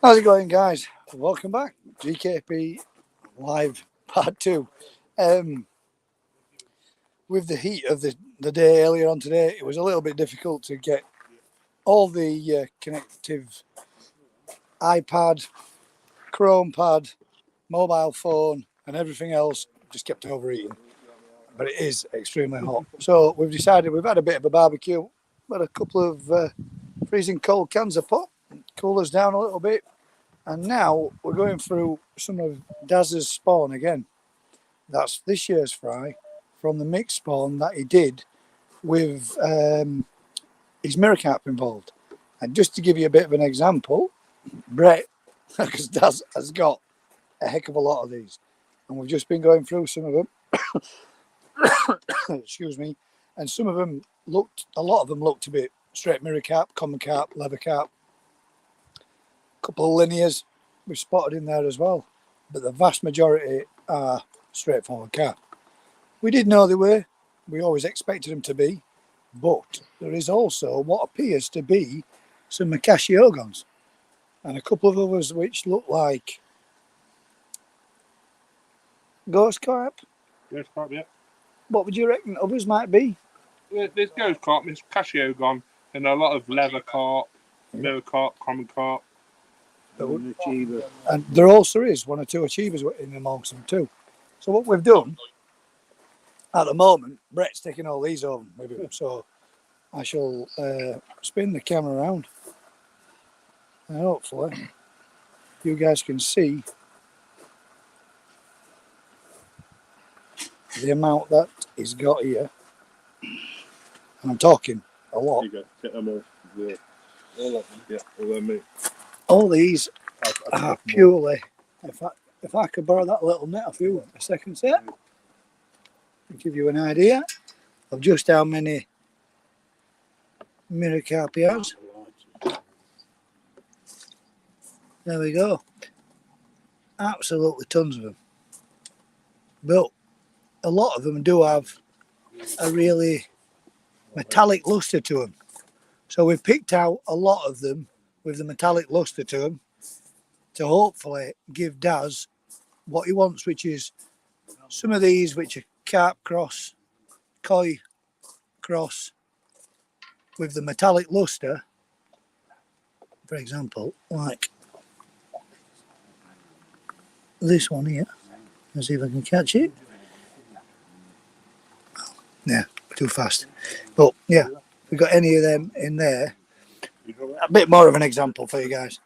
How's it going, guys? Welcome back. GKP Live Part 2. With the heat of the day earlier on today, it was a little bit difficult to get all the connective iPad, Chrome pad, mobile phone, and everything else just kept overheating. But it is extremely hot. So we've decided we've had a bit of a barbecue, got a couple of freezing cold cans of pop, cool us down a little bit. And now we're going through some of Dazza's spawn again. That's this year's fry from the mixed spawn that he did with his mirror carp involved. And just to give you a bit of an example, Brett, because Daz has got a heck of a lot of these. And we've just been going through some of them. Excuse me. And some of them a lot of them looked a bit straight mirror carp, common carp, leather carp. Couple of linears we've spotted in there as well, but the vast majority are straightforward carp. We did know they were, we always expected them to be, but there is also what appears to be some Macashiogons and a couple of others which look like ghost carp. Ghost carp, yeah. What would you reckon others might be? There's ghost carp, there's Cashiogon, and a lot of leather carp, mirror carp, common carp. And there also is one or two achievers in amongst them too. So what we've done at the moment, Brett's taking all these over with him. So I shall spin the camera around and hopefully you guys can see the amount that he's got here. And I'm talking a lot. You go, get them all. Yeah. All of them. Yeah, all them meat. All these are purely, if I could borrow that little net of you a second set, I'll give you an idea of just how many mirror carp he has. There we go. Absolutely tons of them. But a lot of them do have a really metallic luster to them. So we've picked out a lot of them with the metallic luster to them to hopefully give Daz what he wants, which is some of these which are carp cross, koi cross with the metallic luster, for example, like this one here. Let's see if I can catch it. Yeah, too fast. But yeah, if we've got any of them in there, a bit more of an example for you guys.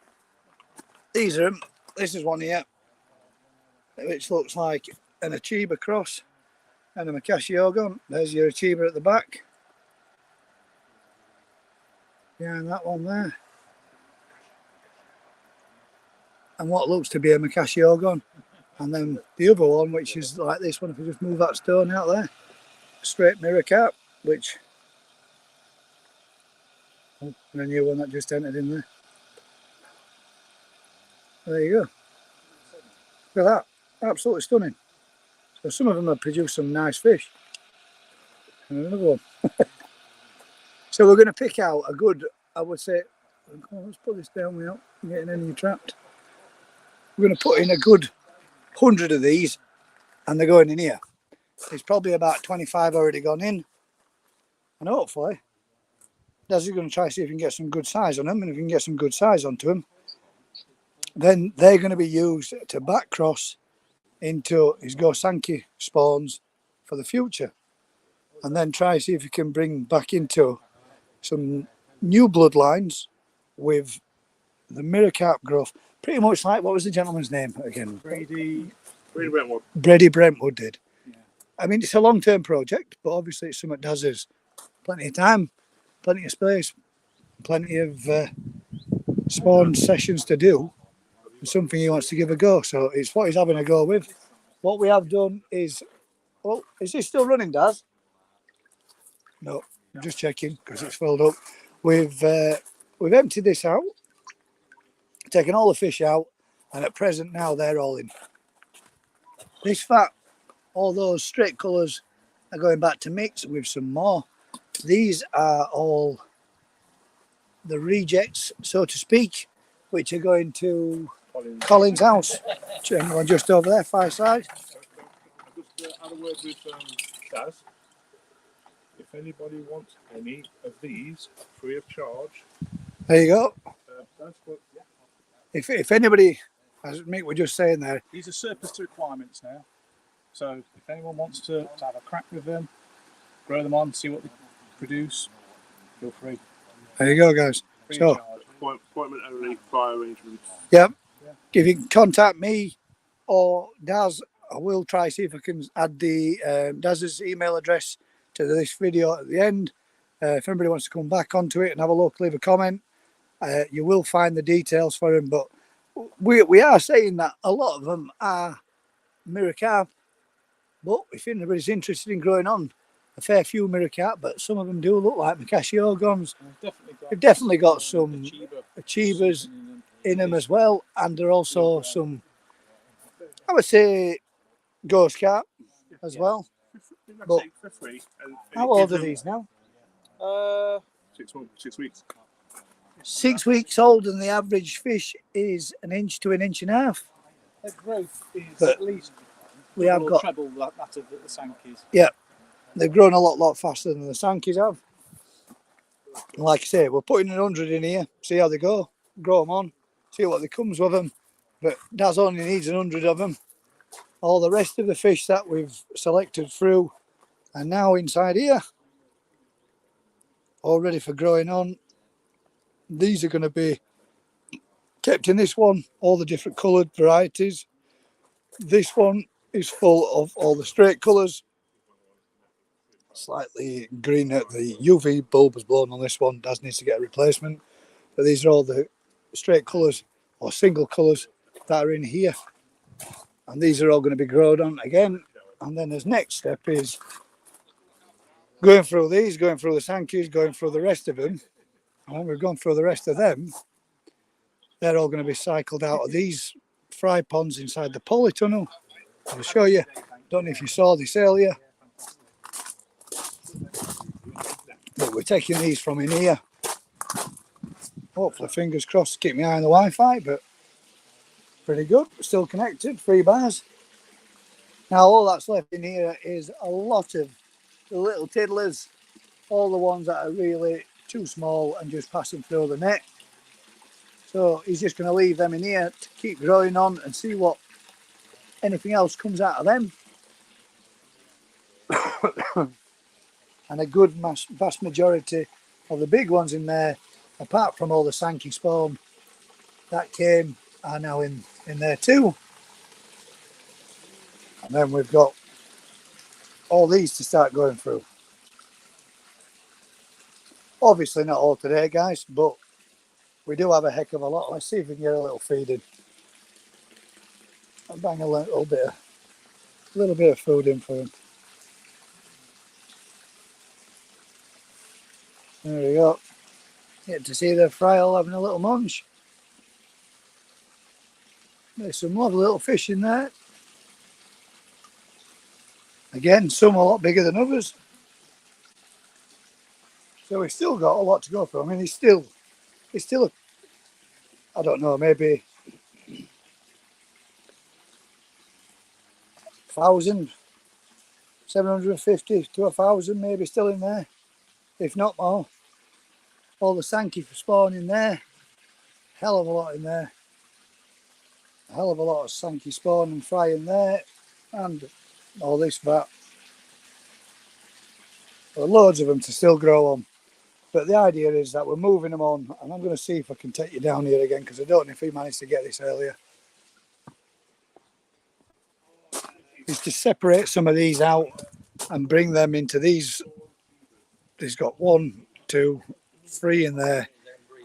These are them. This is one here, which looks like an Achiba cross and a Macashiogon. There's your Achiba at the back. Yeah, and that one there. And what looks to be a Macashiogon. And then the other one, which is like this one, if you just move that stone out there, straight mirror carp, which... Oh, and a new one that just entered in there. There you go. Look at that. Absolutely stunning. So some of them have produced some nice fish. And another one. So we're going to pick out a good, I would say, let's put this down without getting any trapped. We're going to put in a good 100 of these and they're going in here. There's probably about 25 already gone in. And hopefully, Dazza's going to try to see if we can get some good size on them. And if we can get some good size onto them, then they're going to be used to back cross into his Gosanki spawns for the future. And then try to see if we can bring back into some new bloodlines with the mirror carp growth. Pretty much like, what was the gentleman's name again? Brady Brentwood. Brady Brentwood did. Yeah. I mean, it's a long-term project, but obviously it's something Dazza's plenty of time, plenty of space, plenty of spawn sessions to do. It's something he wants to give a go, so it's what he's having a go with. What we have done is, well, is this still running, Daz? No, I'm just checking because it's filled up. We've emptied this out, taken all the fish out, and at present now they're all in. This fat, all those straight colours are going back to mix with some more. These are all the rejects, so to speak, which are going to Colin's house. One just over there, far side. Just had a word with Daz. If anybody wants any of these free of charge, There you go. Daz, well, yeah. If anybody, as Mick was just saying there, These are surplus to requirements now. So if anyone wants to have a crack with them, grow them on, see what they produce, feel free. there you go, guys. Free So, of charge. Appointment only, fire arrangements. yeah. Yeah. If you can contact me or Daz, I will try see if I can add the Daz's email address to this video at the end. If anybody wants to come back onto it and have a look, leave a comment. You will find the details for him, but we are saying that a lot of them are mirror carp. But if anybody's interested in growing on, a fair few mirror carp, but some of them do look like Macassiogons. They've definitely got some achievers in them as well, and there are also some, I would say, ghost carp as well. But For free. how old are these now? 6 weeks. 6 weeks old, and the average fish is 1 inch to 1.5 inches. Their growth is But at least we have got treble that of the Sankeys. Yeah, they've grown a lot faster than the Sankeys have. And like I say, we're putting 100 in here, see how they go, grow them on, see what they comes with them. But Daz only needs 100 of them. All the rest of the fish that we've selected through are now inside here, all ready for growing on. These are going to be kept in this one, all the different coloured varieties. This one is full of all the straight colours. Slightly green at the UV bulb was blown on this one. Daz needs to get a replacement. But these are all the straight colours or single colours that are in here. And these are all going to be grown on again. And then his next step is going through these, going through the Sankeys, going through the rest of them. And when we've gone through the rest of them, they're all going to be cycled out of these fry ponds inside the polytunnel. I'll show you. Don't know if you saw this earlier. But we're taking these from in here. Hopefully, fingers crossed, keep my eye on the Wi-Fi, but pretty good. Still connected, 3 bars. Now, all that's left in here is a lot of the little tiddlers, all the ones that are really too small and just passing through the net. So he's just going to leave them in here to keep growing on and see what anything else comes out of them. And a good vast majority of the big ones in there, apart from all the Sankey spawn that came, are now in there too. And then we've got all these to start going through. Obviously not all today, guys, but we do have a heck of a lot. Let's see if we can get a little feed in. I'll bang a little bit of food in for them. There we go. Get to see the fry all having a little munch. There's some lovely little fish in there. Again, some a lot bigger than others. So we've still got a lot to go for. I mean, it's still I don't know, maybe 1,750 to 1,000 maybe still in there, if not more. All the Sankey for spawn in there, hell of a lot in there. A hell of a lot of Sankey spawn and fry in there, and all this vat. There are loads of them to still grow on. But the idea is that we're moving them on, and I'm going to see if I can take you down here again, because I don't know if we managed to get this earlier. Is to separate some of these out and bring them into these. There's got 1, 2, 3 in there,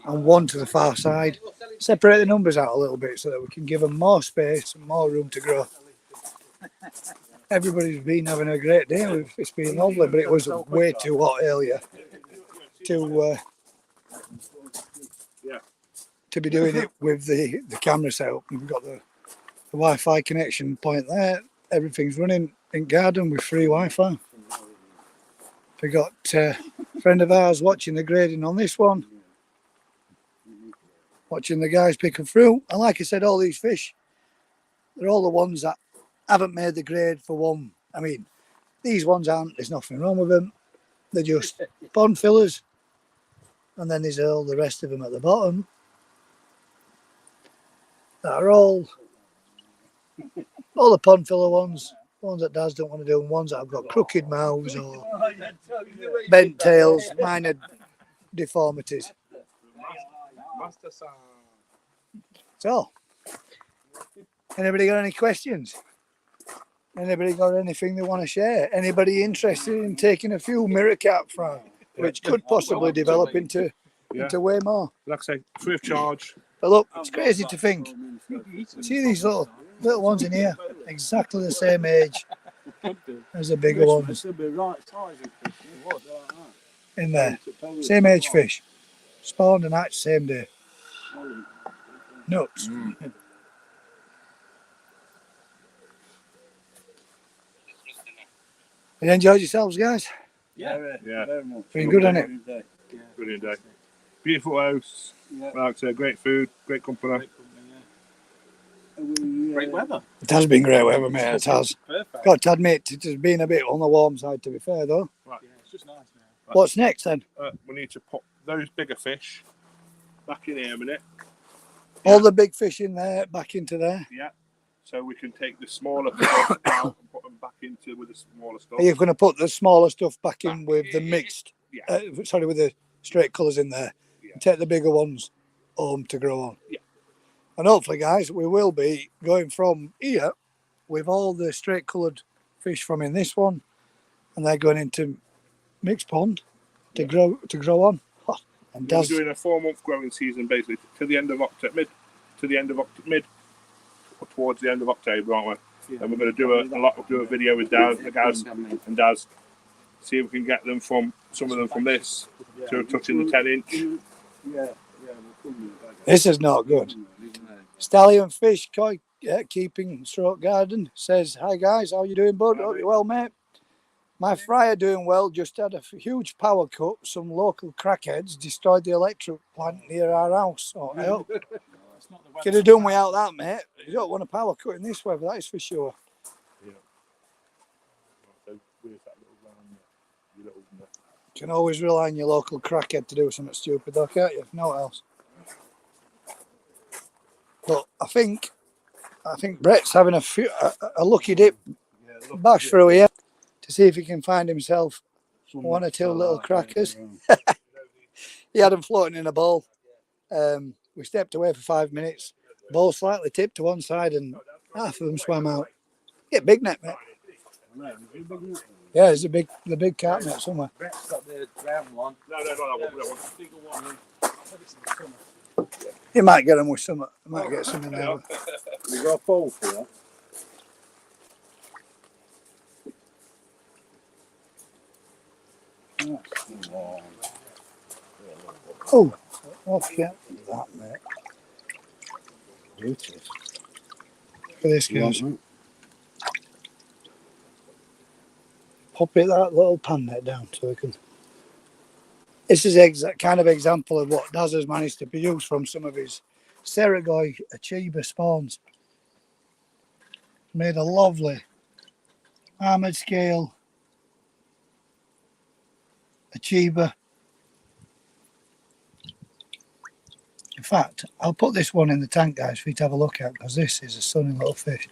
and 1 to the far side. Separate the numbers out a little bit so that we can give them more space and more room to grow. Everybody's been having a great day. It's been lovely, but it was way too hot earlier to be doing it with the camera set up. We've got the Wi-Fi connection point there. Everything's running in garden with free Wi-Fi. We got a friend of ours watching the grading on this one. watching the guys picking fruit. And like I said, all these fish, they're all the ones that haven't made the grade for one. I mean, these ones aren't, there's nothing wrong with them. They're just pond fillers. And then there's all the rest of them at the bottom that are all the pond filler ones that Daz don't want to do, and ones that have got crooked mouths or bent tails, minor deformities. Master Sam. So, anybody got any questions? Anybody got anything they want to share? Anybody interested in taking a few mirror carp fry, which could possibly develop into way more? Like I say, free of charge. But look, it's crazy to think. See these little ones in here, exactly the same age as the bigger ones in there. Same age fish, spawned and hatched same day. Nuts. You enjoyed yourselves, guys? Yeah. Been good, hasn't it? Brilliant day. Beautiful house. Like I say, great food, great company. Great weather. It has been great weather, mate. It has. Perfect. Got to admit, it has been a bit on the warm side, to be fair, though. Right. Yeah, it's just nice now. What's next, then? We need to put those bigger fish back in here a minute. All the big fish in there, back into there. Yeah. So we can take the smaller stuff out and put them back into with the smaller stuff. Are you going to put the smaller stuff back in with the mixed, Yeah. with the straight colours in there? Yeah. And take the bigger ones home to grow on. Yeah. And hopefully, guys, we will be going from here with all the straight coloured fish from in this one, and they're going into mixed pond to grow on. And We're Daz, doing a 4-month growing season basically to the end of October, towards the end of October, aren't we? And we're going to do a video with Daz and Daz, see if we can get them from some of them from this to touching the 10-inch. this is not good. Stallion Fish Koi Keeping Stroke Garden says, "Hi guys, how you doing, bud? Hope you're well, mate. My fry are doing well. Just had a huge power cut. Some local crackheads destroyed the electric plant near our house. Oh, I hope could have done without that, mate. You don't want a power cut in this weather, that is for sure. Yeah. So where's that little You can always rely on your local crackhead to do something stupid, though, can't you? No else. But I think Brett's having a lucky dip bash through here to see if he can find himself one or two little crackers. He had them floating in a bowl. We stepped away for 5 minutes. Bowl slightly tipped to one side and half of them swam out. Get big net, mate. Yeah, there's the big carp net somewhere. Brett's got the brown one. No, that one. Bigger one. You might get them with some. You might get some in there. You got a pole for that? Oh, okay. That, mate. Beautiful. Look at this, guys. Pop it that little pan net down so we can. This is kind of example of what Daz has managed to produce from some of his Seragoi Achiever spawns. Made a lovely armoured scale Achiever. In fact, I'll put this one in the tank, guys, for you to have a look at, because this is a stunning little fish.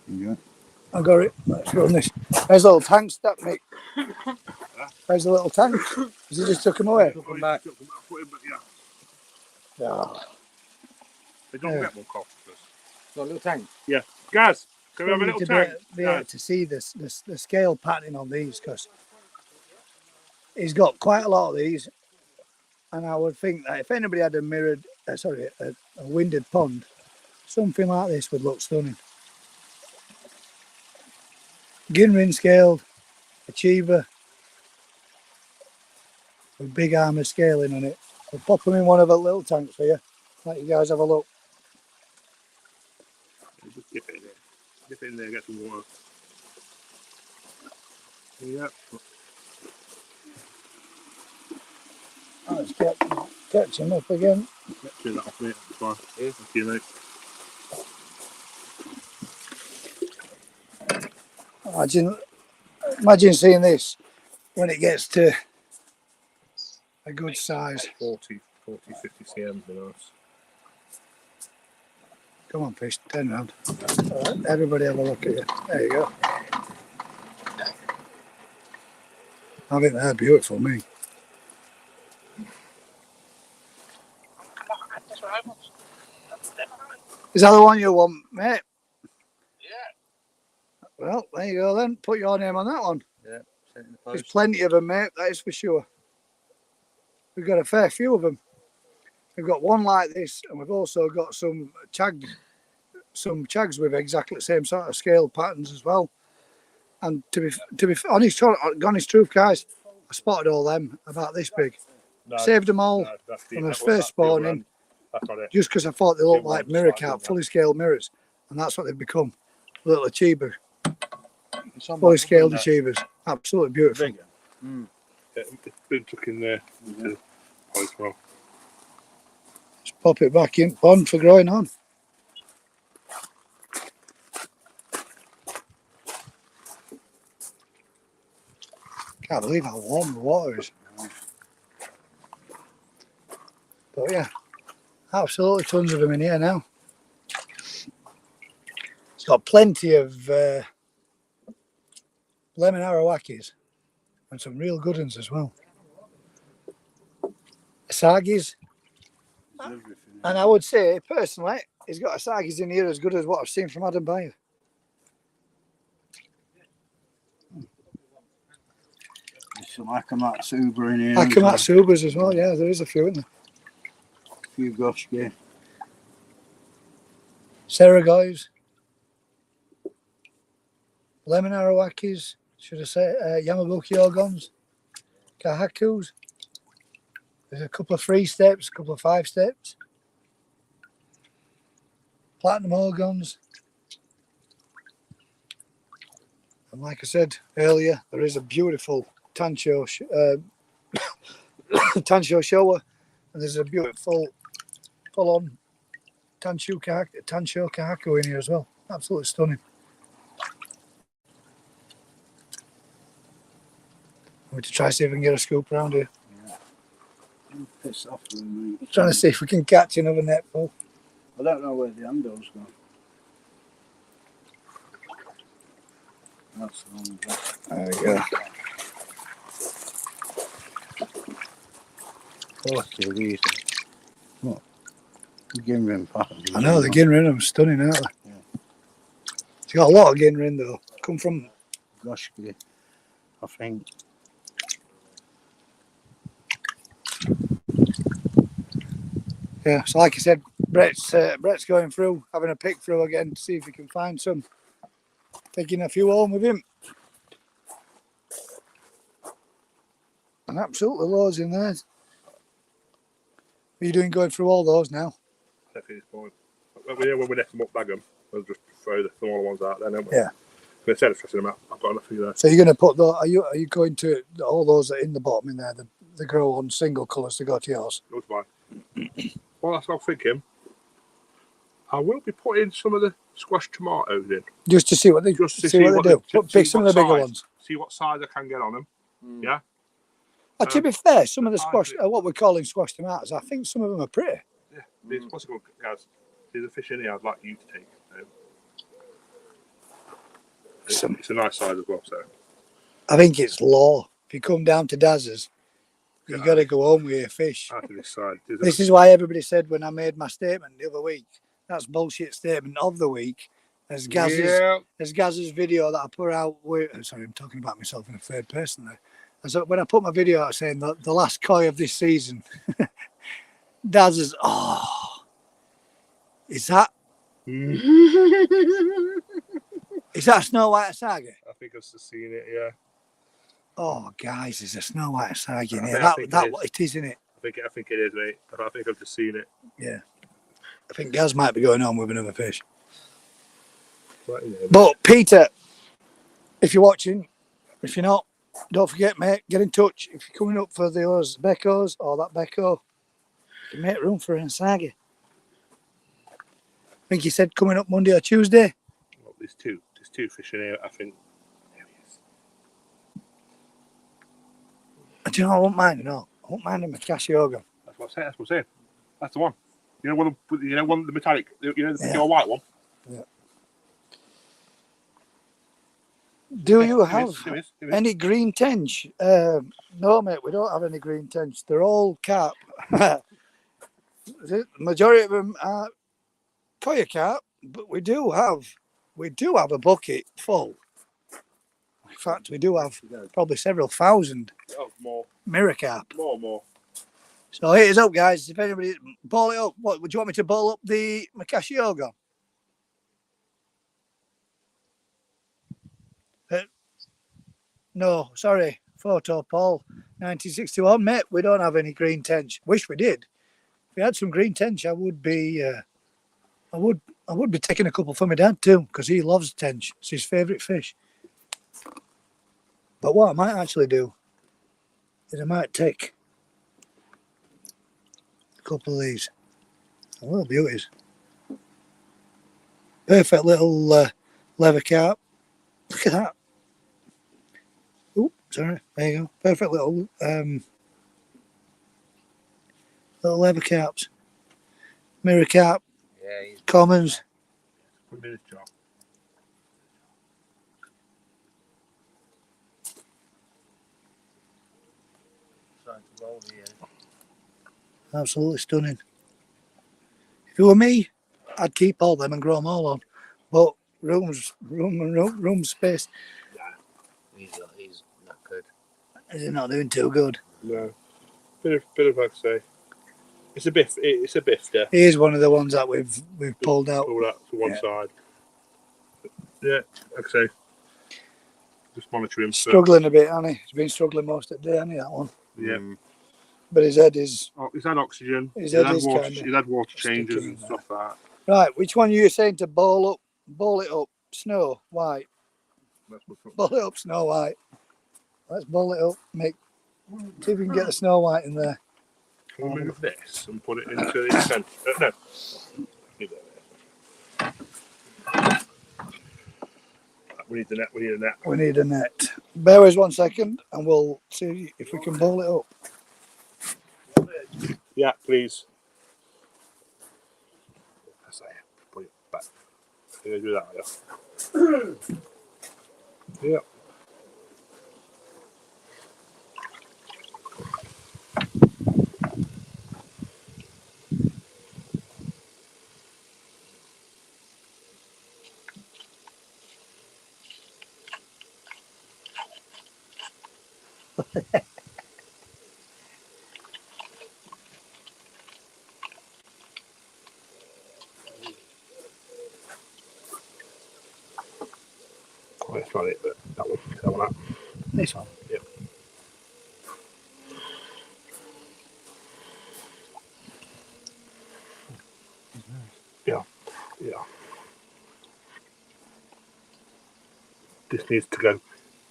Yeah. I got it. Let's run this. There's a little tank stuck, mate. There's a little tank. Has he just took him away? Took him back. Yeah. They don't get more cost. Got a little tank. Yeah. Guys, can we have a little tank? Be able to see this the scale patterning on these, because he's got quite a lot of these, and I would think that if anybody had a winded pond, something like this would look stunning. Ginrin scaled Achiever with big armour scaling on it. I'll pop them in one of the little tanks for you. Let you guys have a look. Just dip it in there. Dip it in there, get some water. Yeah. Oh, it's kept catch him up again. Do that off, mate. That's fine. Thank you, mate. Imagine seeing this when it gets to a good size. 40, 50 cm, you know. Come on, fish, turn around. All right, everybody have a look at you. There you go. I think they're beautiful, me. Is that the one you want, mate? Yeah. Well, there you go then. Put your name on that one. Yeah. There's plenty of them, mate. That is for sure. We've got a fair few of them. We've got one like this, and we've also got some chags with exactly the same sort of scale patterns as well. And to be honest truth, guys, I spotted all them about this big. No, Saved them all when when I was first spawning, just because I thought they looked like mirror cat, fully scaled mirrors, and that's what they've become. Little achiever, fully scaled achievers, absolutely beautiful. It's been took in there as well. Just pop it back in pond for growing on. Can't believe how warm the water is. But yeah, absolutely tons of them in here now. It's got plenty of lemon arawakis and some real good ones as well. Asagis. And I would say, personally, he's got asagis in here as good as what I've seen from Adam Bayer. Some Akamatsuba in here. Akamatsubas as well, yeah, there is a few, isn't there? A few Goshki. Seragoys. Lemon arawakis, should I say, Yamabuki orgons. Kahakus. There's a couple of 3 steps, a couple of 5 steps. Platinum orgons. And like I said earlier, there is a beautiful Tancho shower, and there's a beautiful full-on Tancho Kahaku in here as well. Absolutely stunning. I'm going to try to see if we can get a scoop around here. I'm pissed off with them, mate. Trying to see if we can catch another net full. I don't know where the handle's gone. That's the one. There we go. Lucky these. What? Ginrin pattern. I know, the Ginrin are stunning, aren't they? Yeah. It's got a lot of Ginrin though. Come from Goshki, I think. Yeah, so like I said, Brett's going through, having a pick through again to see if he can find some. Taking a few home with him. And absolutely loads in there. What are you doing going through all those now? At this point. When we net them up, bag them, we'll just throw the smaller ones out then, don't we? Yeah. Instead of stressing them out, I've got enough of you there. So you're going to put the, are you going to, all those that are in the bottom in there, the grow on single colours to go to yours? That's fine. Well, that's what I'm thinking. I will be putting some of the squash tomatoes in. Just to see what they, Just to see what they do. Pick some of the bigger ones. See what size I can get on them. Yeah. To be fair, some of the squash, what we're calling squash tomatoes, I think some of them are pretty. Yeah. There's possible, guys. There's a fish in here I'd like you to take. It's a nice size as well, so. I think it's law. If you come down to Dazza's, you've got to go home with your fish. Out to this side. This is why everybody said when I made my statement the other week, that's bullshit statement of the week. There's Gaz's video that I put out with, sorry, I'm talking about myself in a third person there. And so when I put my video out saying the last koi of this season, Daz's, is that? Is that a Snow White Asagi? I think I've just seen it, yeah. Oh, guys, there's a Snow White Asagi in I here. think That it what it is, isn't it? I think it is, mate. I think I've just seen it. Yeah. I think Gaz might be going on with another fish. Right in there. But Peter, if you're watching, if you're not, don't forget, mate, get in touch. If you're coming up for those Beckos or that Becco, can make room for an Asagi. I think he said coming up Monday or Tuesday. Well, there's two fish in here, I think. There he is. Do you know, I won't mind it all. I won't mind him a Cassioga. That's what I'm saying. That's the one. You know one the metallic. You know the Yeah. white one. Yeah. Do you have There is. any green tench? No, mate, we don't have any green tench. They're all carp. The majority of them are coya carp, but we do have a bucket full. In fact, we do have probably several thousand Oh, more. mirror carp. More. So hit us up, guys. If anybody ball it up, what would you want me to ball up the Macassioga? No, sorry, photo Paul, 1961, mate. We don't have any green tench. Wish we did. If we had some green tench, I would be, I would be taking a couple for my dad too, because he loves tench. It's his favourite fish. But what I might actually do is I might take a couple of these. Little beauties. Perfect little leather carp. Look at that. Oh, sorry. There you go. Perfect little little leather carps. Mirror carp. Yeah, he's Commons. Put me in this jar. trying to roll here. Absolutely stunning. If it were me, I'd keep all them and grow them all on. But room space. He's not good. Is it not doing too good? No. Bit of like I say. It's a biff. It's a biff there. He is one of the ones that we've pulled out. Pull that to one side. Yeah, like I say. Just monitor him. Struggling a bit, hasn't he? He's been struggling most of the day, hasn't he, that one? Yeah. But his head is... Oh, he's had oxygen. His He's head is kinda he's had water changes sticking and in stuff like that. Right, which one are you saying to bowl it up? Snow, white. That's what's up. Bowl it up, Snow White. Let's bowl it up, Mick. See if we can get the Snow White in there. We'll move this and put it into the centre. No. Leave that there. We need the net. We need a net. We need a net. Bear with us 1 second and we'll see if we can bowl it up. Yeah, please. That's it. Put it back. You're gonna do that, yeah. Yeah. Oh, that's not it, but that one. That one. This one. Yep. Yeah. This needs to go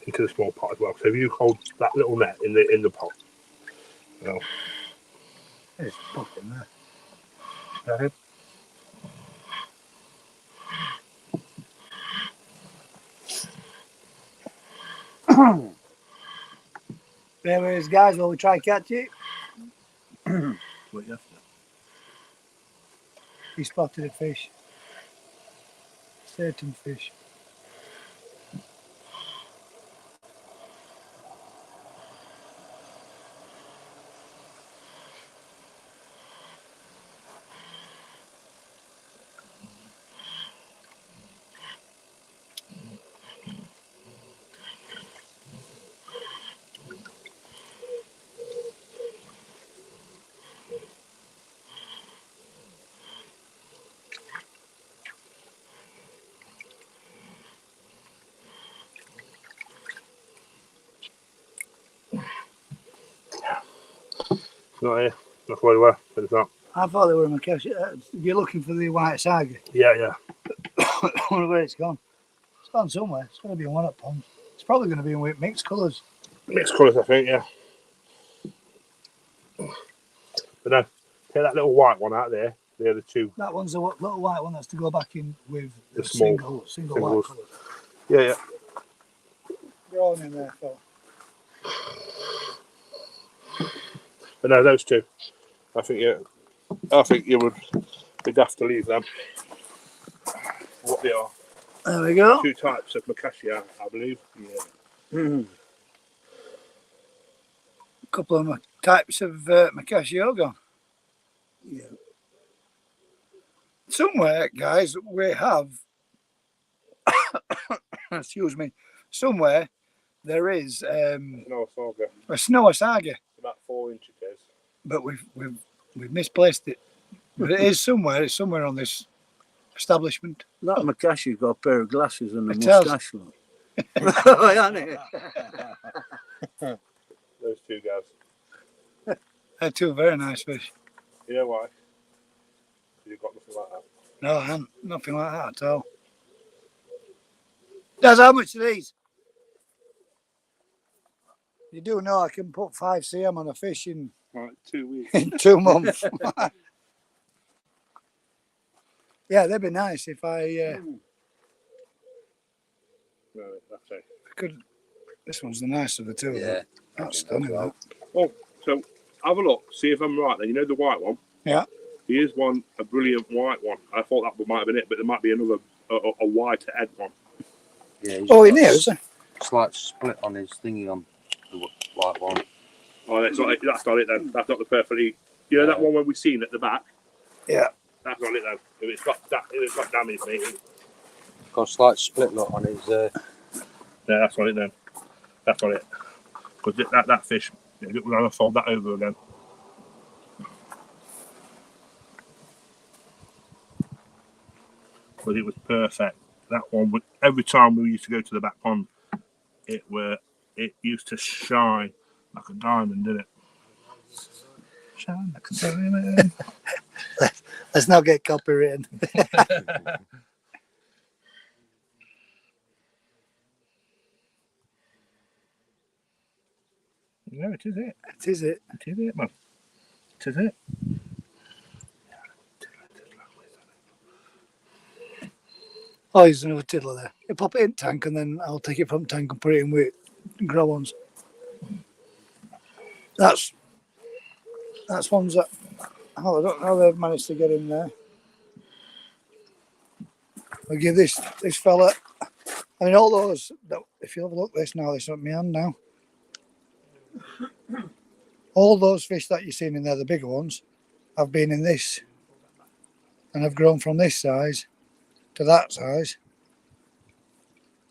into the small pot as well. So if you hold that little net in the pot. Well, There's a bucket in there. go ahead. Bear with us, guys, while we try catch it. What you have to. He spotted a fish. Certain fish. Not here. That's where we were, but it's not. I thought they were in my cache. You're looking for the white saga. Yeah. I wonder where it's gone. It's gone somewhere. It's going to be in one up pond. It's probably going to be in with mixed colours. Mixed colours, I think, yeah. But no, Take that little white one out there. They're the two. That one's the little white one that's to go back in with The the small single white singles. colour. Yeah, yeah. Growing in there, Phil. But no, those two. I think you would be daft to leave them. What they are. There we go. Two types of Macassia, I believe. Yeah. A couple of types of Macasio gone. Yeah. Somewhere, guys, we have, excuse me, somewhere there is No, Saga. a snow asaga, About 4 inches. but we've misplaced it. But it is somewhere. It's somewhere on this establishment. That Macashi's got a pair of glasses and a It has. moustache. Look. Oh, hasn't it? Those two guys. They're two very nice fish. You know why? You've got nothing like that. No, I haven't. Nothing like that at all. Daz, how much are these? You do know I can put 5 cm on a fish in, Right, 2 weeks. in 2 months. Yeah, they'd be nice if I No, that's it. could. This one's the nice of the two. Yeah. That's stunning. That. Oh, so have a look. See if I'm right then. You know the white one? Yeah. Here's one, a brilliant white one. I thought that might have been it, but there might be another, a whiter head one. Yeah. he's Oh, in got here, a is there? Slight split on his thingy on the white one. Oh, that's not it then. That's not the perfectly. You know that one when we seen at the back? Yeah. That's not it then. If it's got damage, maybe. Got a slight split lot on his. Yeah, that's not it then. That's not it. Because that fish, we're going to fold that over again. But it was perfect. That one, every time we used to go to the back pond, it used to shine like a diamond, didn't it? Shine like a diamond. Let's not get copywritten. No, it is it. It is it. It is it, man. It is it. Oh, there's another tiddler there. You pop it in tank and then I'll take it from tank and put it in with grow ones. That's ones that I don't know how they've managed to get in there. I'll give this fella. I mean, all those. If you have a look at this now, this on my hand now. All those fish that you've seen in there, the bigger ones, have been in this, and have grown from this size to that size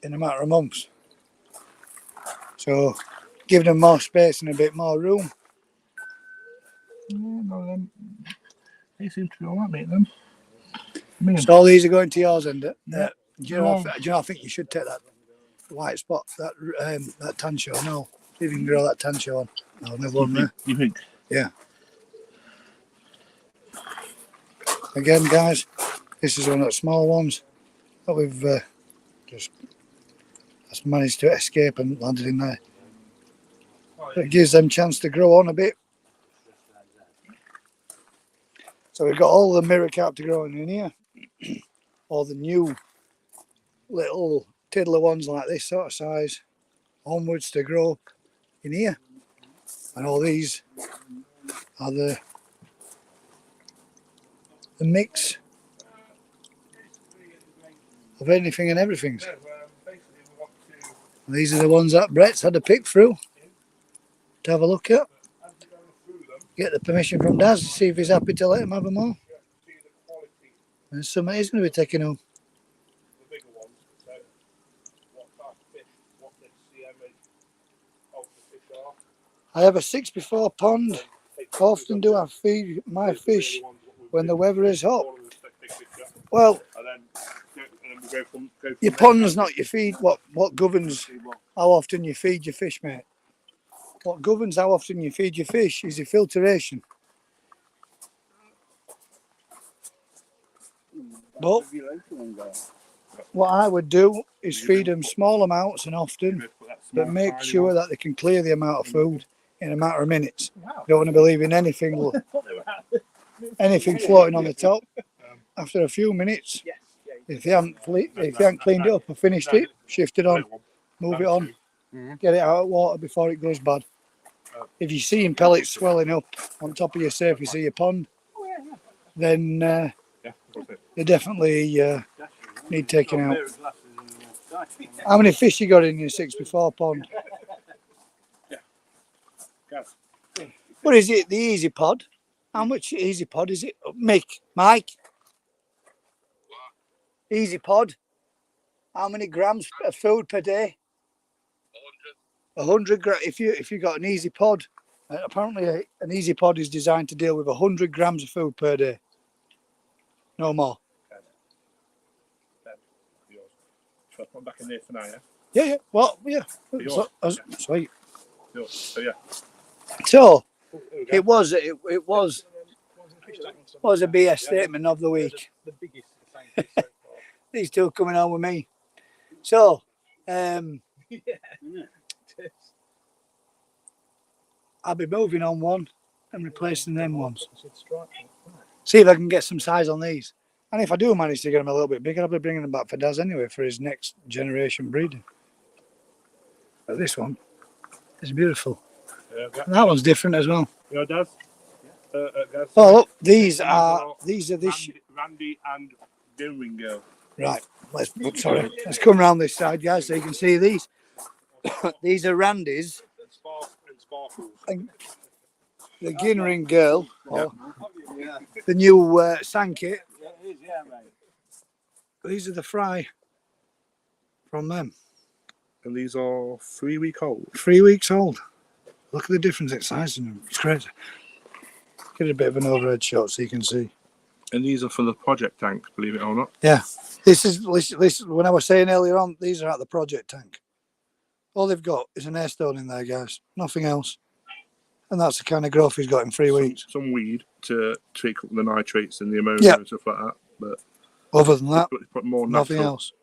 in a matter of months. So, giving them more space and a bit more room. Yeah, no, them. They seem to be all right, mate. Them. So all these are going to yours, and Yeah. do you know? I think you should take that white spot, that tan show. No, see if you can grow that tan show on. I'll never one there. You think? Yeah. Again, guys, this is one of the small ones that we've just managed to escape and landed in there. It gives them a chance to grow on a bit. So we've got all the mirror carp to grow in here. All the new little tiddler ones like this sort of size onwards to grow in here. And all these are the mix of anything and everything. And these are the ones that Brett's had to pick through to have a look at. Get the permission from Daz to see if he's happy to let him have them all. And some he's going to be taking home. The bigger ones. So, what type of fish? What the CM of the fish are? I have a 6x4 pond. Often do I feed my fish when the weather is hot. Well, And then we go from your pond's not your feed. What governs how often you feed your fish, mate? What governs how often you feed your fish is your filtration. But what I would do is feed them small amounts and often, but make sure that they can clear the amount of food in a matter of minutes. Don't want to be leaving anything anything floating on the top. After a few minutes, if you haven't cleaned it up or finished it, shift it on, move it on, get it out of water before it goes bad. If you're seeing pellets swelling up on top of your surface of your pond, then they definitely need taking out. How many fish you got in your 6x4 pond? What is it? The Easy Pod? How much Easy Pod is it? Mike? Easy Pod? How many grams of food per day? 100 grams. If you got an Easy Pod, apparently an Easy Pod is designed to deal with 100 grams of food per day. No more. Shall I put them back in there for now, yeah? Yeah. Well, yeah. Sweet. So yeah. So it was a BS statement of the week. The biggest thing so far. These two coming on with me. So I'll be moving on one and replacing them ones. See if I can get some size on these. And if I do manage to get them a little bit bigger, I'll be bringing them back for Daz anyway for his next generation breeding. But this one is beautiful. Yeah, And that one's different as well. You know, Daz? Daz? Oh, look, these are this. Randy and Ginring girl. Right, let's come around this side, guys, so you can see these. These are Randy's. And Sparkles. And the Ginring girl, or the new Sankey. These are the fry from them. And these are 3 week old. 3 weeks old. Look at the difference in size in them. It's crazy. Get a bit of an overhead shot so you can see. And these are for the project tank, believe it or not. Yeah. This is when I was saying earlier on, these are at the project tank. All they've got is an air stone in there, guys. Nothing else. And that's the kind of growth he's got in 3 weeks. Some weed to tweak up the nitrates and the ammonia and stuff like that. But other than that, put more nothing natural. else.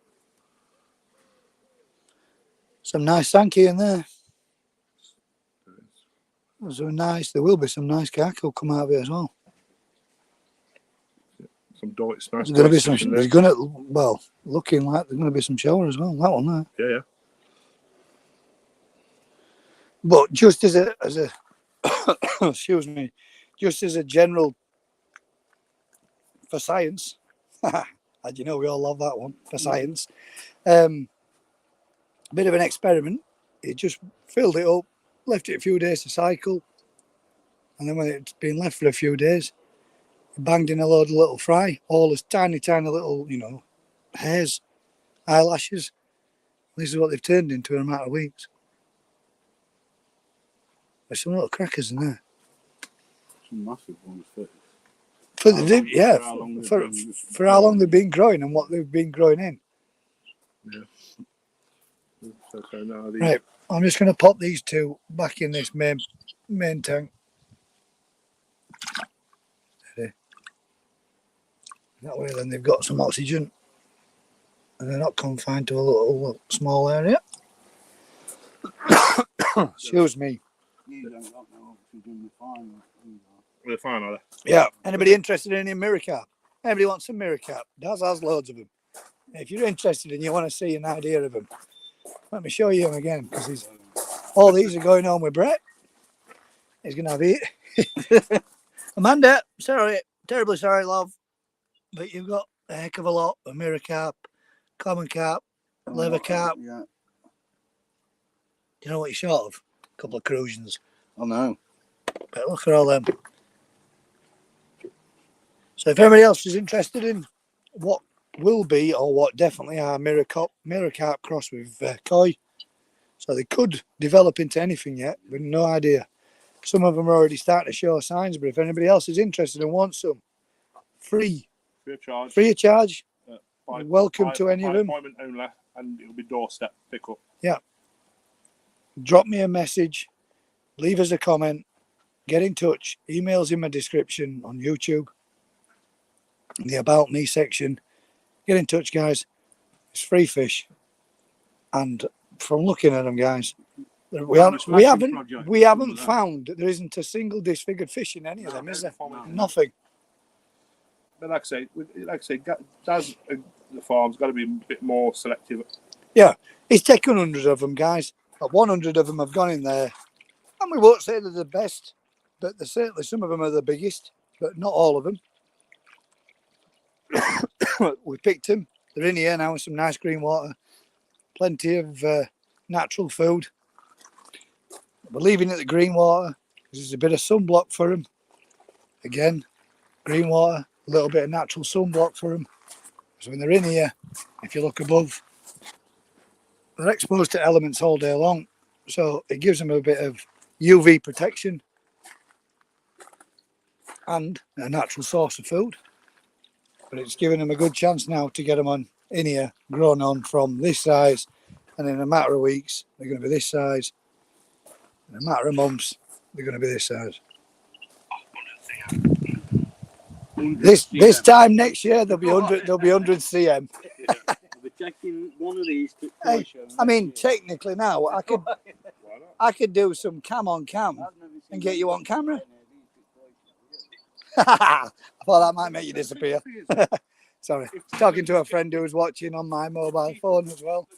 Some nice Sankey in there. There will be some nice cackle come out of it as well. Some doits, nice. There's going to be some. There's going to looking like there's going to be some shower as well. That one there. Yeah. But just as a excuse me, just as a general for science, and you know we all love that one for science. Bit of an experiment. It just filled it up, left it a few days to cycle, and then when it's been left for a few days, banged in a load of little fry, all as tiny little, hairs, eyelashes. This is what they've turned into in a matter of weeks. There's some little crackers in there. Some massive ones. For how long they've been growing and what they've been growing in. Yeah. So now these... Right, I'm just going to pop these two back in this main tank. Steady. That way then they've got some oxygen and they're not confined to a little small area. Excuse me. They're fine, are they? Yeah. Anybody interested in any mirror carp? Anybody wants some mirror carp? Daz has loads of them. If you're interested and you want to see an idea of them, let me show you him again, because all these are going on with Brett. He's going to have it. Amanda, sorry, terribly sorry, love, but you've got a heck of a lot of mirror carp, common carp, leather carp. Yeah. Do you know what you're short of? A couple of crusions. I know. But look at all them. So if anybody else is interested in what will be, or what definitely are mirror carp cross with koi, so they could develop into anything yet, but no idea. Some of them are already starting to show signs, but if anybody else is interested and wants some, free of charge, welcome to any of them. Appointment only, and it'll be doorstep pickup. Yeah. Drop me a message, leave us a comment, get in touch. Emails in my description on YouTube, the About Me section. Get in touch, guys. It's free fish, and from looking at them, guys, we haven't found there isn't a single disfigured fish in any of them, is there? Nothing. But like I say, Daz, the farm's got to be a bit more selective. Yeah, he's taken 100 of them, guys. But 100 of them have gone in there. And we won't say they're the best, but they're certainly, some of them are the biggest, but not all of them. We picked them. They're in here now with some nice green water. Plenty of natural food. We're leaving it the green water. There's a bit of sunblock for them. Again, green water, a little bit of natural sunblock for them. So when they're in here, if you look above, they're exposed to elements all day long. So it gives them a bit of UV protection and a natural source of food. But it's given them a good chance now to get them on in here, grown on from this size. And in a matter of weeks, they're going to be this size. In a matter of months, they're going to be this size. This time next year, they'll be 100 cm. We're taking one of these to Hey, I mean, technically now, I could do some cam on cam and get you on camera. I thought that might make you disappear. Sorry, talking to a friend who's watching on my mobile phone as well.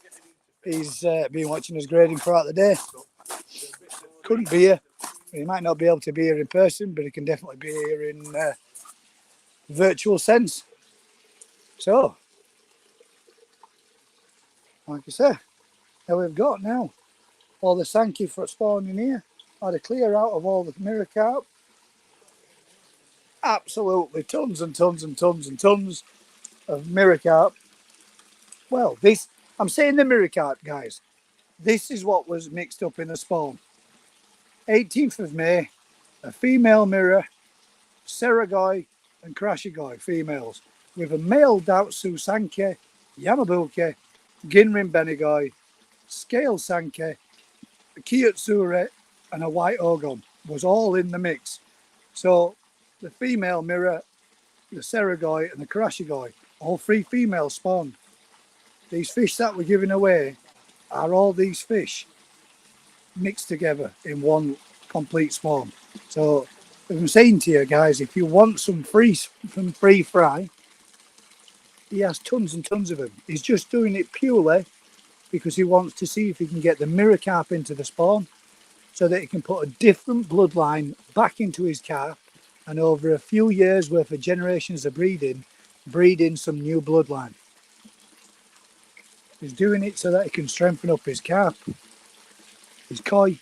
He's been watching us grading throughout the day. Couldn't be here. He might not be able to be here in person, but he can definitely be here in virtual sense. So, like I say, now we've got now all the Sankey for spawning here. I had a clear out of all the mirror carp. Absolutely tons and tons and tons and tons of mirror carp. Well, this, I'm saying the mirror carp, guys. This is what was mixed up in the spawn. 18th of May, a female mirror, Seragoi and Krashigoi females, with a male Dautsu Sankey, Yamabuke, Ginrin Benigoi, Scale Sankey, Kiyotsure and a white Ogon was all in the mix. So the female mirror, the Seragoi and the Krashigoi, all three females spawned. These fish that we're giving away are all these fish mixed together in one complete spawn. So I'm saying to you guys, if you want some free fry, he has tons and tons of them. He's just doing it purely because he wants to see if he can get the mirror carp into the spawn so that he can put a different bloodline back into his carp, and over a few years worth of generations of breed in some new bloodline. He's doing it so that he can strengthen up his carp, his koi,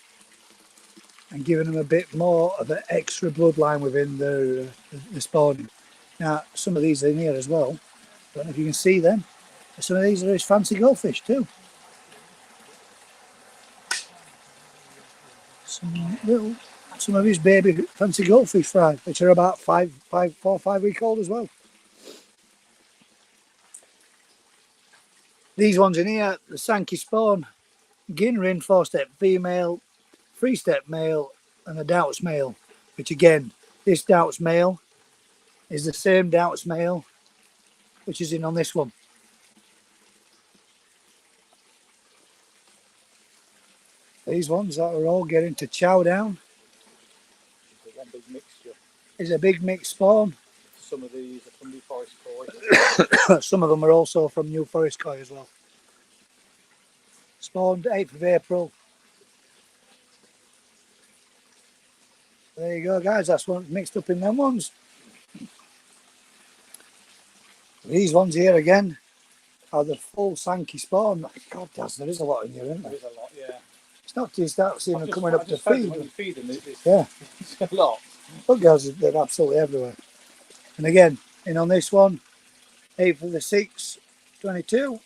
and giving them a bit more of an extra bloodline within the spawning. Now, some of these are in here as well. I don't know if you can see them. Some of these are his fancy goldfish too. Some of his baby fancy goldfish fry, which are about 4 or 5 week old as well. These ones in here, the Sankey spawn, Ginrin 4-step female, 3-step male, and a Doubts male. Which again, this Doubts male is the same Doubts male which is in on this one. These ones that are all getting to chow down. One big mixture. Is a big mixed spawn. Some of these are from New Forest Koi. Some of them are also from New Forest Koi as well. Spawned 8th of April. There you go, guys. That's one mixed up in them ones. These ones here again are the full Sankey spawn. God, there is a lot in here, isn't there? There is a lot, yeah. It's not till you start seeing them coming up to feed. When you feed them, Yeah. it's a lot. Look, guys, they're absolutely everywhere. And again, in on this one, 8th of the 6th, 22.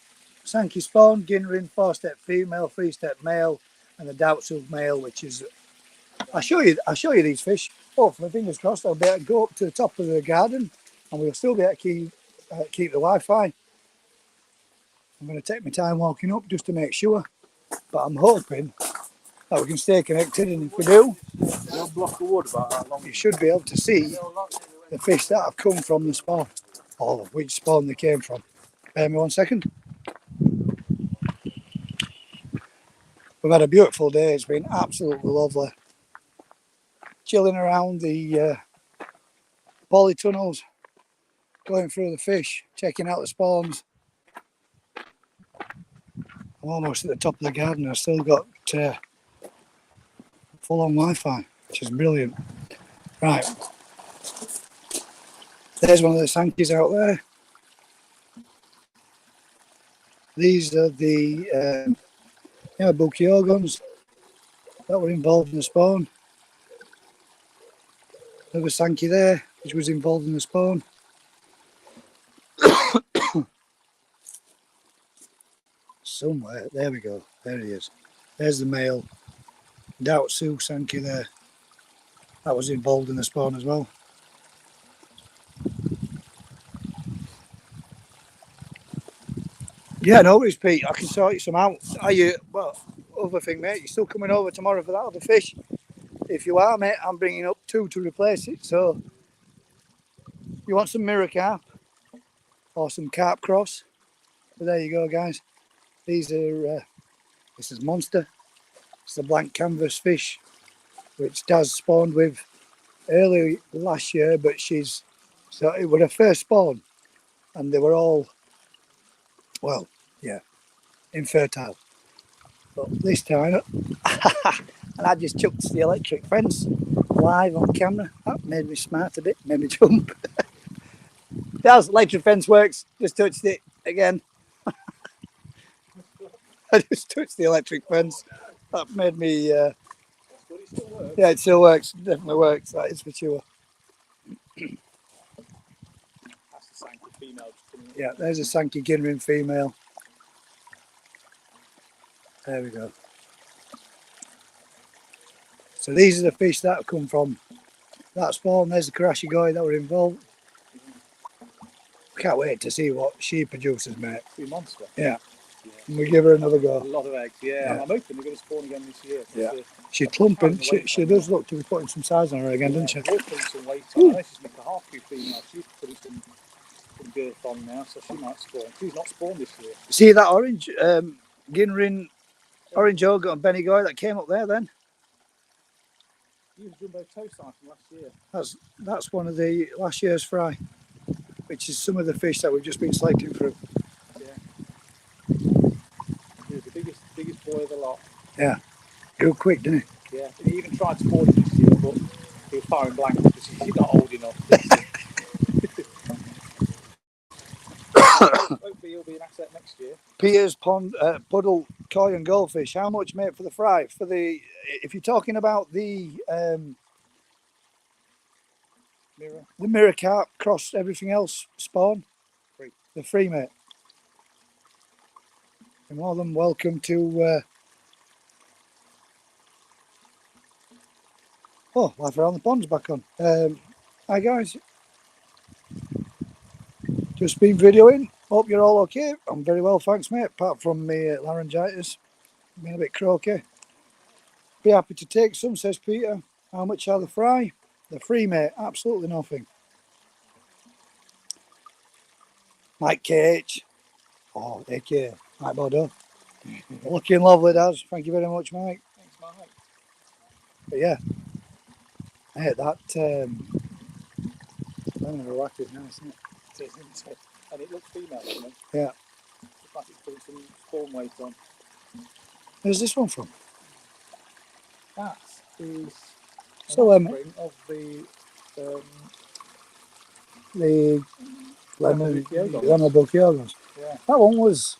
Sankey spawn, Ginrin, 4-step female, 3-step male, and the Doubtsu male, which is. I'll show you these fish. Hopefully, fingers crossed, I'll be able to go up to the top of the garden, and we'll still be able to keep the Wi-Fi. I'm going to take my time walking up just to make sure, but I'm hoping that we can stay connected, and if we do, They'll block the wood about how long. you should be able to see the fish that have come from the spawn, or which spawn they came from. Bear me 1 second. We've had a beautiful day. It's been absolutely lovely. Chilling around the polytunnels, going through the fish, checking out the spawns. I'm almost at the top of the garden. I've still got full-on Wi-Fi, which is brilliant. Right, there's one of the Sankies out there. These are the Bukiogons that were involved in the spawn. Another Sankey there, which was involved in the spawn. Somewhere, there we go, there he is. There's the male Daotsu Sankey there. That was involved in the spawn as well. Yeah, no worries, Pete. I can sort you some out. Are you, well, other thing, mate, you're still coming over tomorrow for that other fish? If you are, mate, I'm bringing up 2 to replace it. So, you want some mirror carp or some carp cross? But there you go, guys. These are, this is Monster. It's a blank canvas fish, which Daz spawned with early last year, but so it was her first spawn, and they were all, well, yeah, infertile. But this time, and I just chucked the electric fence live on camera. That made me smart a bit, made me jump. That's electric fence works. Just touched it again. I just touched the electric fence. That made me. Yeah, it still works. Definitely works. That is for sure. That's the Sankey female just coming in. Yeah, there's a Sankey Ginrin female. There we go. So these are the fish that have come from that spawn. There's the Karashigoi that were involved. Can't wait to see what she produces, mate. Be a monster. Yeah. And we give her another A go. lot of eggs, yeah. And I'm hoping they're going to spawn again this year. Yeah. She's plumping. She does look to be putting some size on her again, doesn't she? We're putting some weight on. I know she's making a half-Q female. She's putting some girth on now, so she might spawn. She's not spawned this year. See that orange Ginrin, orange ogre and Benigoi that came up there then? You was jumbo toe size from last year. That's one of the last year's fry, which is some of the fish that we've just been selecting through. He was the biggest boy of the lot. Yeah, grew quick, didn't he? Yeah, he even tried to spawn it this year, but he was firing blanks because he's not old enough. Hopefully he'll be an asset next year. Piers, pond, puddle, koi and goldfish. How much, mate, for the fry? For the, if you're talking about the mirror carp, cross everything else, spawn, Free. The free, mate. You're more than welcome to. Oh, life around the pond's back on. Hi guys. Just been videoing. Hope you're all okay. I'm very well, thanks, mate. Apart from me laryngitis, being a bit croaky. Be happy to take some, says Peter. How much are the fry? The free, mate. Absolutely nothing. Mike KH. Oh, AK. Mike Bordeaux. Looking lovely, Daz. Thank you very much, Mike. Thanks, Mike. But yeah, hey, that I'm gonna whack it nice, isn't it? It is, isn't it? And it looks female, doesn't it? Yeah. Looks like it's putting some spawn weight on. Where's this one from? That is So of the lemon Bukiogons. Bukiogons. Yeah. That one was.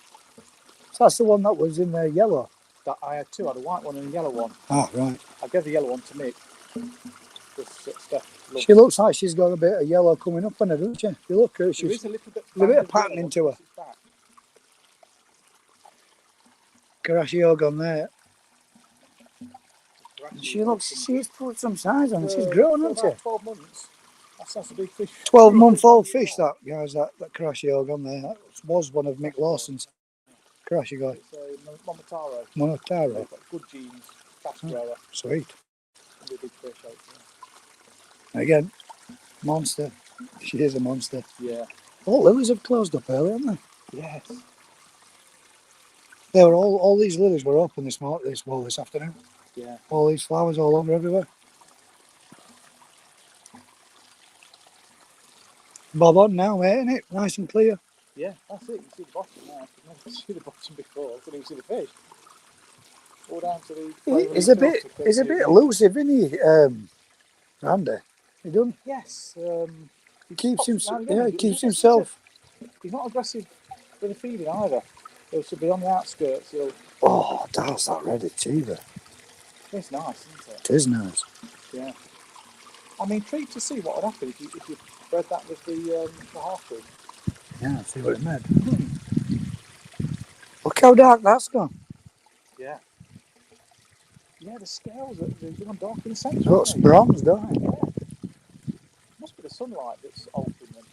So that's the one that was in the yellow. That I had two. I had a white one and a yellow one. Ah, right. I gave the yellow one to Mick. She looks like she's got a bit of yellow coming up on her, doesn't she? You look at her, There is she's a little bit, a bit of patterning to her. Karashi Ogon there. She's put some size on her. She's grown, hasn't she? 12 months. That's a big fish. 12-month-old fish, that, guys, that Karashi Ogon there. That was one of Mick Lawson's Karashi guy. It's a Monotaro. Monotaro. They've got good genes, fast grower. Sweet. Be a big fish, hopefully. Again, monster. She is a monster. Yeah. All lilies have closed up early, haven't they? Yes. They were all these lilies were open this afternoon. Yeah. All these flowers all over everywhere. bob on now, mate, isn't it? Nice and clear. Yeah, that's it. You can see the bottom now. I've never seen the bottom before. I couldn't even see the fish. All down to the. He's a bit elusive, isn't he, Randy? He done. Yes. He keeps himself. Now, Yeah, he keeps himself. He's not aggressive with the feeding either. He'll should be on the outskirts. Oh, that's that red achiever. It's nice, isn't it? It is nice. Yeah. I'm intrigued to see what would happen if you bred that with the half breed. Yeah, see what it made. Look how dark that's gone. Yeah. Yeah, the scales they're gone dark in the centre. Looks bronze, don't it? Yeah. Must be the sunlight that's altering them.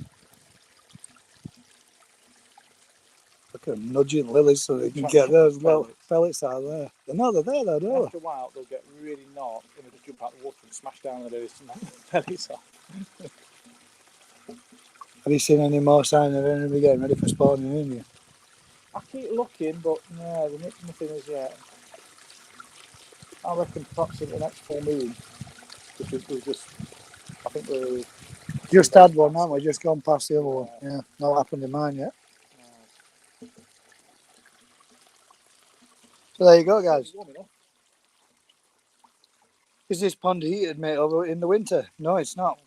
Look at them nudging lilies so they can get those little pellets out of there. They're there though, don't After a while, they'll get really knocked and they'll just jump out of the water and smash down the lilies to knock the bellies off. Have you seen any more signs of anybody getting ready for spawning in here? I keep looking, but no, there's nothing as yet. I reckon perhaps in the next full moon, because we've just, I think we're... Just had one, haven't we? Just gone past the other one. Yeah, not happened in mine yet. So there you go, guys. Is this pond heated, mate, over in the winter? No, it's not.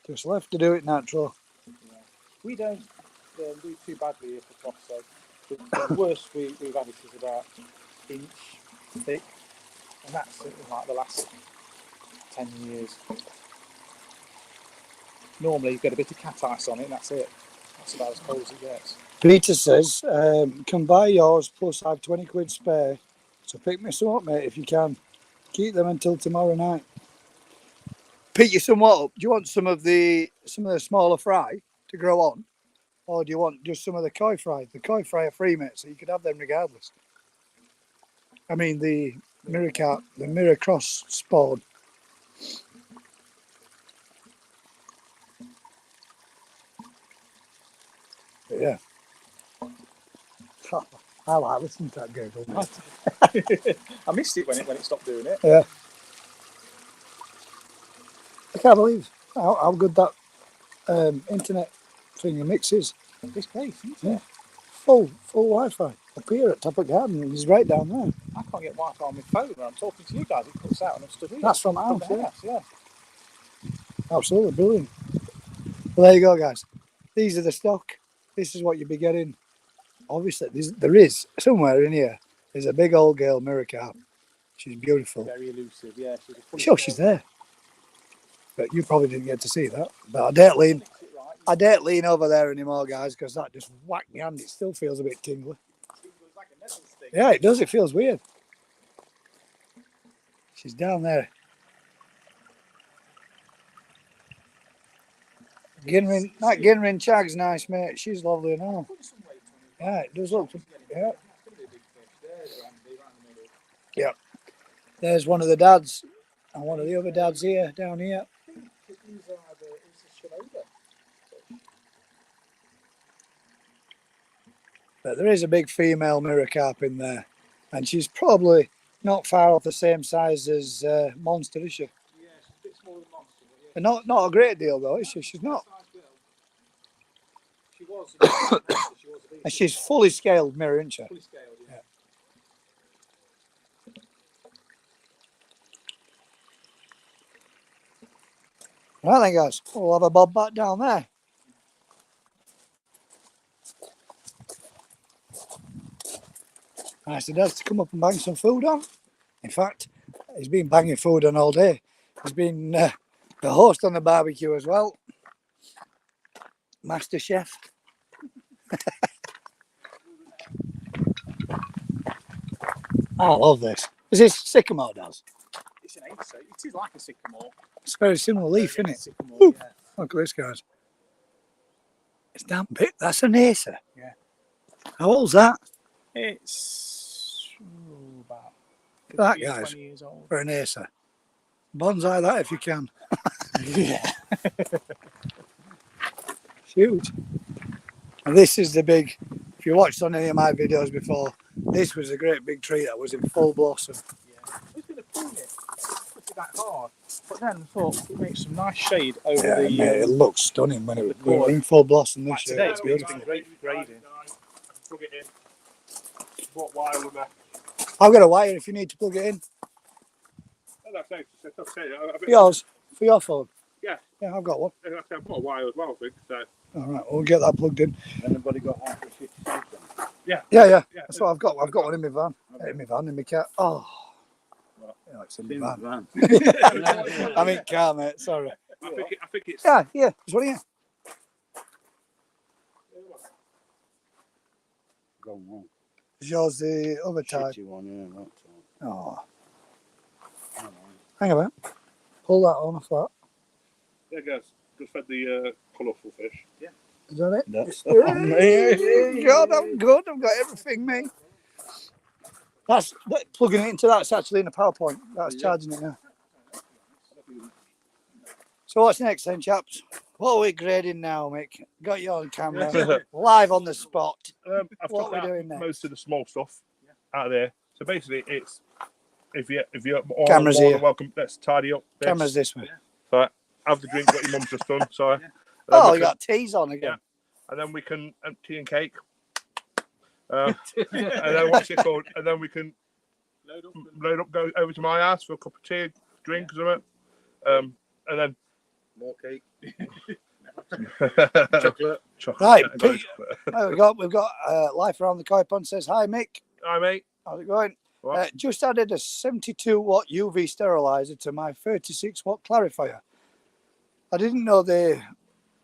Just left to do it natural. Yeah. We don't do too badly here for frost, so the worst we've had it is about inch thick, and that's in like the last 10 years. Normally you get a bit of cat ice on it and that's it. That's about as cold as it gets. Peter says, can buy yours plus I have 20 quid spare. So pick me some up, mate, if you can. Keep them until tomorrow night. Pick you some what up? Do you want some of the smaller fry to grow on? Or do you want just some of the koi fry? The koi fry are free, mate, so you could have them regardless. I mean the mirror carp, the mirror cross spawn. But yeah. I like listening to that gurgle. I missed it when it stopped doing it. Yeah. I can't believe how good that internet thing mixes. This place, isn't it? Yeah. Full Wi-Fi. Up here at Top of Garden, he's right down there. I can't get Wi-Fi on my phone when I'm talking to you guys. It cuts out and I'm stood here. That's from house, the yeah. house, yeah. Absolutely brilliant. Well, there you go, guys. These are the stock. This is what you'll be getting. Obviously, there is somewhere in here. There's a big old girl mirror carp. She's beautiful. Very elusive, yeah. Sure, she's there. But you probably didn't get to see that. But I don't lean over there anymore, guys, because that just whacked me hand. It still feels a bit tingly. Yeah, it does. It feels weird. She's down there. That Ginrin Chag's nice, mate. She's lovely and all. Yeah, it does look. Yeah. Yeah. There's one of the dads and one of the other dads here, down here. But there is a big female mirror carp in there, and she's probably not far off the same size as Monster, is she? Yeah, she's a bit smaller than Monster. But yeah. Not a great deal though, is she? She's not. She was. And she's fully scaled mirror, isn't she? Fully scaled, yeah. Right then, guys, we'll have a bob back down there. Nice of Daz to come up and bang some food on. In fact, he's been banging food on all day. He's been the host on the barbecue as well. Master chef. I love this. Is this sycamore, Daz? It's an acer. It is like a sycamore. It's a very similar leaf, isn't it? Sycamore, yeah. Look at this, guys. It's damn big. That's an acer. Yeah. How old's that? It's about That 15, guy's 20 years old. for an acer. Bonsai that if you can. Yeah. Huge. And this is the big, if you watched on any of my videos before, this was a great big tree that was in full blossom. Yeah. Who's going to prune it? that hard. But then I thought it makes some nice shade over Yeah, the. mate, it looks stunning when the we're colour. in full blossom Like this today, year. it's It's been beautiful. great grading. Plug it in. What wire with that? I've got a wire if you need to plug it in. Like I say, it's okay. For yours? For your phone? Yeah. Yeah, I've got one. Like I say, I've got a wire as well, I think. So. All right, we'll get that plugged in. Anybody got half a 56 then? Yeah. Yeah. That's what I've got. I've got one in my van. In my car. Oh. Yeah, it's in my van. I'm in car, mate. Sorry. I think it's. Yeah. There's one here. Gone wrong. Is yours the other type? Shitty one, yeah, that type. Oh. Hang on a minute. Pull that on off that. There goes. Just fed the colourful fish. Yeah. Is that it? That's God, I'm good. I've got everything, mate. That's plugging it into that's actually in the PowerPoint. That's charging it now. So what's next then, chaps? What are we grading now, Mick? Got you on camera, live on the spot. I've What took are we out doing next? most of the small stuff out of there. So basically, it's if you're all Cameras more here. than welcome. Let's tidy up. This. Camera's this way. So have the drink what your mum's just done. Sorry. Oh, you got teas on again. And then we can tea and cake. And then what's it called? And then we can load up, go over to my house for a cup of tea, drink, or something. And then more cake. chocolate. Right, Go Pete. chocolate. We've got Life Around the Koi Pond says, hi, Mick. Hi, mate. How's it going? What? Just added a 72 watt UV sterilizer to my 36 watt clarifier. I didn't know they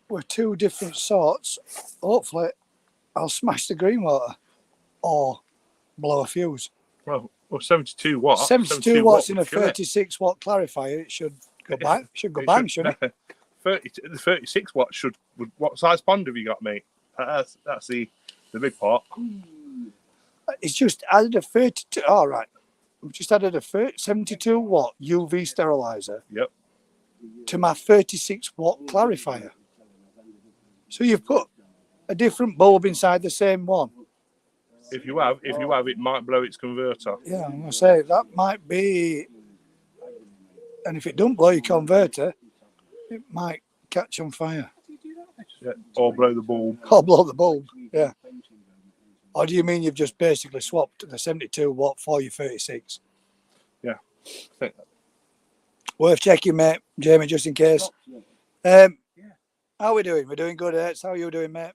were two different sorts. Hopefully, I'll smash the green water or blow a fuse. Well, 72 watts. 72 watts in a would kill it. 36 watt clarifier. It should go bang. Should go bang, shouldn't it? 36 watts should. What size pond have you got, mate? That's the big part. It's just added a 32. All right. We've just added a 72 watt UV sterilizer. Yep. To my 36 watt clarifier. So you've put a different bulb inside the same one. If you have, it might blow its converter. Yeah, I'm gonna say that might be. And if it don't blow your converter, it might catch on fire. Yeah. Or blow the bulb. Or blow the bulb. Yeah. Or do you mean you've just basically swapped the 72 watt for your 36? Yeah. I think that. Worth checking, mate. Jamie, just in case. How are we doing? We're doing good, Eds. How are you doing, mate?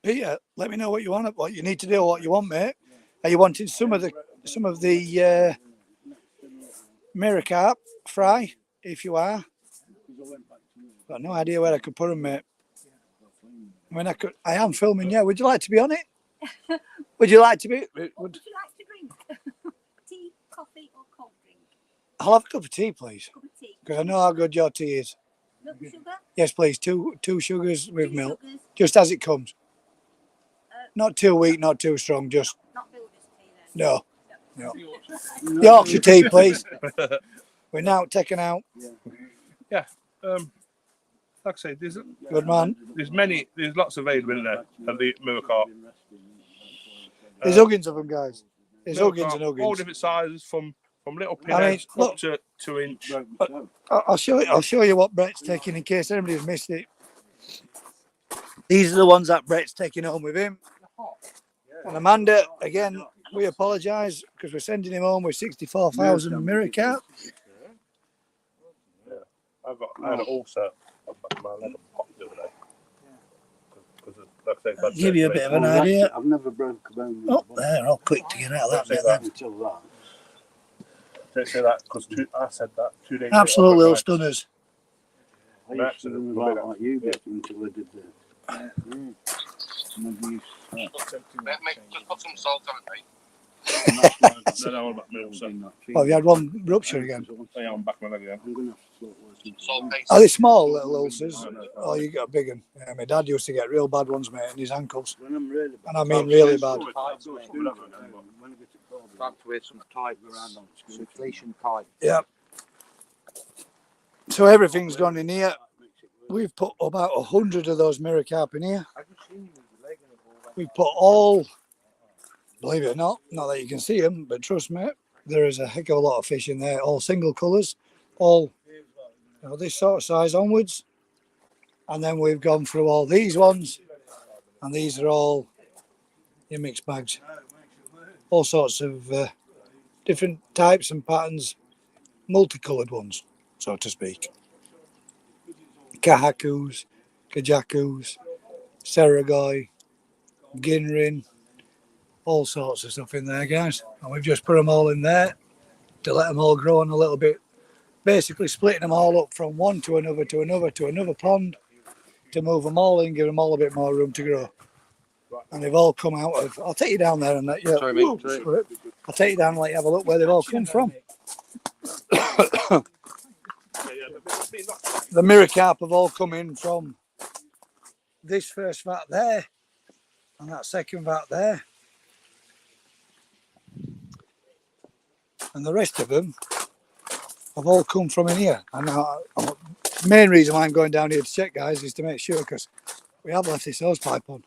Peter, let me know what you want, what you need to do, what you want, mate. Are you wanting some of the mirror carp fry? If you are, got no idea where I could put them, mate. I am filming. Yeah, would you like to be on it? Would you like to be? What would you like to drink? Tea, coffee, or cold drink? I'll have a cup of tea, please, Cup of tea. because I know how good your tea is. Milk, sugar? Yes, please. Two sugars with Two milk, sugars, just as it comes. Not too weak, not too strong. Just not builder's tea then. no. Yorkshire tea, please. We're now taking out. Yeah. Like I say, there's Good man. there's lots available in there of the mirror carp. There's huggins of them, guys. There's huggins and All huggins. different sizes, from little I mean, pinheads look. up to 2-inch. I'll show you what Brett's taking in case anybody's missed it. These are the ones that Brett's taking home with him. And Amanda, again, we apologise because we're sending him home with 64,000 mirror carp. I had an ulcer on my leg popped the other day. Like I say, I'll give you a bit of an idea. I've never broke a bone. Oh, there, I'll quick to get out of that bit then. Until that. Don't say that because I said that 2 days. Absolute little stunners. I used to run about like you did until I did that. Maybe you Just put some salt on it, mate. Then I'm about my ulcer. Oh, you had one rupture again. Yeah, I'm back my leg again. I'm going to have to start working. Salt paste. Are they small little ulcers? Oh, you got a big one. Yeah, my dad used to get real bad ones, mate, in his ankles. When I'm really bad. And I mean really bad. When I get it cold, Time to wear some tight around on circulation tight. Yeah. So everything's gone in here. We've put about 100 of those mirror carp in here. We've put all believe it or not that you can see them, but trust me, there is a heck of a lot of fish in there, all single colours, all this sort of size onwards. And then we've gone through all these ones, and these are all in mixed bags. All sorts of different types and patterns, multicoloured ones, so to speak. Kahakus, Kajakus, Seragoi, Ginrin, all sorts of stuff in there, guys. And we've just put them all in there to let them all grow on a little bit. Basically splitting them all up from one to another to another to another pond to move them all in, give them all a bit more room to grow. And they've all come out of, I'll take you down there and that, yeah. Sorry, mate. Sorry. I'll take you down and let you have a look where they've all come from. The mirror carp have all come in from this first vat there and that second vat there. And the rest of them have all come from in here. And the main reason why I'm going down here to check, guys, is to make sure, because we have left this hose pipe on.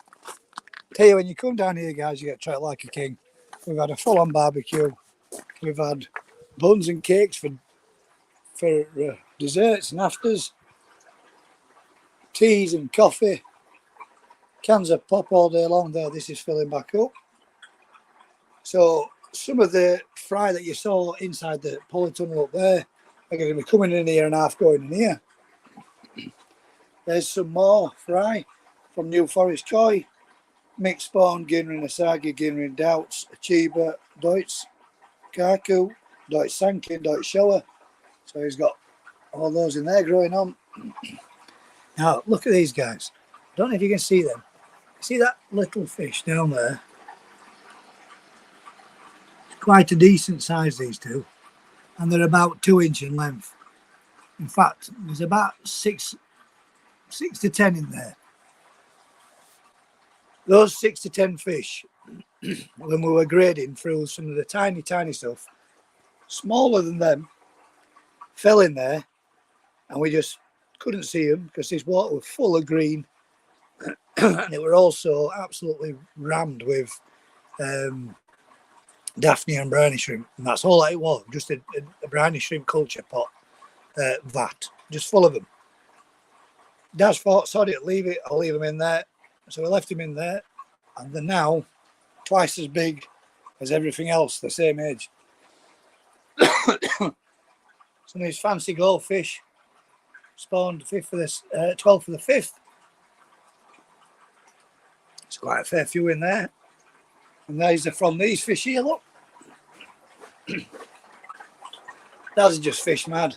Tell you, when you come down here, guys, you get treated like a king. We've had a full-on barbecue. We've had buns and cakes for desserts and afters, teas and coffee, cans of pop all day long. There, this is filling back up. So some of the fry that you saw inside the polytunnel up there are going to be coming in here and half going in here. There's some more fry from New Forest Koi, mixed spawn, Ginrin Asagi, Ginrin Douts, Achiba, Deutz, Kaku, Deutz Sankin, Deutz Shower. So he's got all those in there growing on. Now look at these guys. Don't know if you can see them. See that little fish down there? It's quite a decent size, these two. And they're about 2 inch in length. In fact, there's about six to 10 in there. Those 6 to 10 fish, when we were grading through some of the tiny stuff, smaller than them, fell in there, and we just couldn't see them because this water was full of green, and it were also absolutely rammed with Daphne and brownie shrimp, and that's all it was, just a brownie shrimp culture pot vat, just full of them. Daz thought, sod it, leave it, I'll leave them in there. So we left them in there, and they're now twice as big as everything else, the same age. Some of these fancy goldfish spawned 12th for the 5th. It's quite a fair few in there. And these are from these fish here, look. That's just fish mad.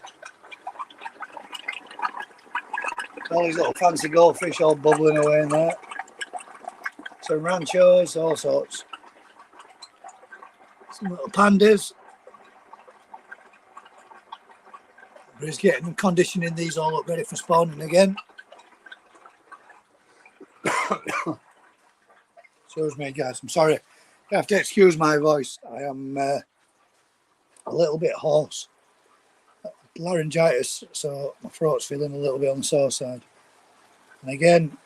All these little fancy goldfish all bubbling away in there. Some ranchos, all sorts. Some little pandas. But he's getting conditioning these all up ready for spawning again. Excuse me, guys. I'm sorry. You have to excuse my voice. I am a little bit hoarse. Laryngitis, so my throat's feeling a little bit on the sore side. And again,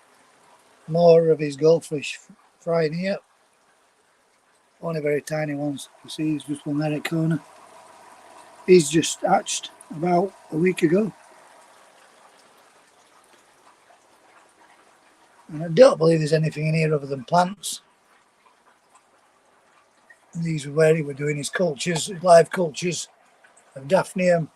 more of his goldfish frying here. Only very tiny ones. You see, he's just one there at the corner. He's just hatched about a week ago. And I don't believe there's anything in here other than plants. And these are where he was doing his cultures, his live cultures of Daphnium.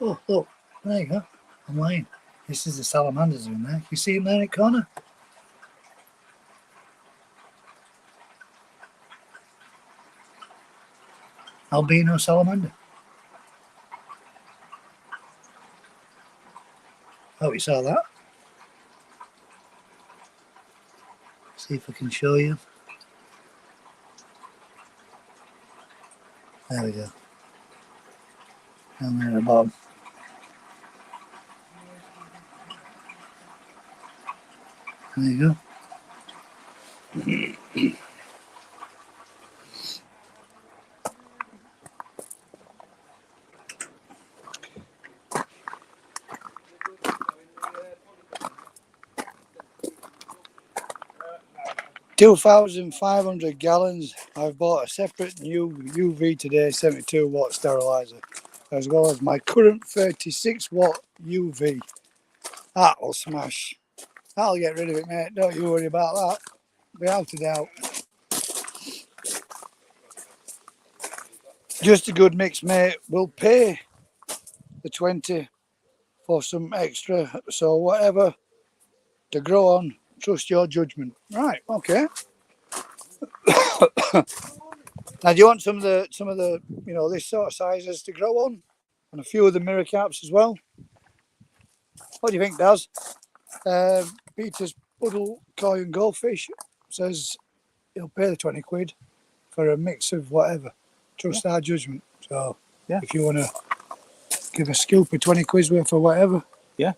Oh, look, there you go. I'm lying. This is the salamanders in there. You see him there in the corner? Albino salamander. Oh, you saw that? See if I can show you. There we go. Down there at the bottom. There you go. 2,500 gallons. I've bought a separate new UV today, 72 watt sterilizer, as well as my current 36 watt UV. That'll smash. That'll get rid of it, mate. Don't you worry about that. Without a doubt. Just a good mix, mate. We'll pay the 20 for some extra. So whatever to grow on, trust your judgment. Right, okay. Now, do you want some of the this sort of sizes to grow on, and a few of the mirror caps as well? What do you think, Daz? Peter's Puddle Koi and Goldfish says he'll pay the 20 quid for a mix of whatever. Trust our judgment. So, if you want to give a scoop of 20 quid worth or whatever. Yeah.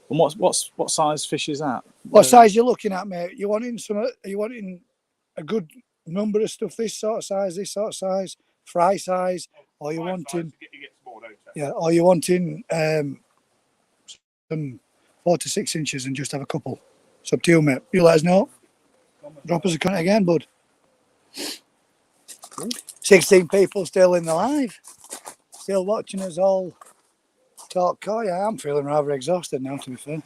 And what size fish is that? What size you looking at, mate? You wanting Are you wanting a good number of stuff? This sort of size, fry size, or you wanting? Or you wanting some 4 to 6 inches and just have a couple. It's up to you, mate. You let us know. Drop us a cunt again, bud. 16 people still in the live, still watching us all talk koi. I'm feeling rather exhausted now, to be fair.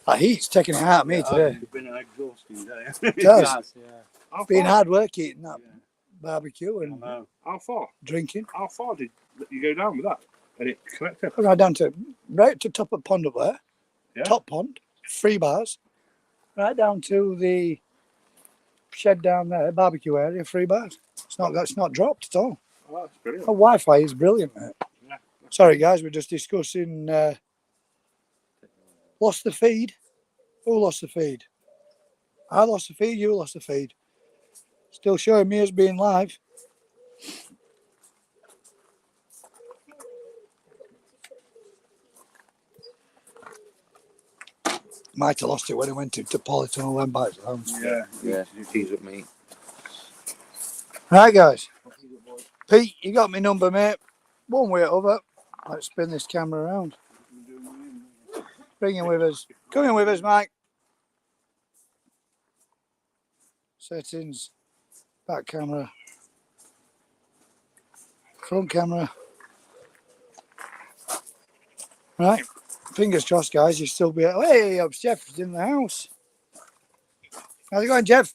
That heat's taking it out of me today. It's been an exhausting day. It does. How Been far? hard work eating that barbecue and How far? drinking. How far did you go down with that? And it connected? Right down to top of pond up there. Yeah. Top pond, 3 bars. Right down to the shed down there, barbecue area, 3 bars. It's not dropped at all. Oh, that's brilliant. The Wi-Fi is brilliant, mate. Yeah. Sorry, guys, we're just discussing. Lost the feed. Who lost the feed? I lost the feed. You lost the feed. Still showing me as being live. Might have lost it when I went to Polytunnel and back home. Yeah, tease up me. Right, guys. Pete, you got my number, mate. One way or other. Let's spin this camera around. Bring him with us. Come in with us, Mike. Settings. Back camera. Front camera. Right. Fingers crossed, guys. You still be. Hey, Jeff's in the house. How's it going, Jeff?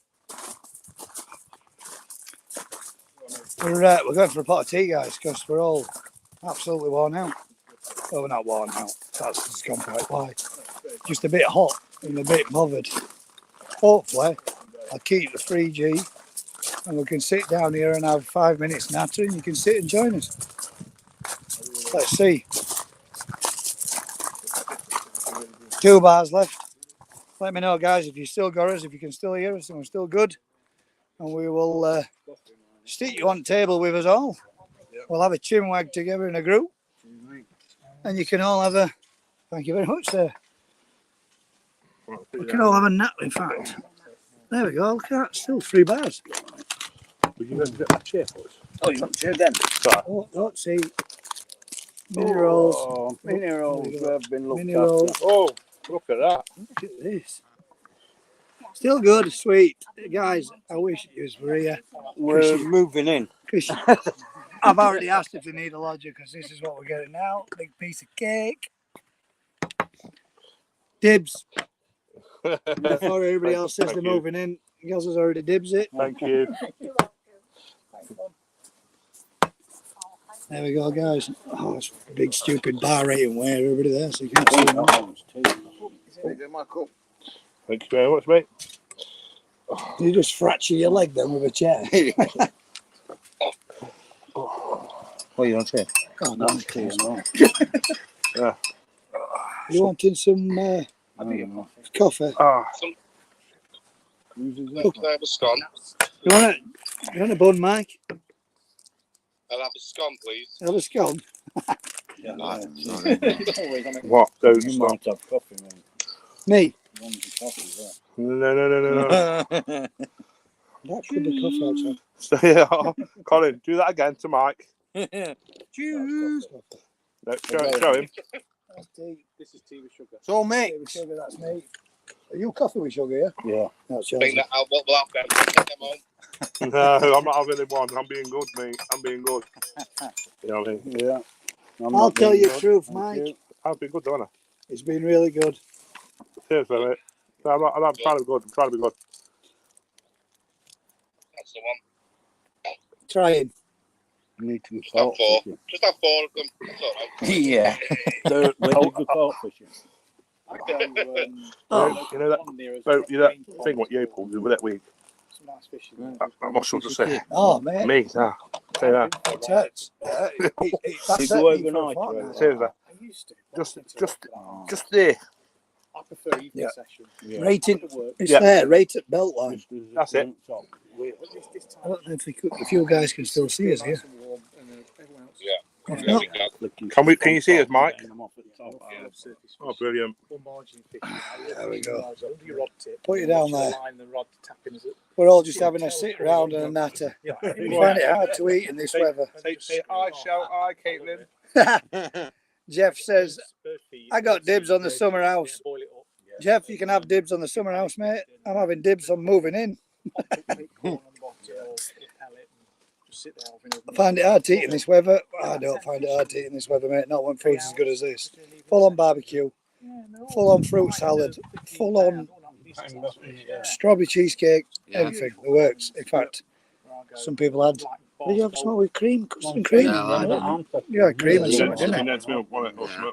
We're going for a pot of tea, guys, because we're all absolutely worn out. Well, we're not worn out. That's just gone quite wide. Just a bit hot and a bit bothered. Hopefully, I'll keep the 3G and we can sit down here and have 5 minutes natter and you can sit and join us. Let's see. 2 bars left. Let me know, guys, if you still got us, if you can still hear us and we're still good. And we will stick you on table with us all. We'll have a chinwag together in a group. And you can all have a... Thank you very much, sir. We can all have a nap, in fact. There we go. Look at that. Still 3 bars. Would you get that chair for us? Oh, you want to share them? Oh, let's see. Mini rolls. Oh, mini rolls have been looked Mini after. rolls. Oh, look at that. Look at this. Still good, sweet. Guys, I wish it was here. We're moving in. I've already asked if they need a lodger because this is what we're getting now. Big piece of cake. Dibs. Before everybody else says they're moving in, Gaz has already dibs it. Thank you. There we go, guys. Oh, it's a big stupid bar rating way, everybody there, so you can't see them. Thank you very much, mate. You just fracture your leg then with a chair. What you want to say? Oh, no, please. Yeah. You wanting some coffee? Ah, Can I have a scone? You want a bun, Mike? I'll have a scone, please. Have a scone? what? Those You stuff. might have coffee, man. Me? You want some coffee, yeah. No. That could be coffee outside. So, yeah, Colin, do that again to Mike. Cheers. No, show him. That's tea. This is tea with sugar. So, Tea mate, with sugar, that's me. Are you coffee with sugar, yeah? Yeah. That's Bring yours. that out. We'll have them. Take them home. No, I'm not having any one. I'm being good, mate. I'm being good. You know what I mean? Yeah. I'm I'll not tell being you good, the truth, thank Mike. you. I've been good, don't I? It's been really good. Seriously, mate. No, I'm trying to be good. I'm trying to be good. That's the one. Trying. You need to be Just have caught four. fishing. Just have 4 of them. That's all right. Yeah. So, where did you caught fishing? I go, Oh. You know that? on near us, No, you know that green thing what you ponds, pulled with that week? some nice fishing. I must have to say. Oh, mate. Me, nah. Say that. That's You set go me for a overnight, fortnight. right? Seriously. I used to. but Just, I think just, so. just there. I prefer evening Yeah. session. Yeah. Rating. After work. It's Yeah. there, right at Beltline. Just as That's it. top. But this I time, don't know if you guys can still see us here. nice and warm, and everyone else. Yeah. If There not, we go. Flicking Can we- stuff can you on see us, top, Mike? getting them off at the top. I love surface Oh, fishing. brilliant. Or margin fishing. I love There we using go. margin. I love your rod tip. Put you down Watching the there. line, the rod tapping as it. We're all just having a sit round and a natter. Yeah. We find it hard to eat in this weather. Say I shall I, Caitlin. Jeff says, I got dibs on the summer house. Boil it up. Jeff, you can have dibs on the summer house, mate. I'm having dibs on moving in. I find it hard to eat in this weather. I don't find it hard to eat in this weather, mate. Not when food's as good as this. Full on barbecue, full on fruit salad, full on strawberry cheesecake, everything. It works. In fact, some people had. Did you have some with cream? Custard and cream? No, I don't. Yeah, cream and something, didn't it? Condensed milk on it or something.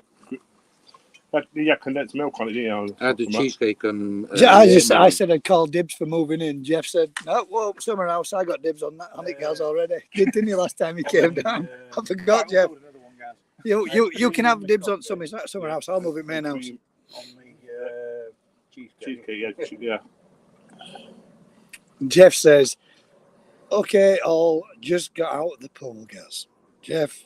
Yeah, condensed milk on it, you know. I had the cheesecake and. I said I'd call dibs for moving in. Jeff said, no, well, summer house, I got dibs on that. On it, guys, already. Didn't you last time you came down? I forgot, Jeff. You can have dibs on summer house. I'll move it main house. On the Cheesecake, yeah. Jeff says, okay, all just got out of the pool, guys. Jeff.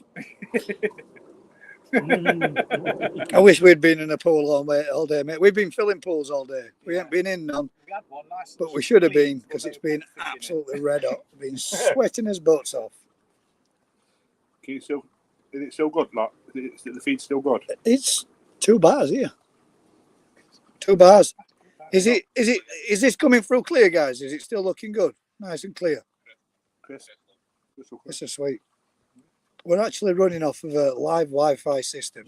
I wish we'd been in a pool all day, mate. We've been filling pools all day. We ain't been in none, we had one nice, but we should have been because it's been absolutely red hot. Been sweating his butts off. Can you still? Is it still good? Like, is the feed still good? It's 2 bars here. 2 bars. Is this coming through clear, guys? Is it still looking good? Nice and clear. Chris? This is sweet. We're actually running off of a live Wi-Fi system.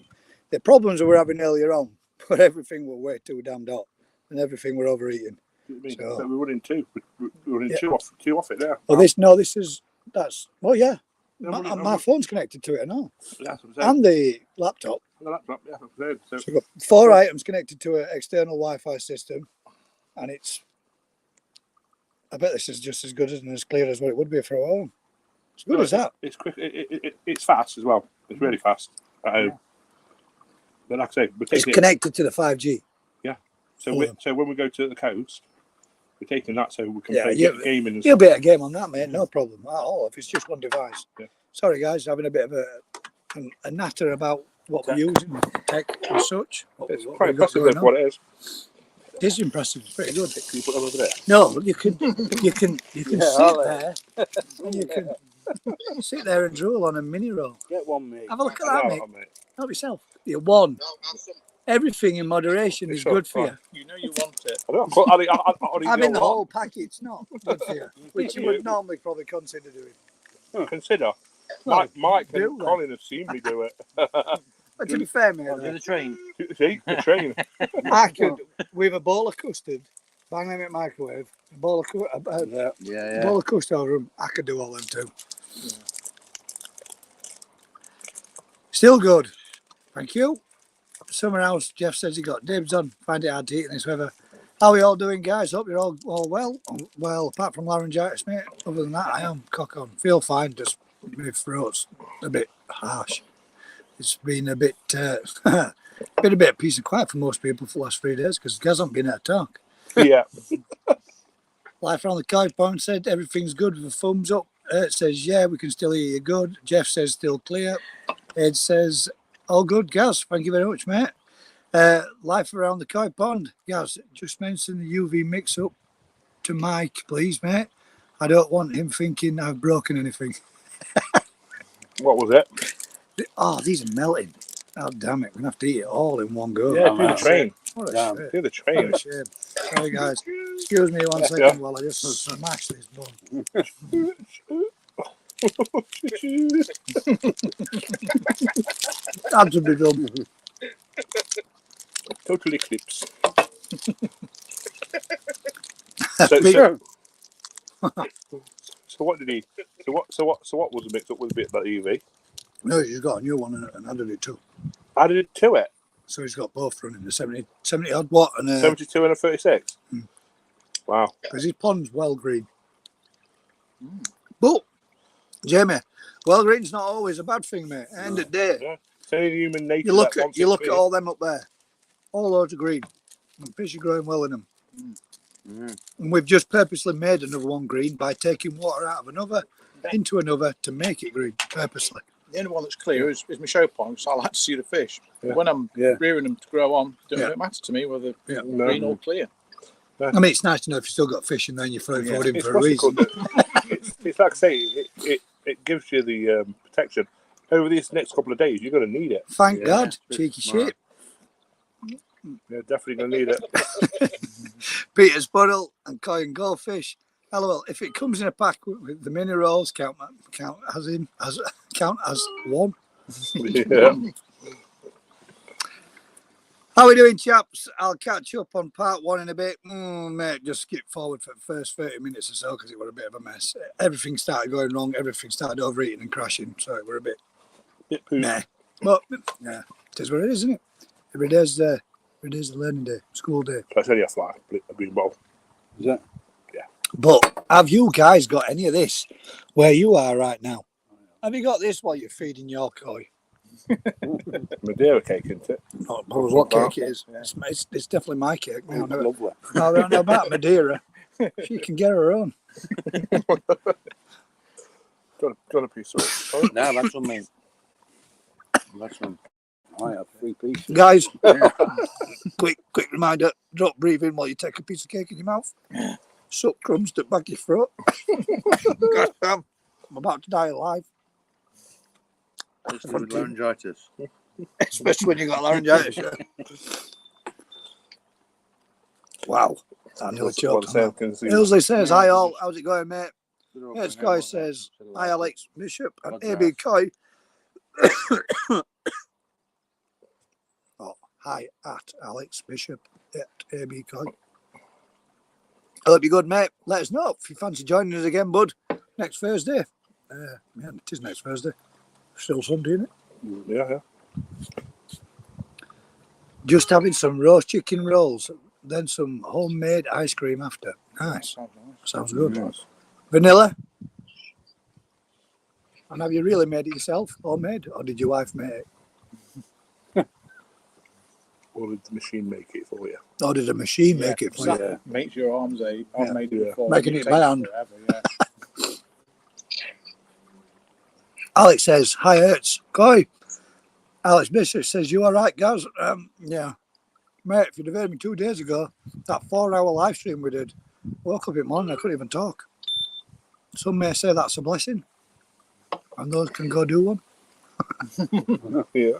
The problems we were having earlier on, but everything were way too damned hot, and everything we're overeating. So we're running 2. We're running 2 off it there. Oh, yeah. My phone's connected to it now, That's what I'm saying. and the laptop. The laptop, yeah. That's what I'm saying. So we've got 4 items connected to an external Wi-Fi system, and I bet this is just as good and as clear as what it would be for a home. As good as that. It's quick. It's fast as well. It's really fast. But like I say, we're It's taking connected to the 5G. So when we go to the coast, we're taking that so we can play gaming. You'll be at a game on that, mate. No problem at all. If it's just one device. Yeah. Sorry, guys, having a bit of a natter about what we're using, tech and such. It's what quite we've got impressive going with what it is. It is impressive. It's pretty good. Can you put that over there? No, you can sit there and you can sit there and drool on a mini roll. Get one, mate. Have a look at I that, know, mate. Help yourself. You're one. No, have some. Everything in moderation is good for you. You know you want it. I don't. Having the whole packet's not good for you, which you would normally probably consider doing. Consider. Well, Mike do and that. Colin have seen me do it. But to be fair, mate, Do the train. See, the train. I could, with a bowl of custard, bang them in the microwave, a bowl of custard over them, I could do all them too. Yeah. Still good. Thank you. Summer house, Jeff says he got dibs on. Find it hard to eat in this weather. How are you all doing, guys? Hope you're all well. Well, apart from laryngitis, mate. Other than that, I am cock on. Feel fine, just my throat's a bit harsh. It's been a bit a piece of quiet for most people for the last 3 days because guys haven't been able to talk. Yeah. Life around the couch point said everything's good with a thumbs up. It says, yeah, we can still hear you good. Jeff says still clear. Ed says, all good, Gaz. Thank you very much, mate. Life around the koi pond. Gaz, just mention the UV mix up to Mike, please, mate. I don't want him thinking I've broken anything. What was it? Oh, these are melting. Oh, damn it. We're going to have to eat it all in one go. Yeah, do the train. What a Damn. shame. See the What train. a shame. Sorry, guys. Excuse me 1 second while I just smash this bun. Had to be done. Total eclipse. Peter, So what did he? So what was the mix up with a bit about EV? no, he's got a new one and added it too. Added it to it. So he's got both running, the 70 odd watt and 72 and a 36. Wow. because his pond's well green. But Jamie, well green's not always a bad thing, mate. End of the day, Yeah. It's only human nature. you look that at wants it to be. all them up there, all loads of green, and fish are growing well in them. And we've just purposely made another one green by taking water out of another into another to make it green purposely. The only one that's clear is my show pond, so I like to see the fish. Yeah. When I'm rearing them to grow on, it Yeah. don't matter to me whether Yeah. they're green or clear. I mean, it's nice to know if you've still got fish and then you're throwing forward in It's for a what's it reason. called? It's like I say, it gives you the protection. Over these next couple of days, you're going to need it. Thank Yeah. God, cheeky Smart. shit. You're definitely going to need it. Peter Spuddle and Koi and Goldfish. LOL, if it comes in a pack with the mini rolls, count as one. Yeah. How we doing, chaps? I'll catch up on part one in a bit. Mate, just skip forward for the first 30 minutes or so because it was a bit of a mess. Everything started going wrong. Everything started overeating and crashing. So we're a bit meh. But yeah, it is what it is, isn't it? Every day's a learning day, school day. That's only a fly, a green bottle. Is that? But have you guys got any of this where you are right now? Have you got this while you're feeding your koi? Madeira cake, isn't it? Not knows what cake it is. It's definitely my cake. I don't know, Lovely. I don't know about Madeira. She can get her own. Got a piece of it. Sorry. No, that's one, mate. That's one. I have 3 pieces. Guys, quick reminder, don't breathe in while you take a piece of cake in your mouth. Suck crumbs to back your throat. I'm about to die alive. Especially with laryngitis. Especially when you got laryngitis. Yeah. Wow. I nearly choked on that. Ilsley says, hi all, how's it going, mate? Yes, Guy says, hi Alex Bishop and AB Coy. Oh, hi at Alex Bishop at AB Coy. I hope you're good, mate. Let us know if you fancy joining us again, bud, next Thursday. Yeah, it is next Thursday. Still Sunday, isn't it? Yeah. Just having some roast chicken rolls, then some homemade ice cream after. Nice. Sounds good. Nice. Vanilla? And have you really made it yourself, homemade, or did your wife make it? Or did the machine make it for you? Or did a machine make it for you? That makes your arms ache. I've made it before. Making it takes by hand. forever, yeah. Alex says, hi, Hertz. Koi. Alex Bishop says, you all right, Gaz? Yeah. Mate, if you'd have heard me 2 days ago, that 4-hour live stream we did, woke up in the morning, I couldn't even talk. Some may say that's a blessing. And those can go do one. Yeah.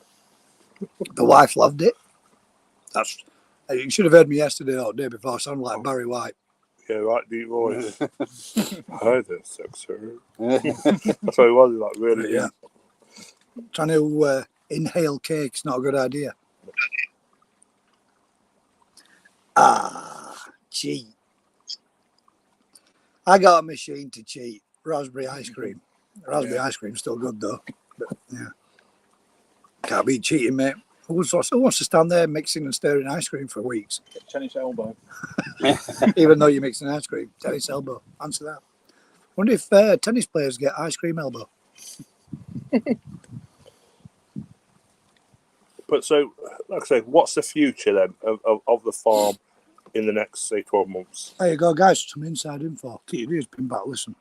The wife loved it. You should have heard me yesterday or the day before. I sounded like Barry White. Yeah, right, deep voice. Hi there, sexer. That's what it was, like, really. Yeah. Trying to inhale cake's not a good idea. Cheat. I got a machine to cheat. Raspberry ice cream. Raspberry ice cream's still good though. But yeah. Can't be cheating, mate. Who wants to stand there mixing and stirring ice cream for weeks? Tennis elbow. Even though you're mixing ice cream. Tennis elbow. Answer that. Wonder if tennis players get ice cream elbow. But so, like I say, what's the future then of the farm in the next, say, 12 months? There you go, guys. Some inside info. Keep your ears pinned back. Listen.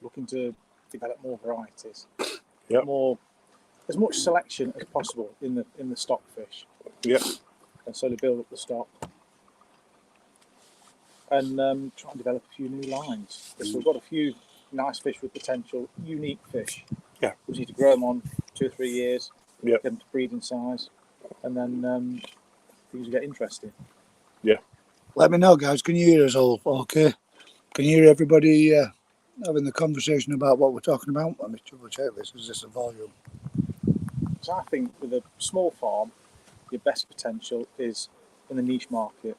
Looking to develop more varieties. Yep. More, as much selection as possible in the stock fish. Yep. And slowly build up the stock. And try and develop a few new lines. Because we've got a few nice fish with potential, unique fish. Yeah. We need to grow them on 2 or 3 years. Yep. Get them to breeding size. And then things will get interesting. Let me know, guys. Can you hear us all? Okay. Can you hear everybody having the conversation about what we're talking about? Let me double check this. Is this a volume? So I think with a small farm, your best potential is in the niche market.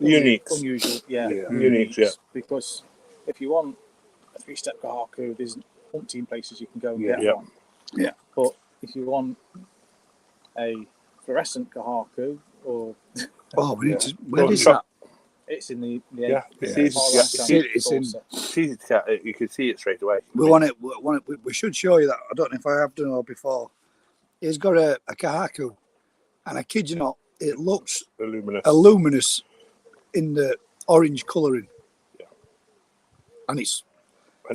Uniques. Unusual, yeah. Uniques, yeah. Because if you want a 3-step Kahaku, there's umpteen places you can go and get Yeah. one. Yeah. But if you want a fluorescent Kahaku, or Oh, we need to. Where Well, is shop- that? it's in the Yeah, it's Yeah, easy. far Yeah, right it's hand easy. it's in- torso. It's easy to get. You can see it straight away. We want it. We should show you that. I don't know if I have done it before. He's got a Kahaku, and I kid you not, it looks Luminous. in the orange colouring. Yeah. And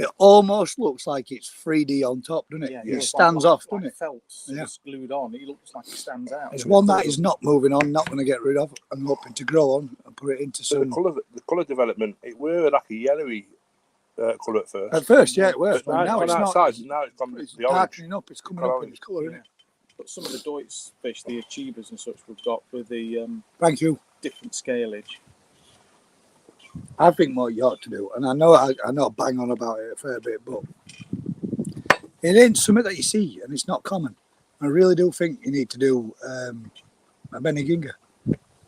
it almost looks like it's 3D on top, doesn't it? Yeah, It looks stands like, off, like doesn't it? felt Yeah. just glued on. It looks like it stands out. It's one that is not moving on, not going to get rid of, and hoping to grow on and put it into So some. the colour development, it were like a yellowy colour at first. At first, yeah, it was. But Now it's outside, not. now it's gone It's the orange. darkening up. It's coming up in its colour, isn't it? But some of the Deutz fish, the achievers and such, we've got with the Thank you. different scalage. I think what you ought to do, and I know bang on about it a fair bit, but it ain't something that you see, and it's not common. I really do think you need to do a Benny Ginger.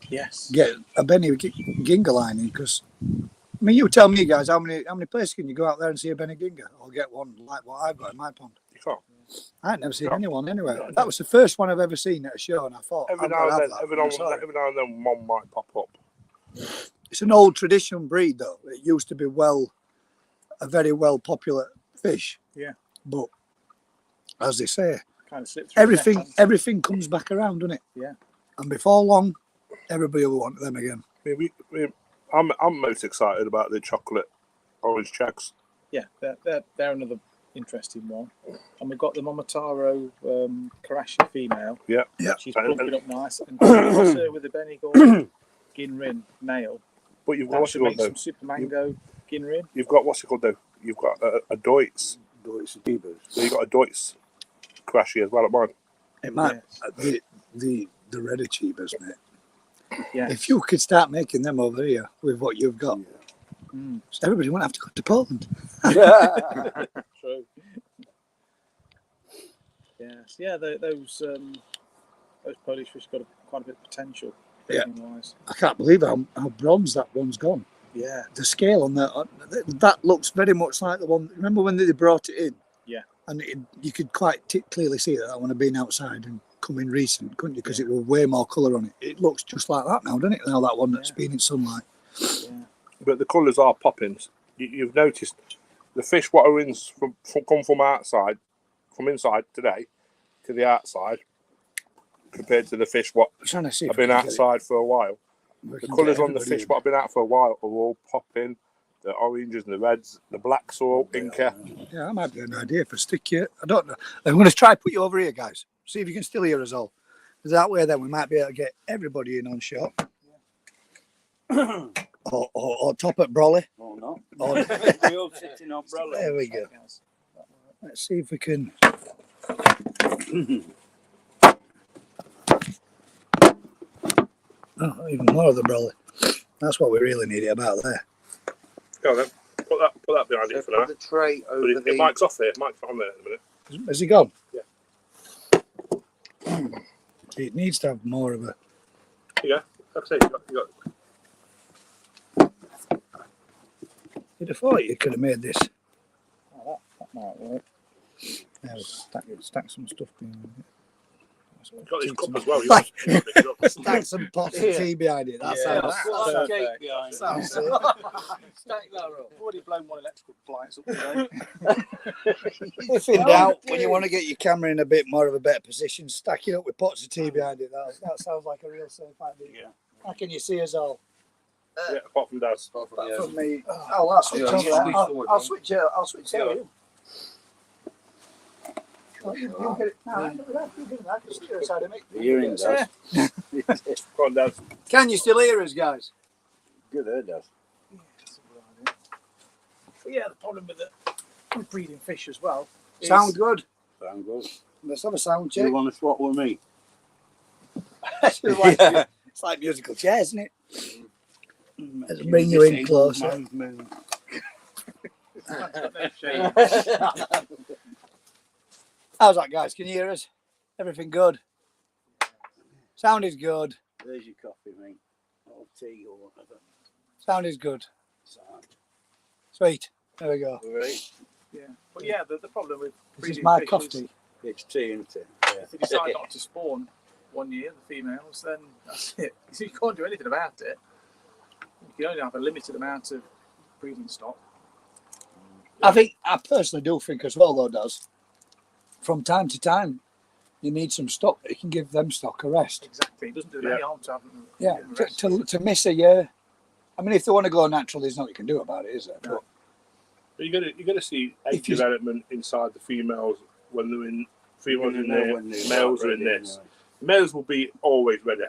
Yes. Get a Benny Ginger line in, because I mean, you tell me, guys, how many places can you go out there and see a Benny Ginger or get one like what I've got in my pond? You can't. I ain't never seen No. anyone anywhere. No, no. That was the first one I've ever seen at a show, and I thought Every I've now got to and have then, that. every I'm now and then, one might pop up. It's an old tradition breed, though. It used to be a very well popular fish. Yeah. But as they say, Kind of slipped through the net. everything comes back around, doesn't it? Yeah. And before long, everybody will want them again. I mean, I'm most excited about the chocolate orange checks. Yeah, they're another interesting one. And we've got the Momotaro Karashi female. Yeah. Yeah. She's plumping up nice. And cross her with the Bengal Ginrin male. But you've got That what's it should called make some though? super mango Ginrin. You've got what's it called though? You've got a Deutz. Deutz achievers. So you've got a Deutz Crashy as well at mine. It might Yes. the red achievers, mate. Yes. If you could start making them over here with what you've got, everybody won't have to go to Poland. True. Yes. Yeah, those Polish fish got quite a bit of potential. Yeah. Wise. I can't believe how bronze that one's gone. Yeah. The scale on that looks very much like the one. Remember when they brought it in? Yeah. And you could quite clearly see that one had been outside and come in recent, couldn't you? Because it was way more colour on it. It looks just like that now, doesn't it? Now that one that's been in sunlight. Yeah. But the colours are popping. You've noticed the fish what are come from outside, from inside today to the outside, compared to the fish what I'm trying to see have been outside for a while. The colours on the fish what have been out for a while are all popping. The oranges and the reds, the blacks are all inker. Yeah, that might be an idea for stick here. I don't know. I'm going to try put you over here, guys. See if you can still hear us all. Because that way, then we might be able to get everybody in on shot. or top at Brolly. Oh, no. Or, We all sitting on umbrella. there we go. Let's see if we can. Oh, even more of the Brolly. That's what we really need it about there. Go on then. Put that behind you for now. The tray But over it mic's off there. Mic's on there in a minute. Has he gone? Yeah. It needs to have more of a. Yeah. Like I say, you got. You'd have thought you could have made this. Oh, that might work. Yeah, stack some stuff behind it. You've got this cup as well. Like- You want to pick it up. Stack some pots of tea behind it. That Yeah, sounds. that's That's perfect. cake behind. Sounds Stack that up. I've already blown one electrical appliance up today. If in doubt, when you want to get your camera in a bit more of a better position, stack it up with pots of tea behind it. That sounds like a real safe idea. Yeah. How can you see us all? Yeah, apart from Daz. Apart from me. Oh, I'll switch over there. I'll switch over you. Oh, you get it. No, I can get it. I can steer us out of me. You're in, Daz. Go on, Daz. Can you still hear us, guys? Good, Daz. But yeah, the problem with breeding fish as well. Sound good? Sound good. Let's have a sound check. You want to swap with me? It's like musical chairs, isn't it? Let's bring you in closer. How's that, guys? Can you hear us? Everything good? Sound is good. There's your coffee, mate. Or tea or whatever. Sound is good. Sound. Sweet. There we go. Right. Yeah, but yeah, the problem with This is breeding my fish coffee. It's tea, isn't it? if they decide not to spawn one year, the females, then that's it. You can't do anything about it. You can only have a limited amount of breeding stock. I personally do think as well, though, Daz, from time to time, you need some stock. You can give them stock a rest. Exactly. It doesn't do any harm to have them. Yeah, give them a rest. to miss a year. I mean, if they want to go natural, there's nothing you can do about it, is there? No. But you're gonna see egg If you- development inside the females when they're in. Females in know there, when they males are are in ready, this. anyway. Males will be always ready.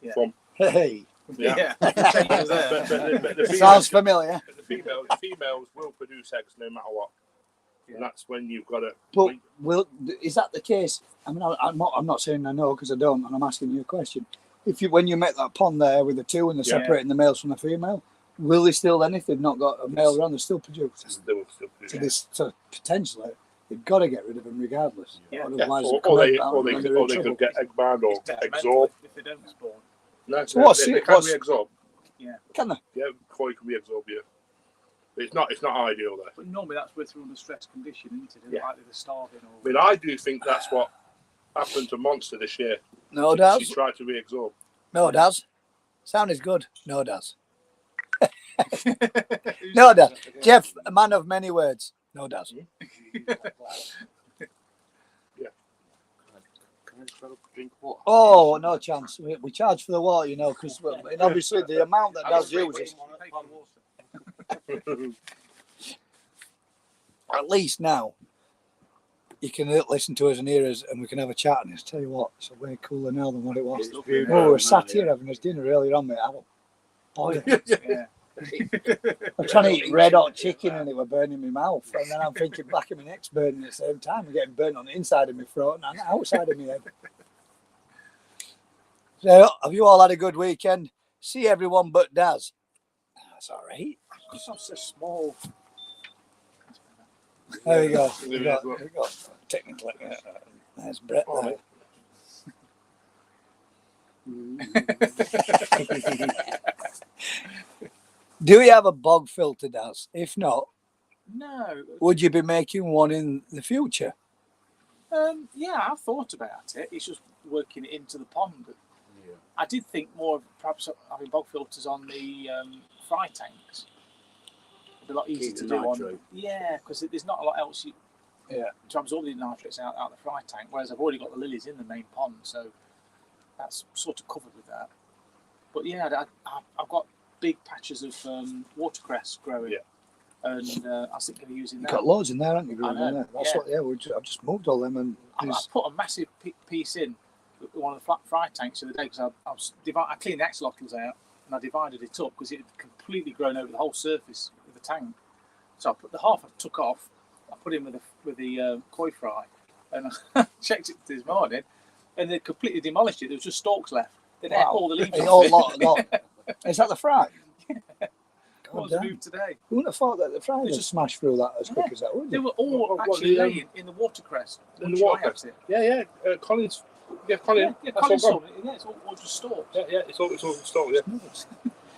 Yeah. From Hey, yeah. Yeah. but the sounds females, familiar. the females will produce eggs no matter what. Yeah. And that's when you've got to. But is that the case? I mean, I'm not saying I know because I don't, and I'm asking you a question. When you make that pond there with the two and they're Yeah. separating the males from the female, will they still then, if they've not got a male around, they still produce? They will still produce. So potentially, you've got to get rid of them regardless. Yeah. Yeah, Otherwise, or, they come or they, out or they, and could, they're in or they trouble. could get egg bound or It's detrimental absorb. if they don't spawn. No, So what's they it- can what's- be absorbed. Can they? Yeah, koi can be absorbed. Yeah, but it's not ideal though. But normally that's where they're under stress condition, isn't it? Yeah. Like they're starving or. I mean, I do think that's what happened to Monster this year. No, She Daz. tried to reabsorb. No, Daz. Sound is good. No, Daz. No, Daz. Jeff, a man of many words. No, Daz. Can I just have a drink of water? Oh, no chance. We charge for the water, you know, because obviously the amount that Daz uses. At least now, you can listen to us and hear us, and we can have a chat. And it's tell you what, it's way cooler now than what it was. It's We been were better sat now, here yeah. having us dinner earlier on, mate. Boy, Yeah. I'm trying to eat red hot chicken and it were burning my mouth. And then I'm thinking back of my neck's burning at the same time. I'm getting burnt on the inside of my throat and outside of my head. So, have you all had a good weekend? See everyone but Daz. That's all right. It's not so small. There we go. Yeah, We got technically. There's Brett there. Do we have a bog filter, Daz? If not, No. would you be making one in the future? Yeah, I've thought about it. It's just working it into the pond. Yeah. I did think more of perhaps having bog filters on the fry tanks. It'd be a lot easier Keep to the do on. nitro. Yeah, because there's not a lot else Yeah. to absorb the nitrates out the fry tank. Whereas I've already got the lilies in the main pond, so that's sort of covered with that. But yeah, I've got big patches of watercress growing, Yeah. and I was thinking of using You've that. got loads in there, haven't you? I Green, know, in there? That's yeah. what. Yeah, I've just moved all them, and I put a massive piece in one of the fry tanks the other day because I cleaned the axolotls out and I divided it up because it had completely grown over the whole surface of the tank. So I put the half I took off, I put in with the koi fry, and I checked it this morning, and they completely demolished it. There was just stalks left. They'd ate all the leaves Hey, off all it. lot. Is that the fry? What was God the damn. move today? Who wouldn't have thought that the fry would It's just just- smash through that as quick as that, would They you? were all What, actually the, laying in the watercress. in Once the you watercress? ate it. Yeah. Collins. Yeah, Colin. Yeah, That's Colin's all gone. saw it. Yeah, it's all just stalks. Yeah, it's all installed. Yeah.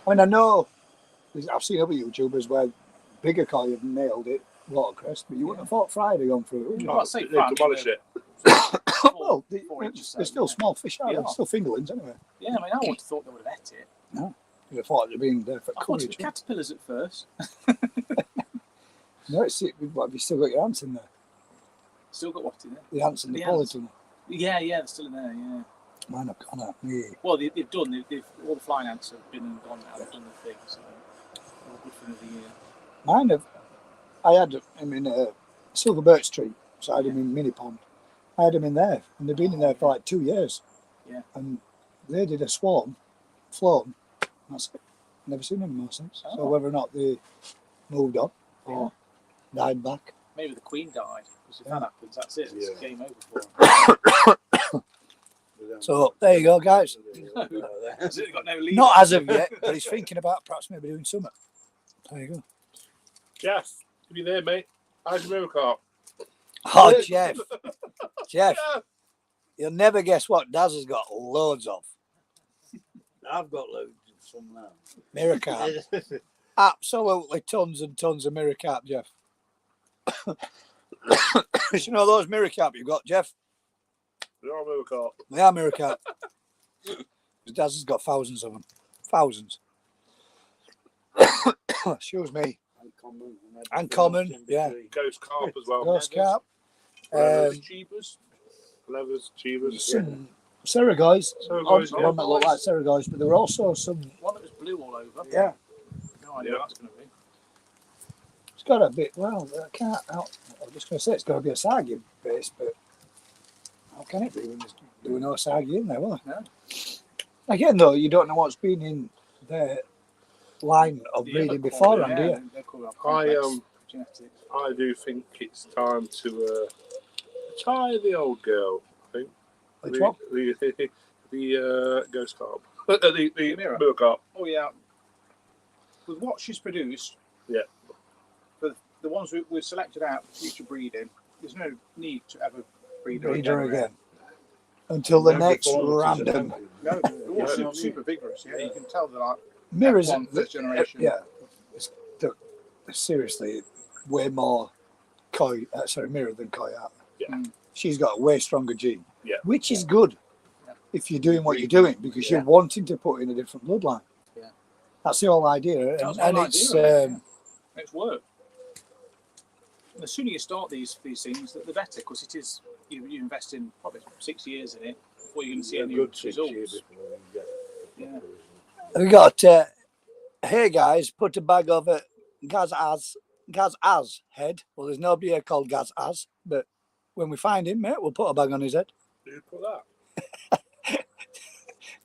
I mean, I know I've seen other YouTubers where bigger koi have nailed it, watercress, but you wouldn't have thought fry had gone through it, would you? Well, I'd say They fry, demolished it. Well, Four inches, they're still small fish, aren't they? Yeah. They're still fingerlings, anyway. Yeah, I mean, I would have thought they would have ate it. You'd have thought they'd been there for I thought it courage. was caterpillars at first. No, what have you still got your ants in there? Still got what in there? The ants in the The ants. polytunnel. Yeah, they're still in there. Yeah. Mine have gone out. Yeah. Well, they've done. They've all the flying ants have been and gone now. They've done the thing. So all good for another year. Mine have. I had them in a silver birch tree, so I had them in mini pond. I had them in there, and they've been in there for like 2 years. Yeah. And they did a flown. That's it. Never seen them more since. So Oh. whether or not they moved on or died back. Maybe the queen died. Because if Yeah. that happens, that's it. It's Yeah. game over for them. But So there you go, guys. Has it got no lead? Not as of yet, but he's thinking about perhaps maybe doing something. There you go. Jeff, are you there, mate? How's your miracle? Oh, Jeff. Jeff, Yeah. you'll never guess what Daz has got loads of. I've got loads of some now. Miracarp. Absolutely tons and tons of Miracarp, Jeff. You know those Miracarp you've got, Jeff? You're miracle. They are Miracarp. Daz has got thousands of them. Thousands. Excuse me. Uncommon, yeah. Ghost carp as well. Ghost carp. Levers, cheevers. Levers, cheevers. Some Ceregoys. Ceregoys, One that looked like Ceregoys, but there were also some. One that was blue all over. Yeah. No idea what that's going to be. It's got a bit. Well, I can't. I'm just going to say it's got to be a Sargi base, but how can it be when there were no Sargi in there? Will there? No. Again, though, you don't know what's been in their line of breeding beforehand, do you? They're called complex genetics. I do think it's time to try the old girl. I think. Which one? The ghost carp. The Mirror. miracle. Oh yeah. With what she's produced, Yeah. for the ones we've selected out for future breeding, there's no need to ever breed Breed her again until the next random. No, they're all super vigorous. Yeah, you can tell they're like Mirrors, F1 first generation. yeah, they're seriously way more mirror than koi out. Yeah. She's got a way stronger gene, Yeah. which is good if you're doing what you're doing because you're wanting to put in a different bloodline. Yeah. That's the whole idea, That's and the whole it's idea, it's work. And the sooner you start these things, the better, because it is you invest in probably 6 years in it before you're going to see any results. Yeah. we got. Hey guys, put a bag over Gaz's head. Well, there's nobody here called Gaz, but when we find him, mate, we'll put a bag on his head. Who put that?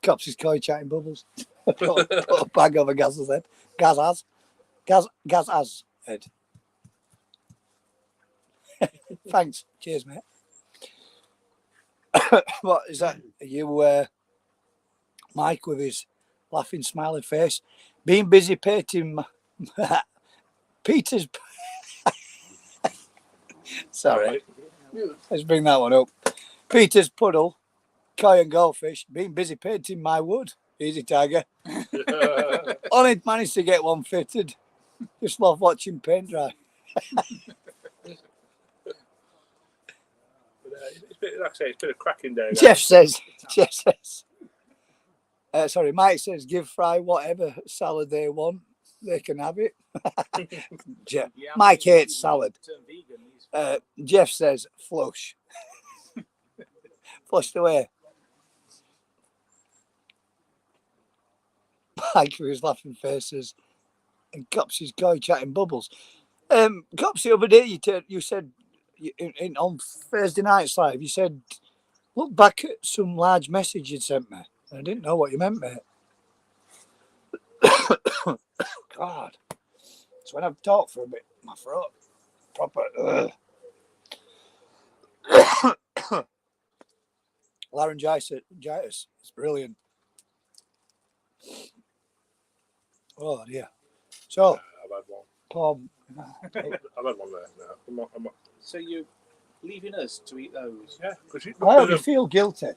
Cops is koi chatting bubbles. put a bag over Gaz's head. Gaz's head. Thanks. Cheers, mate. What is that? Are you Mike with his laughing, smiling face? Being busy painting Peter's. Sorry. Let's bring that one up. Peter's puddle, koi and goldfish, been busy painting my wood. Easy, Tiger. Only managed to get one fitted. Just love watching paint dry. Like I say, it's been a cracking day. Jeff says. Sorry, Mike says give Fry whatever salad they want. They can have it. Jeff. Yeah, Mike hates salad. turn vegan, he's Jeff says flush. Flushed away. Mike with his laughing faces and Copsy's koi chatting bubbles. Cops, the other day you said on Thursday night's live, you said look back at some large message you'd sent me. I didn't know what you meant, mate. God, so when I've talked for a bit, my throat proper laryngitis. It's brilliant. Oh dear. So, I've had one. Tom, I've had one there. No, I'm not. So you're leaving us to eat those? Yeah, because I hope you feel guilty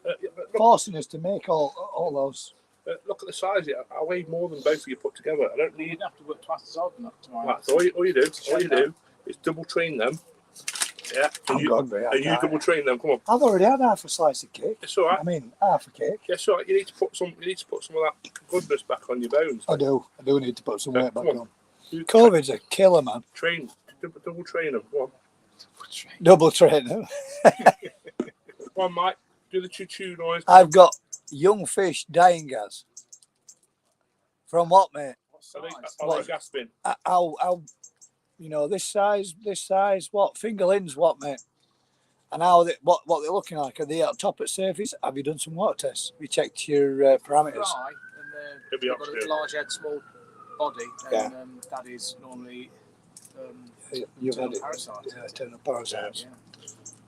look, forcing us to make all those. look at the size of it. I weigh more than both of you put together. I don't You need. didn't have to work twice as hard than that tomorrow. That's all you do is double train them. Yeah, and you double train them. Come on, I've already had half a slice of cake. it's all right. I mean, half a cake. Yeah, it's all right. You need to put some of that goodness back on your bones. I do need to put some weight back come on. You COVID's a killer, man. train, double train them. Go on, Double trainer. come on, Mike. Do the choo-choo noise. I've got young fish dying, Gaz. From what, mate? Are they gasping? How this size, what? Fingerlings, what, mate? And how what they're looking like? Are they at top at surface? Have you done some water tests? Have you checked your parameters? Dry, and they've got a large head, small body, and that is normally You've had internal it. parasites. Yeah, internal parasites.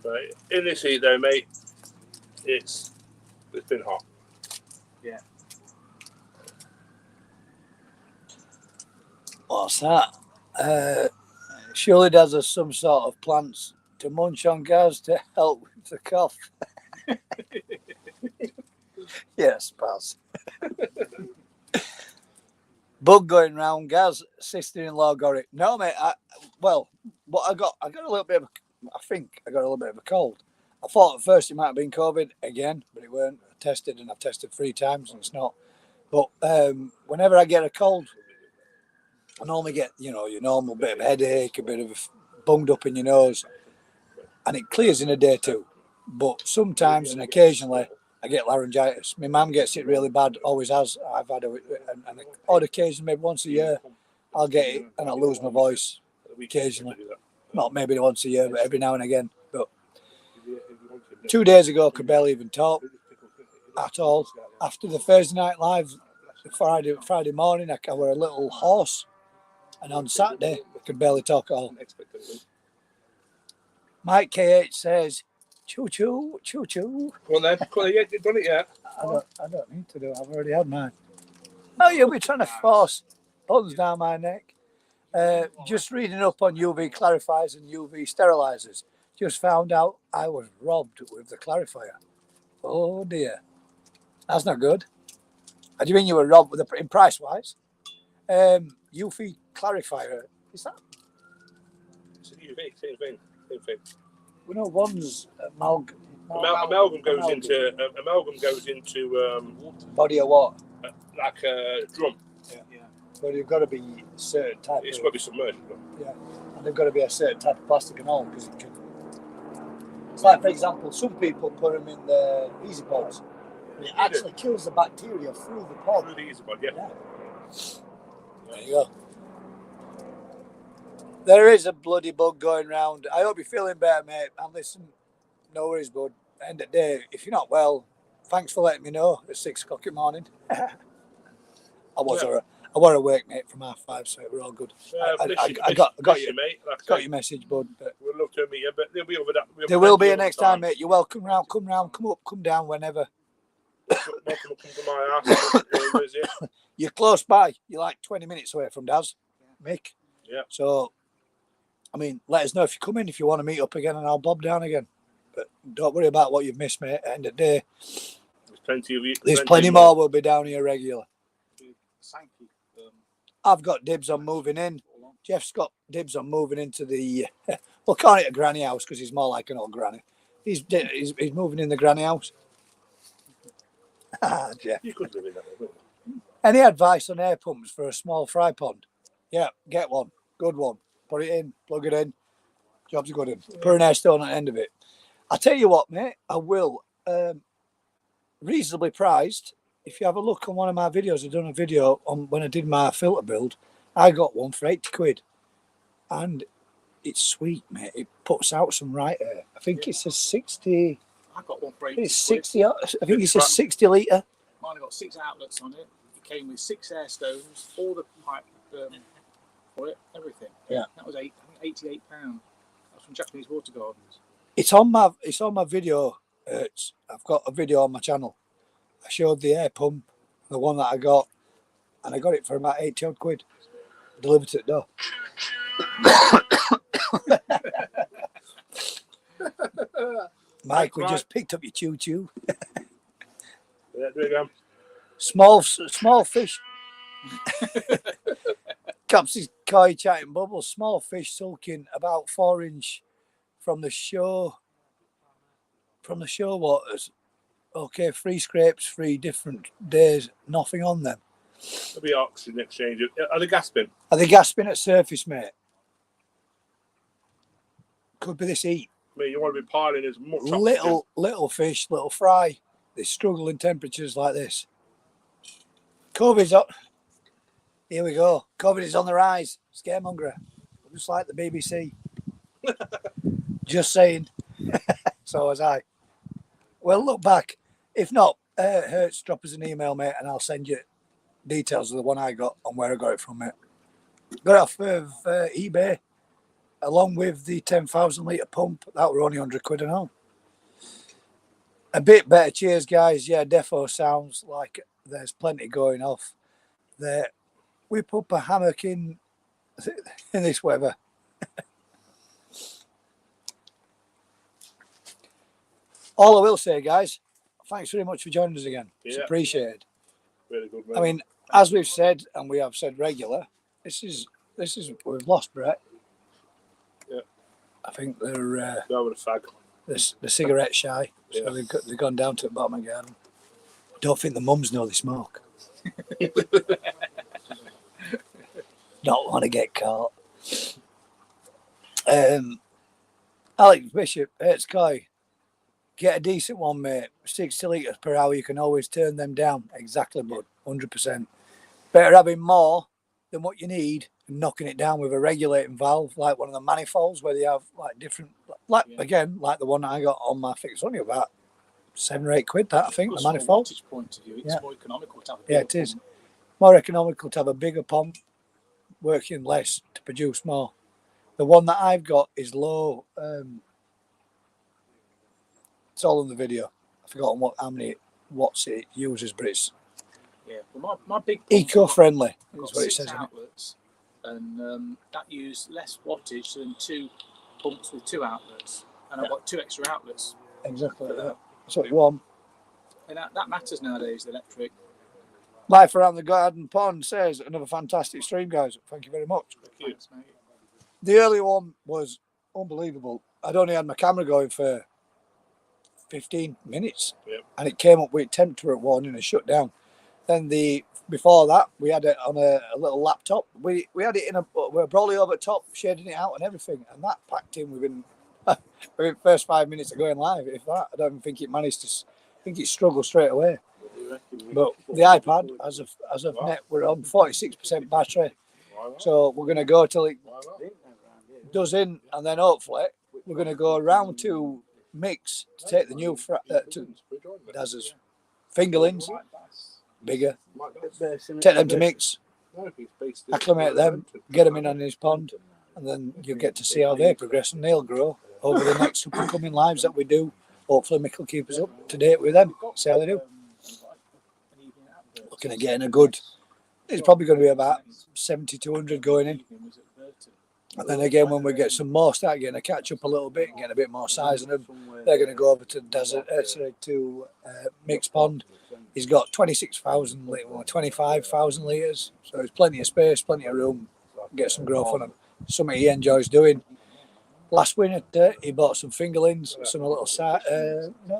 Yeah. Right. In this heat, though, mate, it's It's been hot. What's that? Surely Dazza some sort of plants to munch on, Gaz, to help with the cough. Yes, pass. Bug going round, Gaz. Sister-in-law got it. No, mate. What I got a little bit of. I think I got a little bit of a cold. I thought at first it might have been COVID again, but it weren't. I tested and I've tested 3 times and it's not. But whenever I get a cold, I normally get your normal bit of headache, a bit of bunged up in your nose, and it clears in a day too. But sometimes and occasionally I get laryngitis. My mum gets it really bad, always has. I've had an odd occasion, maybe once a year, I'll get it and I'll lose my voice occasionally. Not maybe once a year, but every now and again. But 2 days ago, I could barely even talk at all. After the Thursday Night Live, Friday morning, I were a little hoarse. And on Saturday, I could barely talk at all. Mike KH says, choo choo, choo choo. Well then, you've done it yet. I don't need to do it. I've already had mine. Oh, you'll be trying to force buttons down my neck. Just reading up on UV clarifiers and UV sterilizers. Just found out I was robbed with the clarifier. Oh dear. That's not good. How do you mean you were robbed with in price wise? UV clarifier. Is that? It's a UV, same thing. We know one's amalgam. Amalgam goes into Body of water. like a drum. Yeah. But you've got to be a certain type. It's got to be submerged. Yeah, and they've got to be a certain type of plastic and all because it can. It's like, for example, some people put them in the easy pods. And it actually kills the bacteria through the pod. Through the easy pod, yeah. There you go. There is a bloody bug going round. I hope you're feeling better, mate. And listen, no worries, bud. End of the day, if you're not well, thanks for letting me know at 6 o'clock in the morning. I was awake, mate, from 5:30, so we're all good. I got you, mate. Got your message, bud. But we'd love to meet you, but there'll be over that. There will be a next time, mate. You're welcome round. Come round, come up, come down whenever. Welcome to my house. You're close by. You're like 20 minutes away from Daz, Mick. Yeah. So, I mean, let us know if you come in, if you want to meet up again, and I'll bob down again. But don't worry about what you've missed, mate. At the end of the day, there's plenty of you. There's plenty more. Will be down here regular. Thank you. I've got dibs on moving in. Jeff's got dibs on moving into the. We'll call it a granny house because he's more like an old granny. He's moving in the granny house. Jeff. You could live in that one. Any advice on air pumps for a small fry pond? Yeah, get one. Good one. Put it in, plug it in. Job's a good one. Put an air stone at the end of it. I'll tell you what, mate. I will. Reasonably priced. If you have a look on one of my videos, I've done a video on when I did my filter build. I got one for 80 quid. And it's sweet, mate. It puts out some right air. I think it's a 60. I got one for 80 It's 60. I think it's a 60 litre. Mine got 6 outlets on it. It came with 6 air stones, all the pipe for it, everything. Yeah. That was £88. That's from Japanese Water Gardens. It's on my video. I've got a video on my channel. I showed the air pump, the one that I got, and I got it for about 80 odd quid. Delivered to the door. Mike, we just picked up your choo choo. Yeah, do it again. Small fish. Caps's koi chatting bubbles. Small fish sulking about 4 inch from the shore waters. Okay, 3 scrapes, 3 different days, nothing on them. There'll be oxygen exchange. Are they gasping? Are they gasping at surface, mate? Could be this heat. I mean, you want to be piling as much Little fish, little fry. They struggle in temperatures like this. COVID's up. Here we go. COVID is on the rise. Scaremonger. Just like the BBC. Just saying. So was I. Well, look back. If not, Hertz, drop us an email, mate, and I'll send you details of the one I got and where I got it from, mate. Got it off of eBay, along with the 10,000 litre pump. That were only 100 quid and all. A bit better. Cheers, guys. Yeah, defo sounds like there's plenty going off there. We put a hammock in this weather. All I will say, guys, thanks very much for joining us again. It's Yeah. appreciated. Really good, I mean, as we've said, and we have said regular, this is we've lost Brett. Yeah. I think they're Go with a fag. the cigarette shy, so Yeah. they've gone down to the bottom of the garden. Don't think the mums know they smoke. Don't want to get caught. Alex Bishop, it's Coy. Get a decent one, mate. 60 litres per hour. You can always turn them down. Exactly, bud. 100%. Better having more than what you need and knocking it down with a regulating valve, like one of the manifolds where they have like different, like again, like the one I got on my fix. Only about £7 or £8. That I think the manifold. From a wattage point of view, it's more economical to have a Yeah, bigger it is. pump. More economical to have a bigger pump, working less to produce more. The one that I've got is low. It's all in the video. I've forgotten how many watts it uses, but it's Well, my big pump, eco-friendly. I've got Is what it 6 says in it. outlets, and that use less wattage than 2 pumps with 2 outlets, and I've got 2 extra outlets. Exactly. Yeah. That's what you want. And that matters nowadays, the electric. Life around the garden pond says another fantastic stream, guys. Thank you very much. Thanks, mate. The earlier one was unbelievable. I'd only had my camera going for 15 minutes, and it came up with temperature warning and shut down. Then before that, we had it on a little laptop. We had it in we're probably over top, shading it out and everything, and that packed in within the first 5 minutes of going live. If that, I don't even think it managed to. I think it struggled straight away. But the iPad, as of net, we're on 46% battery, so we're going to go till it does in, and then hopefully we're going to go around to Mix to take the new to Dazza's fingerlings, bigger, take them to Mix, acclimate them, get them in on his pond, and then you get to see how they progress and they'll grow over the next upcoming lives that we do. Hopefully Mick will keep us up to date with them, see how they do. Looking at getting a good, it's probably going to be about 70 to 100 going in. And then again, when we get some more, start getting a catch up a little bit and getting a bit more size in them, they're going to go over to Mix Pond. He's got 26,000 litres, 25,000 litres, so there's plenty of space, plenty of room, get some growth on them. Something he enjoys doing. Last winter, he bought some fingerlings, some little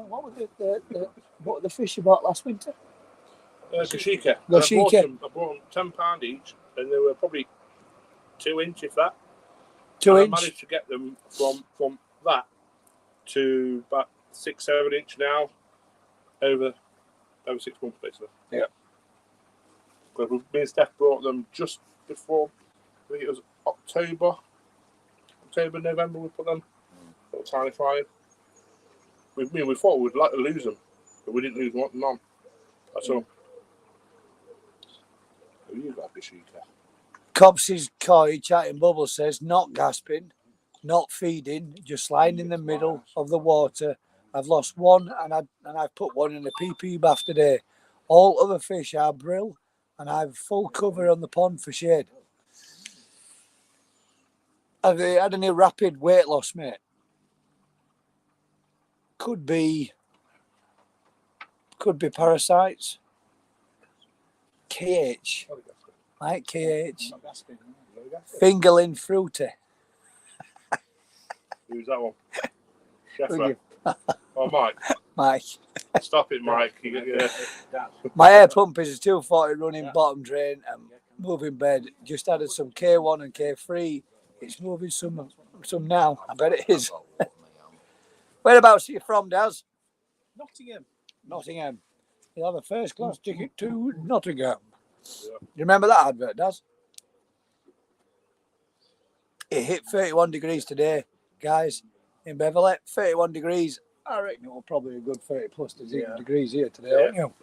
what were the fish you bought last winter? Gashika. Gashika. I bought them £10 each, and they were probably 2 inch, if that. 2 and inch. I managed to get them from that to about 6-7 inch now, over 6 months basically. Yeah. Because me and Steph brought them just before, I think it was October, November. We put them little tiny flying. We thought we'd like to lose them, but we didn't lose none. That's all. Who you got, Gashika? Cobbs's Koi chatting bubble says not gasping, not feeding, just lying in the middle of the water. I've lost one and I've put one in a PP bath today. All other fish are brill and I've full cover on the pond for shade. Have they had any rapid weight loss, mate? Could be parasites. KH. Like KH. Fingerling fruity. Who's that one? Chef. Oh, Mike. Mike. Stop it, Mike. My air pump is a 240 running bottom drain and moving bed. Just added some K1 and K3. It's moving some now. I bet it is. Whereabouts are you from, Daz? Nottingham. You'll have a first class ticket to Nottingham. Yeah. You remember that advert, Daz? It hit 31 degrees today, guys, in Beverley. 31 degrees. I reckon it will probably a good 30 plus degrees here today, won't you?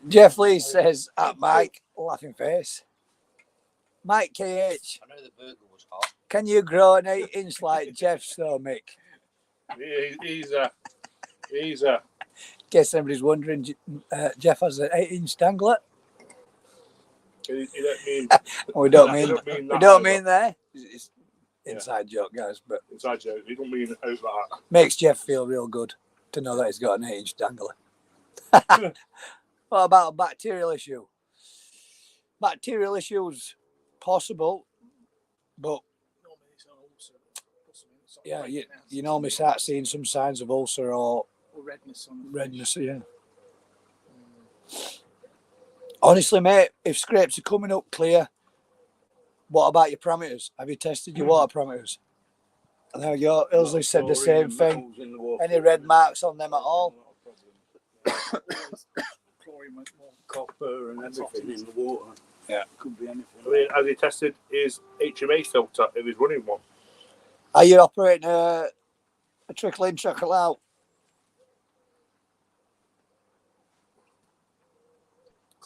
Jeff Lee says, at Mike, laughing face. Mike KH. I know the burger was hot. Can you grow an 8 inch like Jeff's though, Mick? He's In case anybody's wondering, Jeff has an 8-inch dangler. you don't mean We don't you mean don't mean we that don't over. mean there. It's inside joke, guys, but Inside joke. You don't mean over that. makes Jeff feel real good to know that he's got an 8-inch dangler. What about a bacterial issue? Bacterial issues possible, but yeah, you normally start seeing some signs of ulcer or redness on redness. Yeah. Honestly, mate, if scrapes are coming up clear, what about your parameters? Have you tested your water parameters? And there we go. Ilsley said the same thing. Any red marks on them at all? chlorine went more. Copper and everything in the water. Yeah. Could be anything. I mean, has he tested his HMA filter if he's running one? Are you operating a trickle in, trickle out?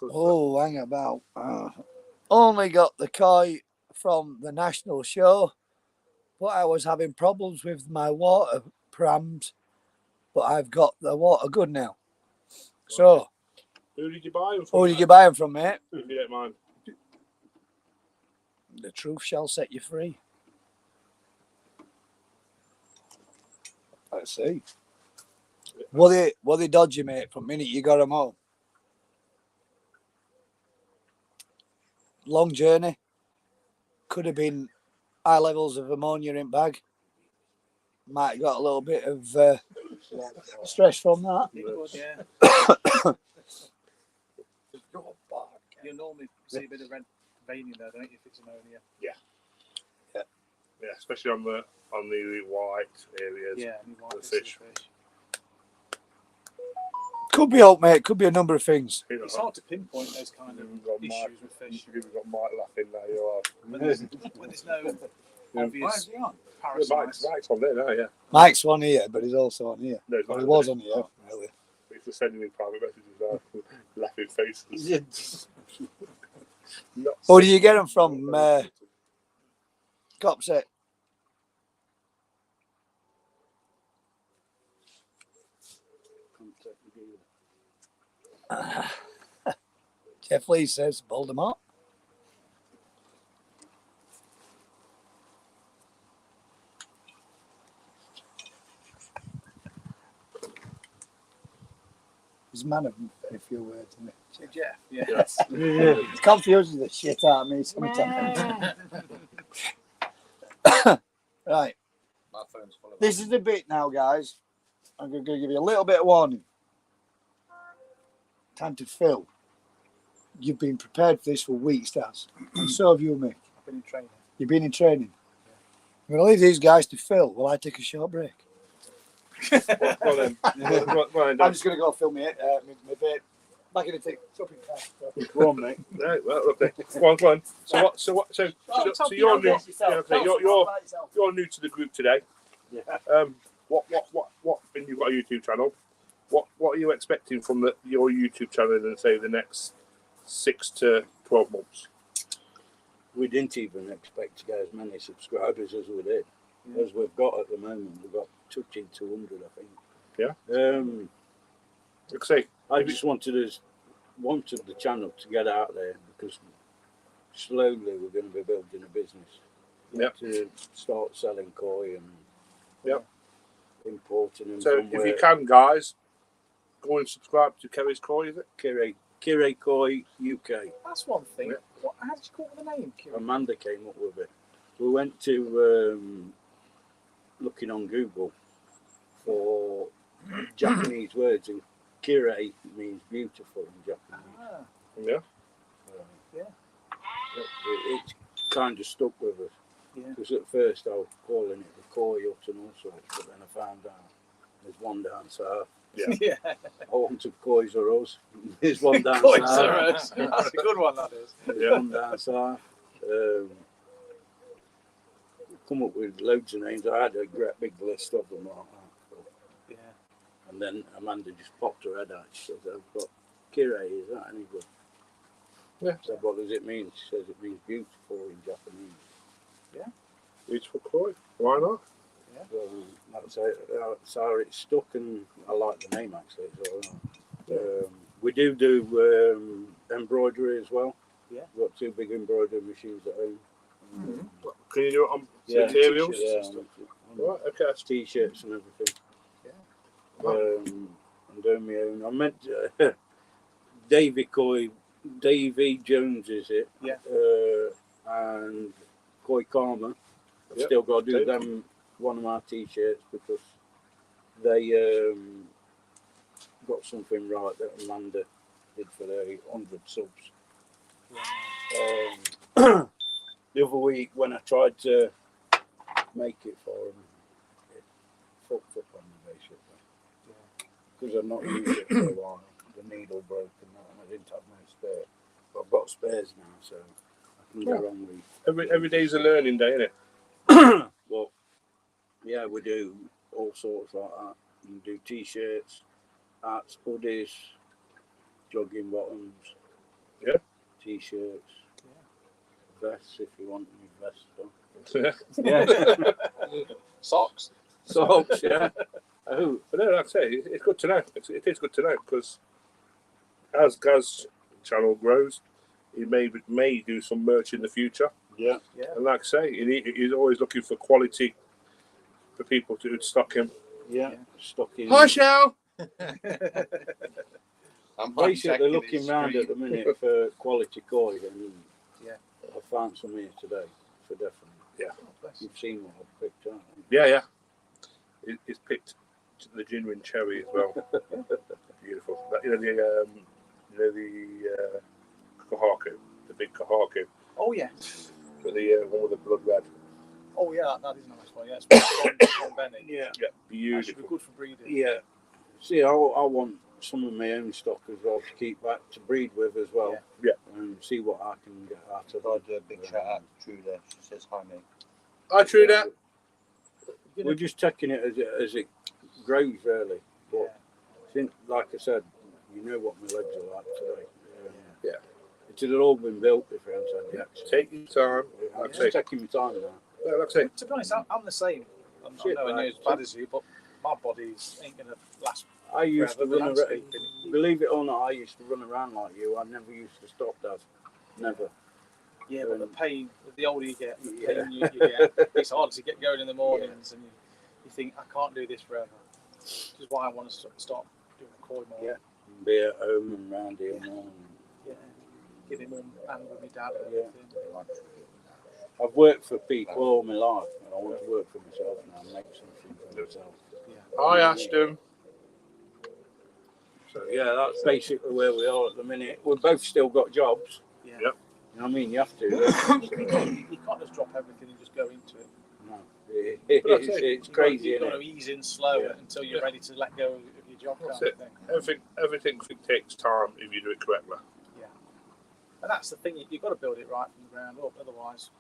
Oh, hang about. Only got the koi from the national show, but I was having problems with my water prams, but I've got the water good now. So, Who did you buy him from? who did you buy them from, mate? If you don't mind. The truth shall set you free. Let's see. Were they dodgy, mate, from the minute you got them home? Long journey. Could have been high levels of ammonia in bag. Might have got a little bit of stress from that. Yeah. You normally see a bit of red veining there, don't you, if it's ammonia? Yeah, especially on the white areas. Yeah, and you The want fish. Could be out, mate. Could be a number of things. It's hard to pinpoint those kind of issues with fish. You've got Mike laughing now. You are. When there's no obvious parasites. Mike's on there now. Yeah. Mike's on here, but he's also on here. No, he's Well, not he was there. on here, really. He's just sending me private messages now. Laughing faces. Not Oh, do you get them from Copset? Jeff Lee says Voldemort. He's a man of very few words, isn't he? Jeff, Yes. It confuses the shit out of me sometimes. Right, My phone's full of this is the bit now, guys. I'm going to give you a little bit of warning. Time to fill. You've been prepared for this for weeks, Daz. And so have you, Mick. I've been in training. You've been in training. I'm going to leave these guys to fill while I take a short break. Go on then. Go on, I'm Dan. just going to go film my bit. Back in the tick. Go on, mate. No, well, okay. Go on. So you're new. You're new to the group today. Yeah. What? And you've got a YouTube channel. What are you expecting from your YouTube channel in, say, the next 6 to 12 months? We didn't even expect to get as many subscribers as we did. As we've got at the moment. We've got touching 200, I think. Yeah. Like I say, I just wanted the channel to get out there because slowly we're going to be building a business. Yep. To start selling koi and Yep. importing them. So somewhere. if you can, guys, go and subscribe to Kerry's Koi, is it? Kire Koi UK. That's one thing. Yeah. What, how did you call the name? Kieran? Amanda came up with it. We went to looking on Google for Japanese words, and Kire means beautiful in Japanese. Ah, Yeah. yeah. It kind of stuck with us. Yeah. Because at first I was calling it the koi hut and all sorts, but then I found out there's one down south. Yeah. Yeah. I wanted Kois or us. There's one down Coins south. are us. That's a good one, that is. There's one down south. Come up with loads of names. I had a great big list of them. Yeah. And then Amanda just popped her head out. She says, I've got Kire, is that any good? Yeah. I said, what does it mean? She says, it means beautiful in Japanese. Beautiful Koi. Why not? That's how it's stuck, and I like the name actually. So, we do embroidery as well. Yeah. We've got 2 big embroidery machines at home. Can you do it on Yeah, materials? Yeah, Right, okay. T-shirts and everything. Right. I'm doing my own. I meant Davy Jones is it? Yeah. And Koi Karma. I've Yep. still got to do Okay. them one of my T-shirts because they got something right that Amanda did for their 100 subs. The other week when I tried to make it for them, it fucked up on me basically. Because I've not used it for a while. The needle broke and that, and I didn't have no spare. But I've got spares now, so I can go on with. Every day's a learning day, isn't it? Well, yeah, we do all sorts like that. We do T-shirts, hats, hoodies, jogging bottoms. Yeah. T-shirts. Vests if you want any vests done. Yeah. Yeah. Socks. Socks, yeah. Oh, But no, like I say, it's good to know. It is good to know because as Gaz channel grows, he may do some merch in the future. yeah. And like I say, he's always looking for quality for people to stock him. Yeah. Stuck in. Hi, Shell. I'm Basically looking round at the minute for quality koi, and I found some here today for definite. Yeah. You've seen what I've picked out. Yeah. He's picked the genuine cherry as well. Beautiful. That, the kahaku, the big kahaku, Oh yeah. with the one with the blood red. Oh yeah, that is a nice one. Yeah, it's from Benny. Yeah. Yeah, That should be beautiful. good for breeding. Yeah. See, I want some of my own stock as well to keep back to breed with as well. Yeah. And see what I can get out of I'd it. do a big shout out to True there. She says hi, mate. Hi, true that. We're just taking it as it grows, really. But since, like I said, you know what my legs are like today. Yeah. It had all been built if I hadn't had the accident. Take your time. I'm Like I just say, taking my time now. like I say, To be honest, I'm the same. I'm Shit, not nowhere near right. as bad as you, but my body's ain't gonna last. I used to Forever, run but around. landscaping. Believe it or not, I used to run around like you. I never used to stop, Dad. Never. Yeah, but the pain, the older you get, the Yeah. pain you get, it's hard to get going in the mornings, and you think, I can't do this forever. Which is why I want to stop doing the koi more. Yeah. Be at home and round here more. Yeah. Giving mum and with my dad and Yeah. everything. I've worked for people all my life, and I want to work for myself now and make something for myself. hi, Ashton. So yeah, that's basically where we are at the minute. We've both still got jobs. Yeah. Yep. You know what I mean? You have to. You can't just drop everything and just go into it. No. It's crazy, You've got isn't to it? ease in slow Yeah. until you're ready to let go of your job. That's Kind it. of thing. Everything takes time if you do it correctly. Yeah. And that's the thing, you've got to build it right from the ground up, otherwise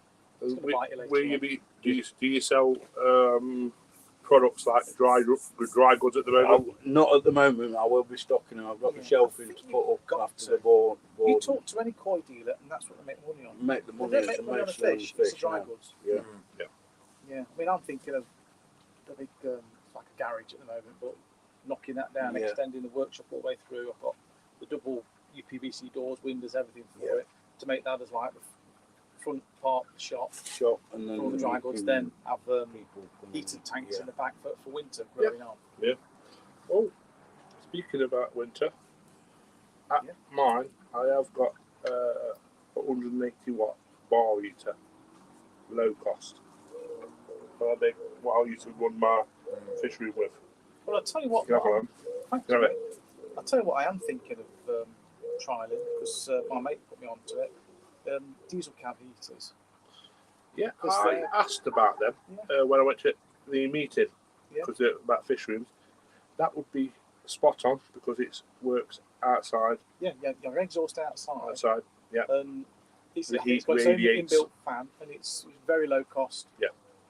it's going to bite you later. Will on. do you sell products like dry goods at the moment? Not at the moment. I will be stocking them. I've got the Yeah. shelving I to think put you've up got after to. the board. You talk to any koi dealer, and that's what they make money on. Make the They money. don't make money on a fish, it's the dry now. goods. Yeah. Yeah, I mean, I'm thinking of the big, like a garage at the moment, but knocking that down, Yeah. extending the workshop all the way through. I've got the double UPVC doors, windows, everything for Yeah. it, to make that as like the front part of the shop Shop and then for all the dry you goods, can- then have people come heated in. tanks Yeah. in the back for winter growing on. Oh, speaking about winter, at Yeah. mine I have got a 180 watt bar heater, low cost. What I used to run my fishery with. Well, I'll tell you what, You can have one. thanks, Go mate. I'll tell you what I am thinking of trialing, because my mate put me onto it. Diesel cab heaters. Yeah, 'Cause I they're- asked about them when I went to the meeting Yeah. because they're about fish rooms. That would be spot on because it works outside. Yeah, your exhaust outside. Outside, yeah. And it's, The I think it's heat got its own radiates. inbuilt fan, and it's very low cost. Yeah.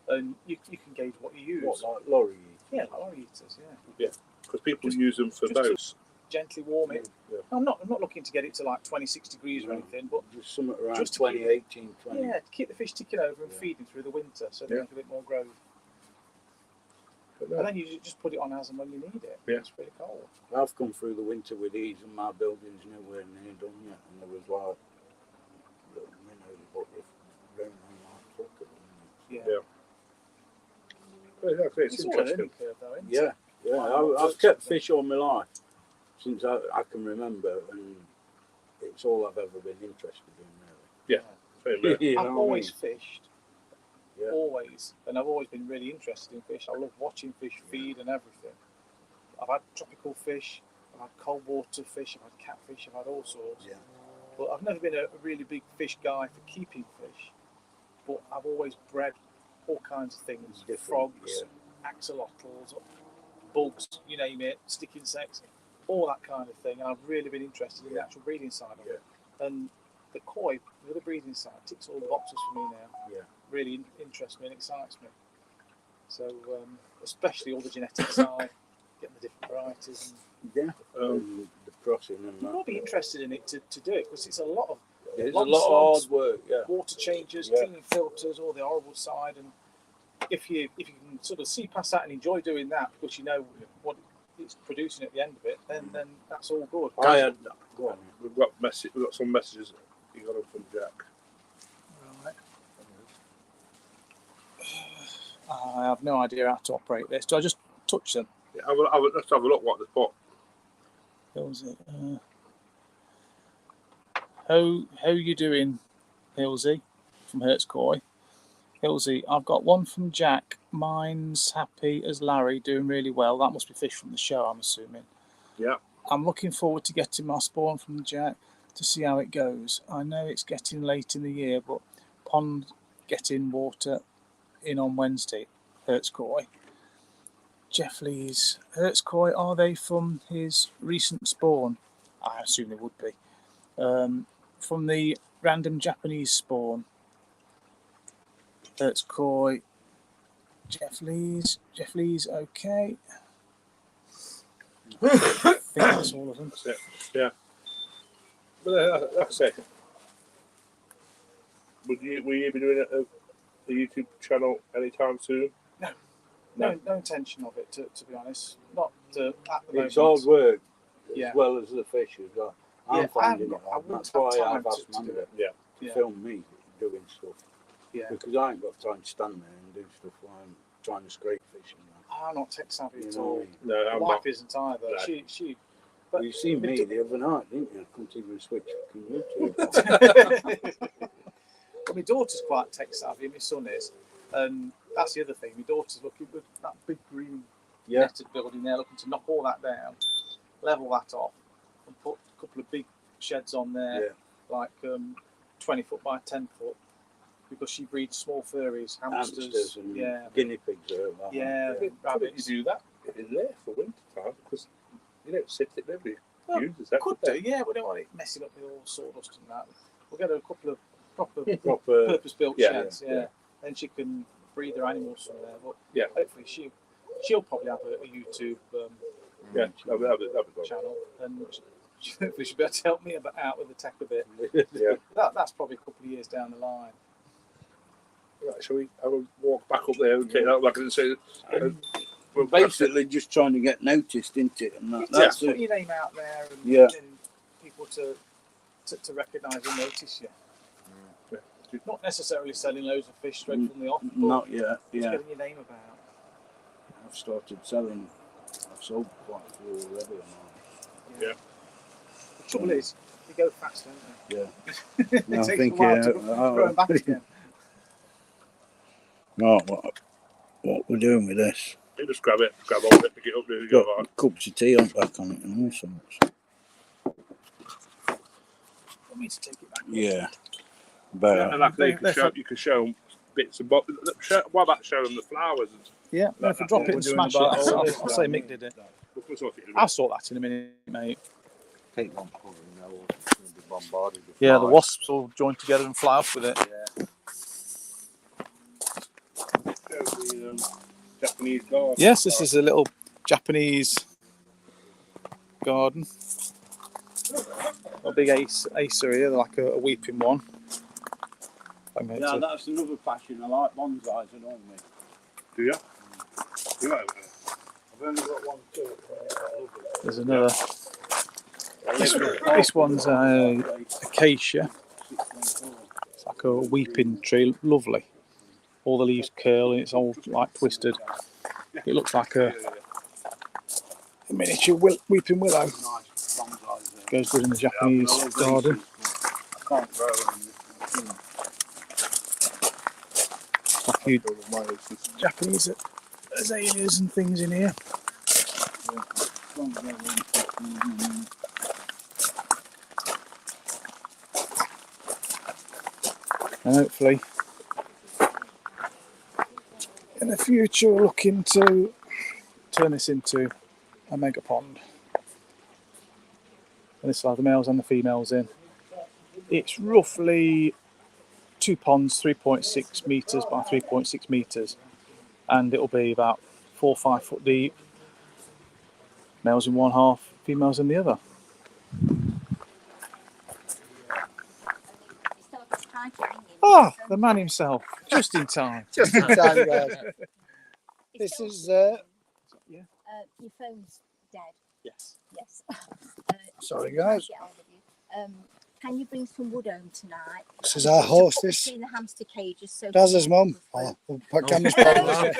And you can gauge what you use. What, like lorry? Yeah, lorry heaters. Yeah. Because people Just- use them for just to- boats. Gently warm it. Yeah. I'm not looking to get it to like 26 degrees or No. anything, but Just something around Just to 20, keep- 18, 20. yeah, to keep the fish ticking over and Yeah. feeding through the winter, so they Yeah. make a bit more growth. And then you just put it on as and when you need it. Yeah. It's pretty cold. I've come through the winter with these, and my building's nowhere near done yet. And there was like little minnows, but they've grown on like fuck at the minute. Yeah. Yeah. Well, it's It's all a interesting. learning curve, though, isn't it? Yeah, yeah. I've kept fish all my life since I can remember, and it's all I've ever been interested in, Same, really. yeah. You know I've what I always mean? fished. Yeah. Always. And I've always been really interested in fish. I love watching fish feed and everything. I've had tropical fish, I've had cold water fish, I've had catfish, I've had all sorts. Yeah. But I've never been a really big fish guy for keeping fish. But I've always bred all kinds of things. Different, Frogs, axolotls, bugs, you name it, stick insects, all that kind of thing. And I've really been interested in the actual breeding side of it. And the koi, the other breeding side, ticks all the boxes for me now. Yeah. Really interests me and excites me. So, especially all the genetic side, getting the different varieties. Yeah. And the crossing and And that. I'll be interested in it to do it because it's a lot of It's a long lot of slugs, hard work, yeah. water changes, Yeah. cleaning filters, all the horrible side. And if you can sort of see past that and enjoy doing that because you know what it's producing at the end of it, then that's all good. I had. Go on. We've got some messages you got them from Jack. Right. I have no idea how to operate this. Do I just touch them? Yeah, let's have a look what they put. What was it? How you doing, Hilsey from Hertz Koi? Hilsey, I've got one from Jack. Mine's happy as Larry, doing really well. That must be fish from the show, I'm assuming. Yeah. I'm looking forward to getting my spawn from Jack to see how it goes. I know it's getting late in the year, but pond getting water in on Wednesday. Hertz Koi. Jeff Lee's Hertz Koi, are they from his recent spawn? I assume they would be. From the random Japanese spawn. Hertz Koi. Jeff Lee's, okay. I think that's all of them. That's it. Yeah. But like I say, will you be doing a YouTube channel anytime soon? No intention of it, to be honest. Not at the moment. It's hard work Yeah. as well as the fish as well. I'm finding it I hard. wouldn't That's have why time I've asked to do Mandy it. Yeah. to Yeah. film me doing stuff. Yeah. Because I ain't got time to stand there and do stuff while I'm trying to scrape fish and that. I'm not tech savvy You at know all. what I mean? No, I'm My not. wife isn't either. No. She Well, you seen me the other night, didn't you? I couldn't even switch fucking YouTube. Well, my daughter's quite tech savvy, my son is. And that's the other thing. My daughter's looking with that big green Yeah. netted building there, looking to knock all that down, level that off, and put a couple of big sheds on there, Yeah. like 20 foot by 10 foot, because she breeds small furries, hamsters, And yeah, guinea pigs are like yeah, that. rabbits. You do that in there for winter time because you don't sit it, nobody Well, uses that. Could do, yeah. We don't want it messing up with all sawdust and that. We'll get her a couple of proper Proper. purpose-built Yeah, sheds, yeah. Then she can breed her animals from there. But Yeah. hopefully she'll probably have a YouTube Yeah, that'd be good. channel, and hopefully she'll be able to help me out with the tech a bit. Yeah. That's probably a couple of years down the line. Right, shall we have a walk back up there and take that back and say, We're basically just trying to get noticed, isn't it? And that, Yeah, that's put it. your name out there and, Yeah. and people to recognise and notice you. Not necessarily selling loads of fish straight from the off, but Not yet. just Yeah. getting your name about. I've started selling. I've sold quite a few already. Yeah. The trouble is, they go fast, don't they? Yeah. It I takes think, a while to yeah, throw them back again. Right, what we're doing with this? you just grab all of it, pick it up, there you go. Got cups of tea on back on it and all sorts. Want me to take it back? Yeah. Better. And like you can show them bits and bobs. What about showing them the flowers? And Yeah, no, if I drop it we're and doing smash it, about all I'll this, say aren't we? Mick did it. we'll sort it in a I'll minute. sort that in a minute, mate. Take one pull, you know, or it's going to be bombarded with Yeah, the flies. wasps all join together and fly off with it. The Japanese garden. Yes, this is a little Japanese garden. A big acer here, like a weeping one. I'm going Yeah, to- that's another passion. I like bonsais and all me. Do you? You like that? another. This one's a acacia. It's like a weeping tree, lovely. All the leaves curl and it's all like twisted. It looks like a miniature weeping willow. Goes good in the Japanese garden. A few Japanese azaleas and things in here. And hopefully in the future we're looking to turn this into a mega pond. And this will have the males and the females in. It's roughly 2 ponds, 3.6 metres by 3.6 metres, and it'll be about 4 or 5 foot deep. Males in one half, females in the other. Ah, the man himself, just in time. Just in time, guys. This is your phone's dead. Yes. Yes. Sorry, guys. Get hold of you. Can you bring some wood home tonight? This is our hostess, In the hamster cages. So Dazza's mum. Oh, we'll put cameras behind us.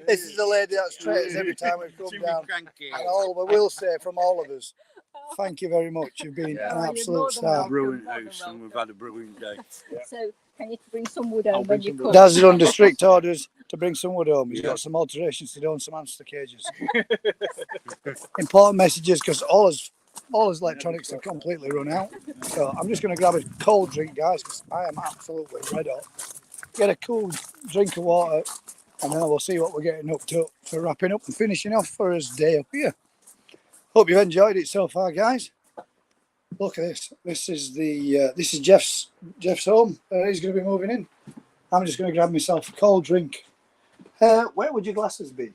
This is the lady that straightens every time we come down. And all we will say from all of us, thank you very much. You've been an absolute star. Brewing house, and we've had a brewing day. So can you bring some wood home when you come? Daz is under strict orders to bring some wood home. He's got some alterations to do on some hamster cages. Important messages because all his electronics have completely run out. So I'm just going to grab a cold drink, guys, because I am absolutely red hot. Get a cool drink of water, and then we'll see what we're getting up to for wrapping up and finishing off for his day up here. Hope you've enjoyed it so far, guys. Look at this. This is Jeff's home. He's going to be moving in. I'm just going to grab myself a cold drink. Where would your glasses be?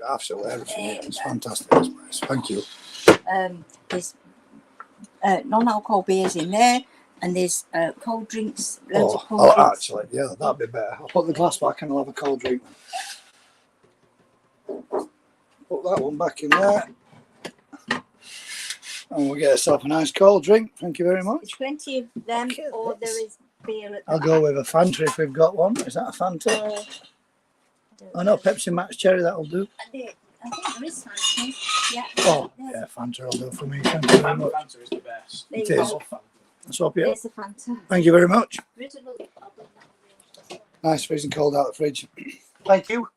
Absolutely everything. Yeah, it's fantastic. This place. Thank you. There's non-alcohol beers in there, and there's cold drinks. Loads of cold drinks. Actually, yeah, that'd be better. I'll put the glass back and I'll have a cold drink. Put that one back in there. And we'll get ourselves a nice cold drink. Thank you very much. There's plenty of them, or there is beer at the I'll go with a Fanta if we've got one. Is that a Fanta? Oh no, Pepsi Max Cherry, that'll do. I think there is something. Yeah. Oh, yeah, Fanta will do for me. Thank you very much. Fanta is the best. There It you is. go. Swap you up. There's the Fanta. Thank you very much. There is another. I'll bring that one. Nice freezing cold out of the fridge. Thank you.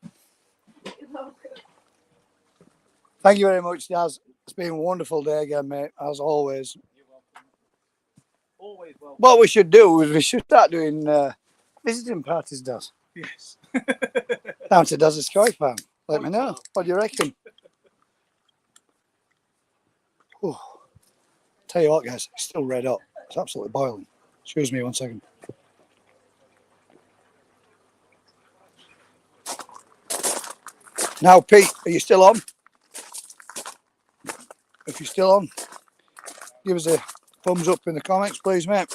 You're welcome. Thank you very much, Daz. It's been a wonderful day again, mate, as always. You're welcome. Always welcome. What we should do is we should start doing visiting parties, Daz. Yes. Down to Daz's Koi Farm. Let me know. What do you reckon? Ooh. Tell you what, guys, it's still red hot. It's absolutely boiling. Excuse me 1 second. Now, Pete, are you still on? If you're still on, give us a thumbs up in the comments, please, mate.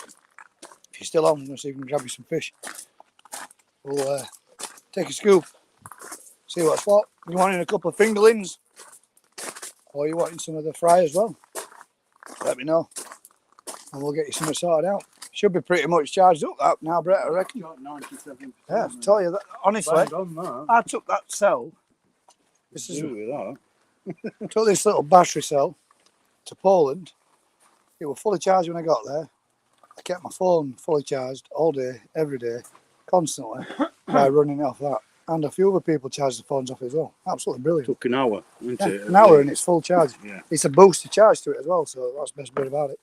If you're still on, we'll see if we can grab you some fish. We'll take a scoop, see what's what. You wanting a couple of fingerlings, or you wanting some of the fry as well? Let me know, and we'll get you something sorted out. Should be pretty much charged up that now, Brett, I reckon. Yeah, I tell you that honestly, I took that cell. This is I took this little battery cell to Poland. It was fully charged when I got there. I kept my phone fully charged all day, every day, constantly by running it off that. And a few other people charged the phones off as well. Absolutely brilliant. Took an hour, didn't it? An hour and it's full charge. Yeah. It's a booster charge to it as well, so that's the best bit about it.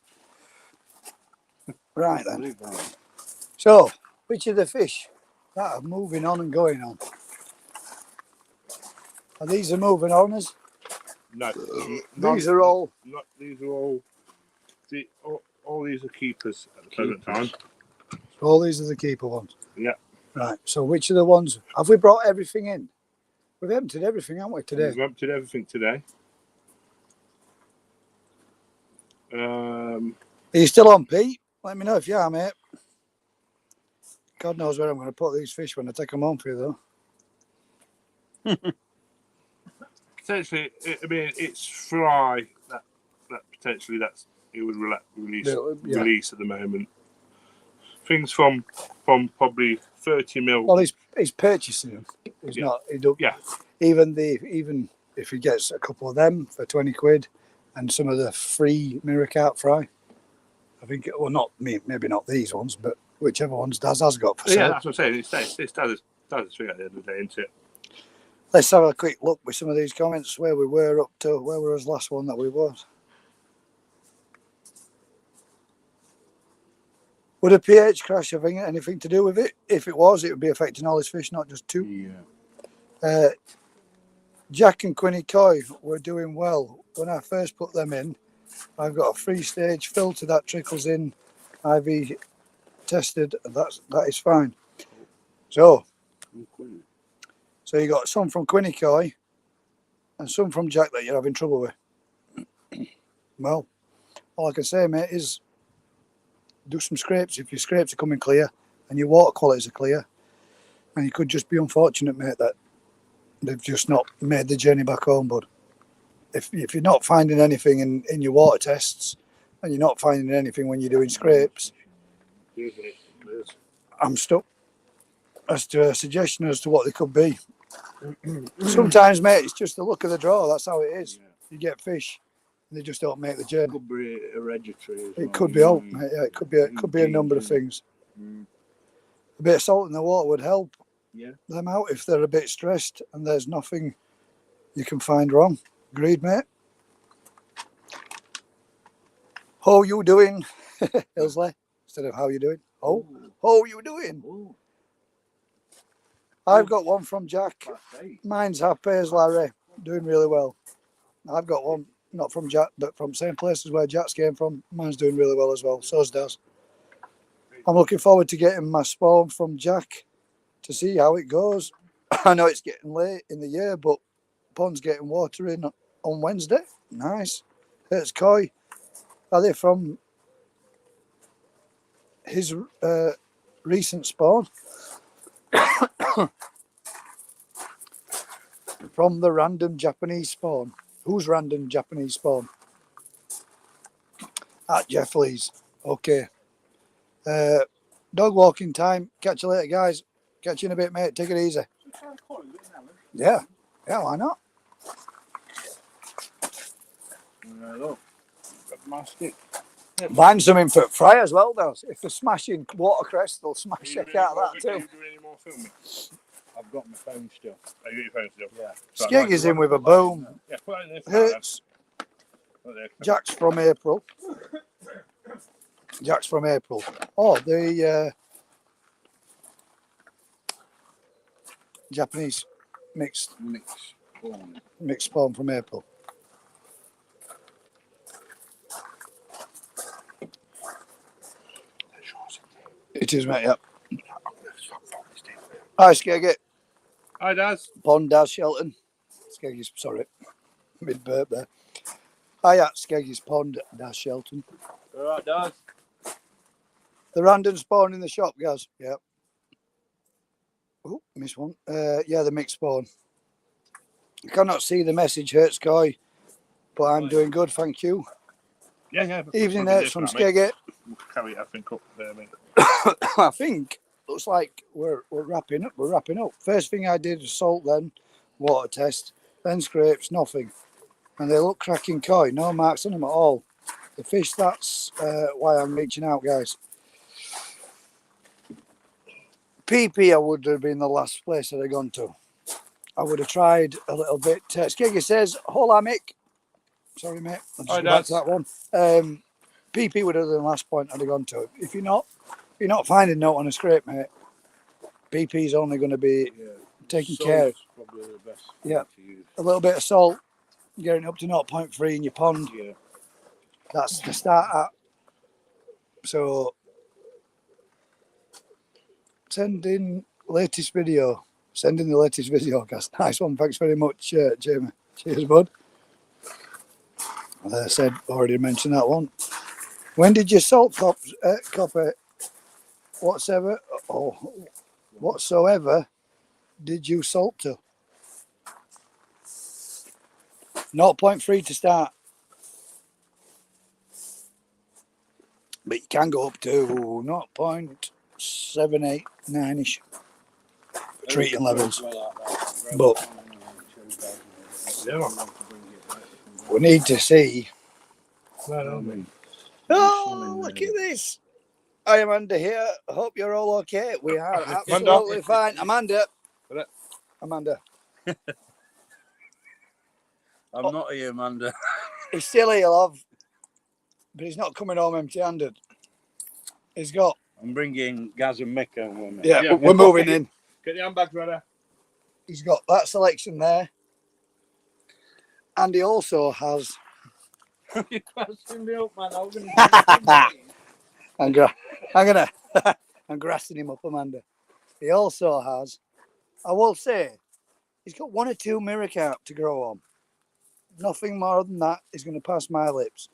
Right then. So, which of the fish that are moving on and going on? Are these the moving oners? No, These are all. These are all. All these are keepers at the present time. All these are the keeper ones. Yeah. Right. So which are the ones? Have we brought everything in? We've emptied everything, haven't we, today? We've emptied everything today. Are you still on, Pete? Let me know if you are, mate. God knows where I'm going to put these fish when I take them home for you, though. Potentially, I mean, it's fry that potentially it would release Yeah. release at the moment. Things from probably 30 mil. Well, he's purchasing them. He's Yeah. not. He don't. Yeah. Even if he gets a couple of them for 20 quid, and some of the free mirror carp fry, I think. Well, not me. Maybe not these ones, but whichever ones Dazza's got for sale. Yeah, that's what I'm saying. It's Dazza's thing at the end of the day, isn't it? Let's have a quick look with some of these comments where we were up to. Where was the last one that we was? Would a pH crash have anything to do with it? If it was, it would be affecting all his fish, not just two. Yeah. Jack and Quinny Coy were doing well. When I first put them in, I've got a 3-stage filter that trickles in, IV tested, that is fine. So you got some from Quinny Coy and some from Jack that you're having trouble with. Well, all I can say, mate, is do some scrapes. If your scrapes are coming clear and your water qualities are clear, and you could just be unfortunate, mate, that they've just not made the journey back home, bud. If you're not finding anything in your water tests, and you're not finding anything when you're doing scrapes, I'm stuck as to a suggestion as to what they could be. Sometimes, mate, it's just the look of the draw. That's how it is. You get fish, and they just don't make the journey. Could be hereditary. It could be all, mate. Yeah, it could be a number of things. A bit of salt in the water would help them out if they're a bit stressed and there's nothing you can find wrong. Agreed, mate. How you doing, Ilsley? Instead of how you doing. Oh, how you doing? I've got one from Jack. Mine's happy as Larry. Doing really well. I've got one, not from Jack, but from same places where Jack's came from. Mine's doing really well as well. So's Daz. I'm looking forward to getting my spawn from Jack to see how it goes. I know it's getting late in the year, but pond's getting water in on Wednesday. Nice. It's Coy. Are they from his recent spawn? From the random Japanese spawn. Who's random Japanese spawn? At Jeff Lee's. Okay. Dog walking time. Catch you later, guys. Catch you in a bit, mate. Take it easy. Yeah. Yeah, why not? Find something for fry as well, though. If they're smashing watercress, they'll smash heck out of that too. Are you doing any more filming? I've got my phone still. Are you getting your phone still? Yeah. Skig is in with a boom. Yeah, put that in there. Hurts. Jack's from April. Jack's from April. Oh, the Japanese mixed spawn from April. It is, mate, yep. Hi, Skeggy. Hi, Daz. Pond Daz Shelton. Skeggy's, sorry. Mid burp there. Hi, at Skeggy's Pond Daz Shelton. All right, Daz. The random spawn in the shop, guys. Yep. Oh, missed one. Yeah, the mixed spawn. I cannot see the message, Hurts Coy, but I'm doing good, thank you. Yeah. Evening, Hurts from Skeggy. We'll carry it, I think, up there, mate. I think looks like we're wrapping up. We're wrapping up. First thing I did was salt, then water test, then scrapes, nothing, and they look cracking Coy. No marks on them at all. The fish. That's why I'm reaching out, guys. PP, I would have been the last place that I'd gone to. I would have tried a little bit. Skeggy says, "Hola, Mick." Sorry, mate. I'll just go back to that one. PP would have been the last point I'd have gone to. If you're not finding note on a scrape, mate, PP is only going to be taking care. Probably the best. Yeah, a little bit of salt, getting up to 0.3 in your pond. Yeah. That's the start at. So, send in the latest video, guys. Nice one. Thanks very much, Jamie. Cheers, bud. As I said, already mentioned that one. When did your salt copper whatsoever or whatsoever did you salt to? 0.3 to start. But you can go up to 0.789-ish for treating levels. But Yeah. we need to see. Where are we? Oh, look at this. Hi, Amanda here. I hope you're all okay. We are absolutely fine. Amanda. What? Amanda. I'm not here, Amanda. He's still here, love. But he's not coming home empty-handed. He's got... I'm bringing Gaz and Mick home with me. Yeah, we're moving in. Get the handbags ready. He's got that selection there. And he also has... You're passing me up, man. I'm grassing him up, Amanda. He also has, I will say, he's got 1 or 2 mirror carp to grow on. Nothing more than that is going to pass my lips.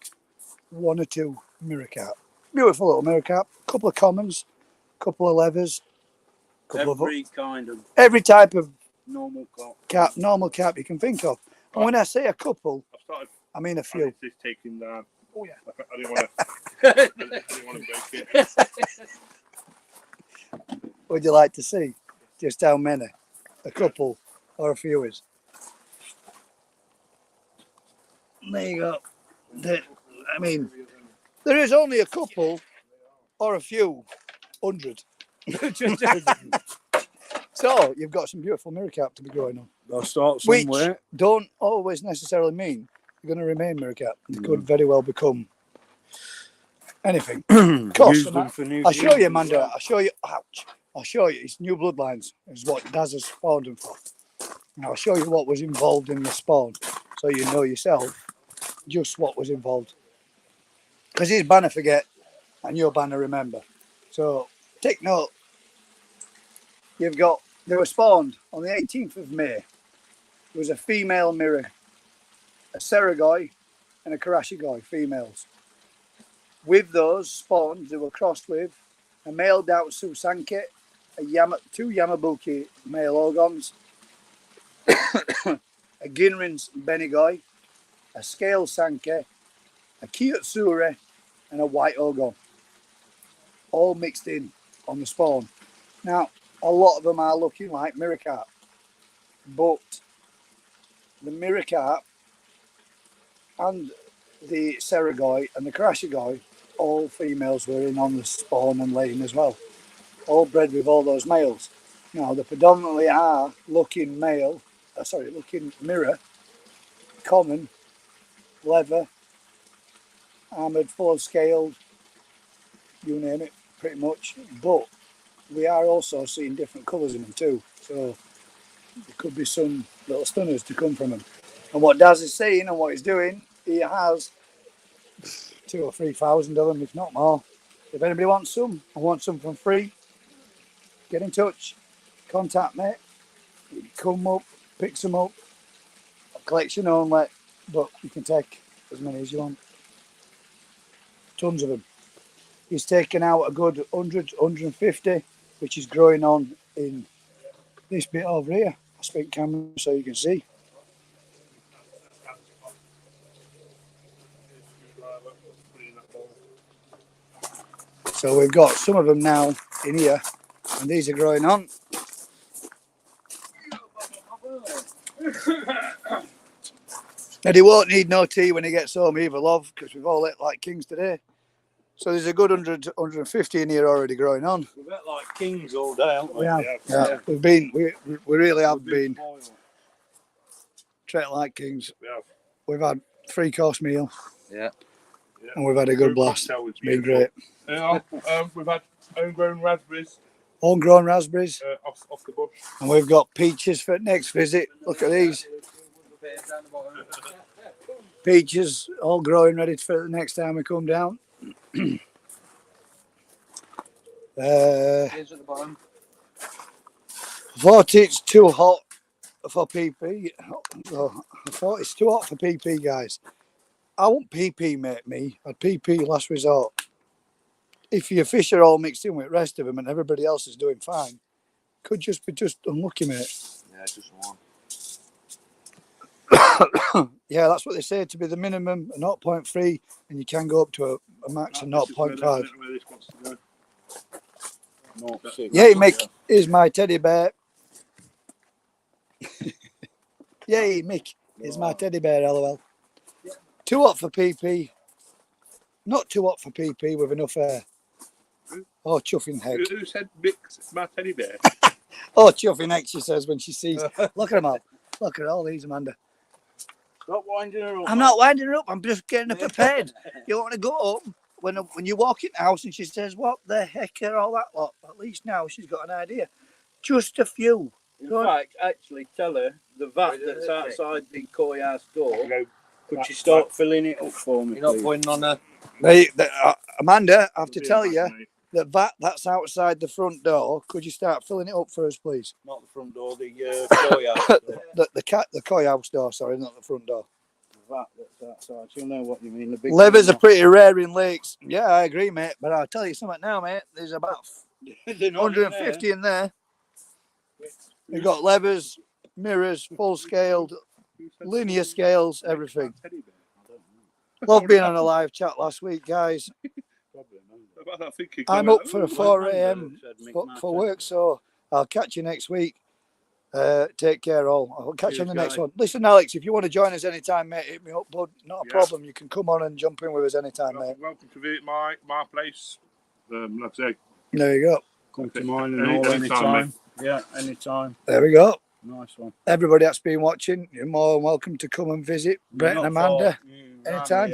1 or 2 mirror carp. Beautiful little mirror carp. Couple of commons, couple of levers, every type of normal carp you can think of. And when I say a couple, I mean a few. This taking down. Oh yeah. I didn't want to. I didn't want to break it. Would you like to see just how many? A couple or a few is? There you go. I mean, there is only a couple or a few hundred. So you've got some beautiful mirror carp to be growing on. I'll start Which somewhere. don't always necessarily mean you're going to remain mirror carp. They could very well become anything. Of course, I'll show you, Amanda. I'll show you. Ouch. I'll show you. It's new bloodlines is what Dazza spawned them for. And I'll show you what was involved in the spawn, so you know yourself just what was involved. Because his banner forget, and your banner remember. So take note. You've got, they were spawned on the 18th of May. There was a female mirror, a Seragoi and a Karashigoi, females. With those spawns, they were crossed with a male Dautsu Sanke, two Yamabuki male Ogons, a Ginrin's Benigoi, a Scale Sanke, a Kiyotsure, and a White Ogon. All mixed in on the spawn. Now, a lot of them are looking like mirror carp, but the mirror carp and the Seragoi and the Karashigoi, all females were in on the spawn and laying as well. All bred with all those males. Now, they predominantly are looking looking mirror, common, leather, armoured, full scaled, you name it, pretty much. But we are also seeing different colours in them too. So there could be some little stunners to come from them. And what Daz is saying and what he's doing, he has 2,000 or 3,000 of them, if not more. If anybody wants some and wants some for free, get in touch, contact me. You can come up, pick some up, a collection only, but you can take as many as you want. Tons of them. He's taken out a good 100, 150, which is growing on in this bit over here. I'll speak camera so you can see. So we've got some of them now in here, and these are growing on. And he won't need no tea when he gets home either, love, because we've all ate like kings today. So there's a good 100, 150 in here already growing on. We've got like kings all day, haven't we? Yeah. We really have been treated like kings. We've had 3-course meal. Yeah. And we've had a good blast. It's been great. We've had homegrown raspberries. Homegrown raspberries. Off the bush. And we've got peaches for next visit. Look at these. Peaches all growing ready for the next time we come down. I thought it's too hot for PP. I thought it's too hot for PP, guys. I won't PP, mate, me. I'd PP last resort. if your fish are all mixed in with the rest of them and everybody else is doing fine, could just be just unlucky, mate. Yeah, just one. Yeah, that's what they say to be the minimum, a 0.3, and you can go up to a max of 0.5. Where this wants to go. No, Yay, Mick, here's my teddy bear. Yay, Mick, here's my teddy bear, lol. Too hot for PP. Not too hot for PP with enough air. Oh, chuffing heck. Who said mix my teddy bear? Oh, chuffing heck, she says when she sees. Look at them all. Look at all these, Amanda. Stop winding her up. I'm not winding her up. I'm just getting her prepared. You want to go up when you walk in the house and she says, "What the heck are all that lot?" At least now she's got an idea. Just a few. In fact, actually tell her the vat that's outside the koi house door. Could you start filling it up for me? You're not putting on a. Amanda, I have to tell you that vat that's outside the front door. Could you start filling it up for us, please? Not the front door, the koi house door. The koi house door. Sorry, not the front door. The vat that's outside. You'll know what you mean. The big Levers are one. pretty rare in lakes. Yeah, I agree, mate. But I'll tell you something now, mate. There's about They're not 150 in there. We've got levers, mirrors, full scaled, linear scales, everything. Love being on a live chat last week, guys. I'm up for a 4 a.m. for work, so I'll catch you next week. Take care, all. I'll catch you on the next one. Listen, Alex, if you want to join us anytime, mate, hit me up, bud. Not a problem. You can come on and jump in with us anytime, mate. Welcome to visit my place. Like I say, there you go. Come to mine and all anytime. Yeah, anytime. There we go. Nice one. Everybody that's been watching, you're more than welcome to come and visit Brett and Amanda anytime.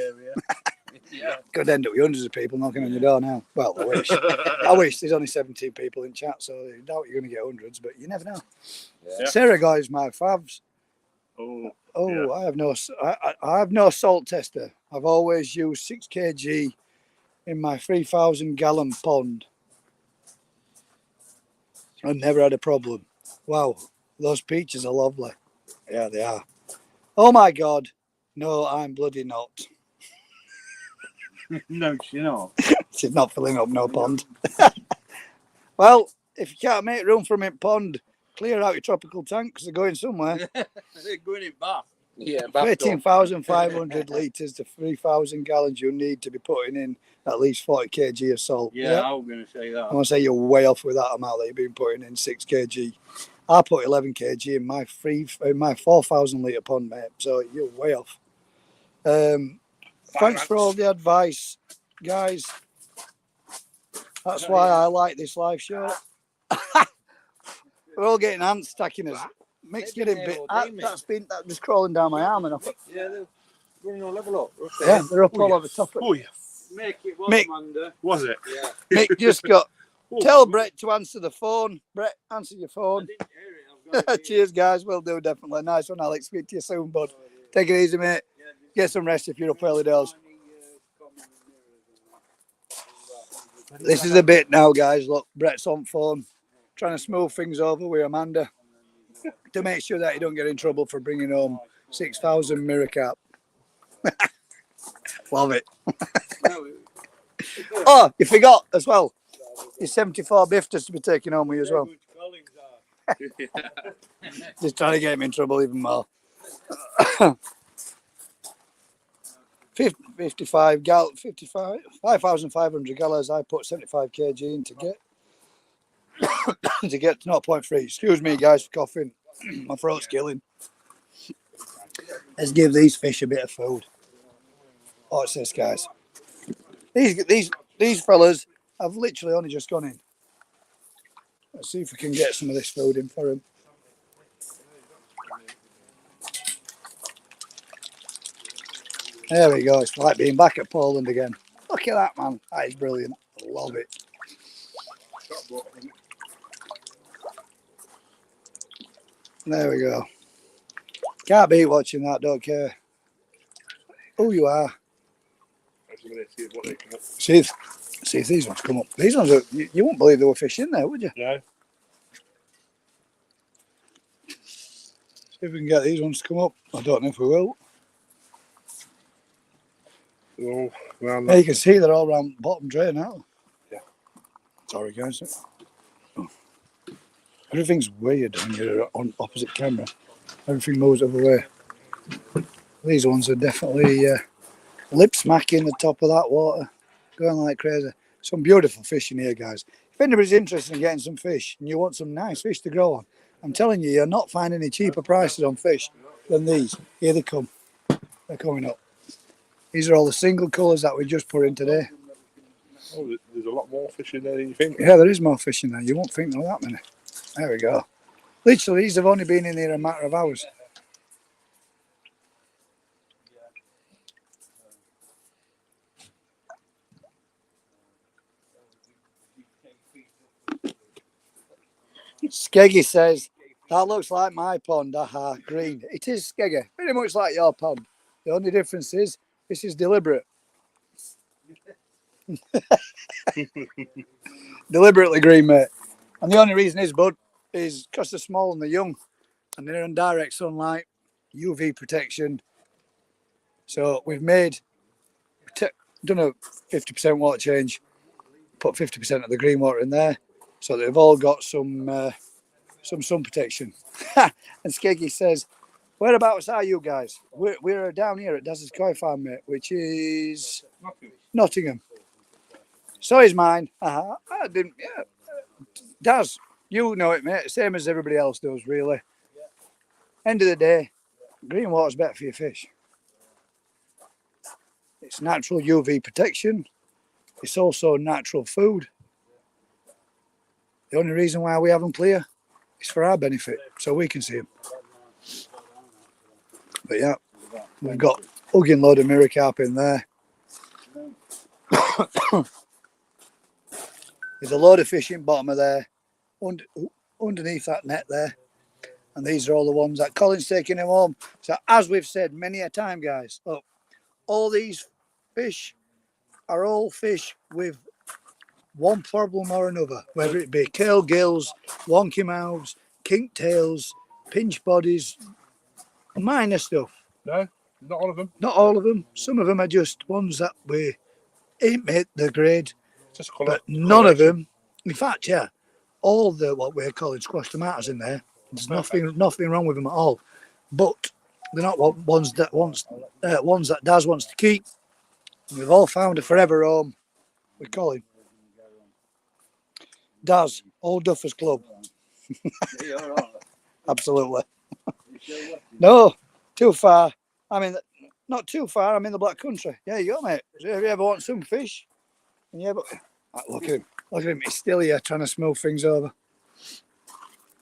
Yeah. Could end up with hundreds of people knocking on your door now. Well, I wish. I wish. There's only 17 people in chat, so I doubt you're going to get hundreds, but you never know. Yeah. Sarah guys, my favs. Oh, yeah. I have no salt tester. I've always used 6 kg in my 3,000 gallon pond. I've never had a problem. Wow, those peaches are lovely. Yeah, they are. Oh my God. No, I'm bloody not. No, she's not. She's not filling up no pond. Well, if you can't make room for them in pond, clear out your tropical tank because they're going somewhere. They're going in bath. Yeah, 13,500 litres to 3,000 gallons you need to be putting in at least 40 kg of salt. Yeah, I was going to say that. I want to say you're way off with that amount that you've been putting in 6 kg. I put 11 kg in my 4,000 litre pond, mate. So you're way off. Thanks for all the advice, guys. That's why I like this live show. We're all getting ants stacking us. Mick's getting bit. That's just crawling down my arm, and I thought, Yeah, they're going to level up. yeah, they're up all over top of it. oh yeah. Make it one, Mick. Amanda. Was it? Yeah. Mick just got. Tell Brett to answer the phone. Brett, answer your I phone. didn't hear it. I've got it here. Cheers, guys. We'll do definitely. Nice one, Alex. Speak to you soon, bud. Take it easy, mate. Get some rest if you're up early doors. This is a bit now, guys. Look, Brett's on phone, trying to smooth things over with Amanda to make sure that you don't get in trouble for bringing home 6,000 mirror cap. Love it. Oh, you forgot as well. Your 74 bifters to be taken home with you as well. Just trying to get him in trouble even more. 5,500 gallons. I put 75 kg in to get to 0.3. Excuse me, guys, for coughing. My throat's killing. Let's give these fish a bit of food. Watch this, guys. These fellas have literally only just gone in. Let's see if we can get some of this food in for them. There we go. It's like being back at Poland again. Look at that, man. That is brilliant. I love it. There we go. Can't beat watching that, don't care. Oh, you are. See if these ones come up. These ones are, you won't believe there were fish in there, would you? No. See if we can get these ones to come up. I don't know if we will. Oh, well, Yeah, you can see they're all around the bottom drain now. yeah. Sorry, guys. Oh. Everything's weird when you're on opposite camera. Everything moves other way. These ones are definitely lip smacking the top of that water, going like crazy. Some beautiful fish in here, guys. If anybody's interested in getting some fish and you want some nice fish to grow on, I'm telling you, you're not finding any cheaper prices on fish than these. Here they come. They're coming up. These are all the single colours that we just put in today. Oh, there's a lot more fish in there than you think. Yeah, there is more fish in there. You won't think there are that many. There we go. Literally, these have only been in here a matter of hours. Skeggy says, that looks like my pond, aha, green. It is, Skeggy, very much like your pond. The only difference is, this is deliberate. Deliberately green, mate. And the only reason is, bud, is because they're small and they're young. And they're in direct sunlight, UV protection. So we've done a 50% water change, put 50% of the green water in there. So they've all got some sun protection. And Skeggy says, whereabouts are you guys? We're down here at Dazza's Koi Farm, mate, which is Nottingham. So is mine. I didn't, yeah. Daz, you know it, mate. Same as everybody else does, really. End of the day, green water's better for your fish. It's natural UV protection. It's also natural food. The only reason why we have them clear is for our benefit, so we can see them. But yeah, we've got a hugging load of mirror carp in there. There's a load of fish in bottom of there, underneath that net there. And these are all the ones that Colin's taking him home. So as we've said many a time, guys, look, all these fish are all fish with one problem or another, whether it be curl gills, wonky mouths, kink tails, pinch bodies, minor stuff. No, not all of them. Not all of them. Some of them are just ones that we ain't made the grade, Just but none of them. In fact, yeah, all the what we're calling squash tomatoes in there. There's nothing wrong with them at all. But they're not ones that Daz wants to keep. We've all found a forever home with Colin. Daz, Old Duffers Club. Absolutely. No, too far. I mean, not too far. I'm in the Black Country. Yeah, you go, mate. So if you ever want some fish, yeah, but look at him. Look at him. He's still here trying to smooth things over.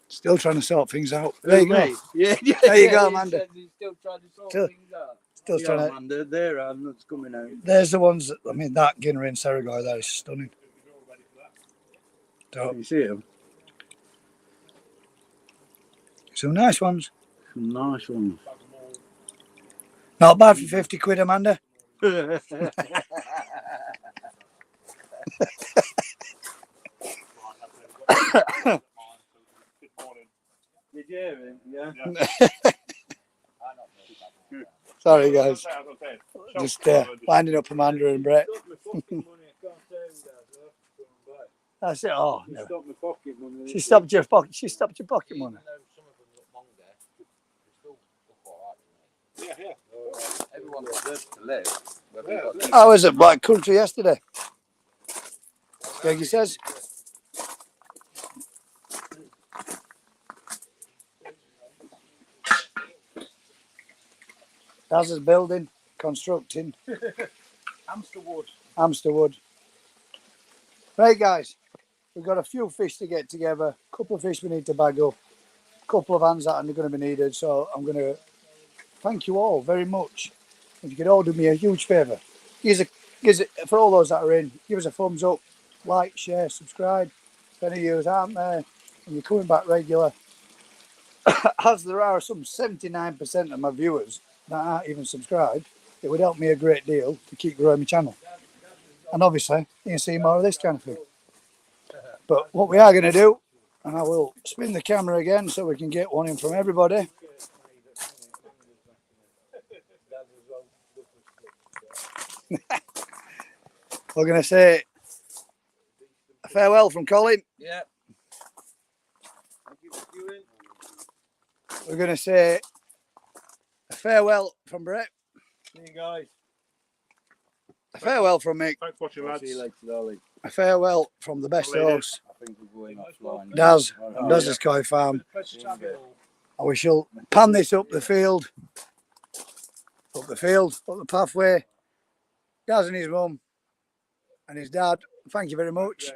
Still trying to sort things out. There you go. Yeah, There you go, Amanda. He's still trying to sort Still- things out. Still trying to. Amanda, there are nuts coming out. There's the ones that, I mean, that Guinea in Serigoy there is stunning. So, You see them? some nice ones. Some nice ones. Not bad for 50 quid, Amanda. Did you hear him? Yeah. Sorry, guys. Just winding up Amanda and Brett. That's it. Oh, no. Stopped my pocket money. She stopped your pocket. She stopped your pocket money. Everyone deserves to live. I was at Black Country yesterday. Greggy says. Dazza's building, constructing. Amsterwood. Right, guys. We've got a few fish to get together. A couple of fish we need to bag up. A couple of hands that are going to be needed. So I'm going to thank you all very much. If you could all do me a huge favour. For all those that are in, give us a thumbs up, like, share, subscribe. If any of you aren't there and you're coming back regular, as there are some 79% of my viewers that aren't even subscribed, it would help me a great deal to keep growing my channel. And obviously, you can see more of this kind of thing. But what we are going to do, and I will spin the camera again so we can get one in from everybody. We're going to say A farewell from Colin. Yeah. Thank you for viewing. We're going to say a farewell from Brett. See you guys. A farewell from Mick. Thanks for watching, lads. See you later, darling. A farewell from the best Ladies. host, I think we're going offline. Daz, Oh, and Dazza's Koi Farm. Pleasure to have you all. And we shall pan this up the field, up the pathway. Daz and his mum and his dad, thank you very much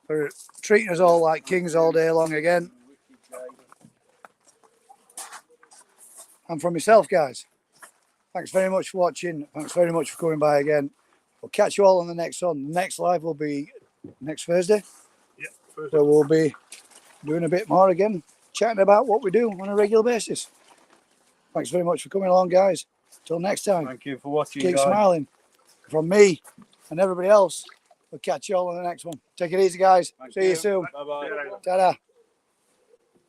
for treating us all like kings all day long again. And from myself, guys, thanks very much for watching. Thanks very much for coming by again. We'll catch you all on the next one. The next live will be next Thursday. Yeah, first So we'll be doing a bit more again, chatting about what we do on a regular basis. Thanks very much for coming along, guys. Till next time, Thank you for watching, keep guys. smiling. From me and everybody else, we'll catch you all on the next one. Take it easy, guys. Thank See you soon. Bye-bye. Ta-da.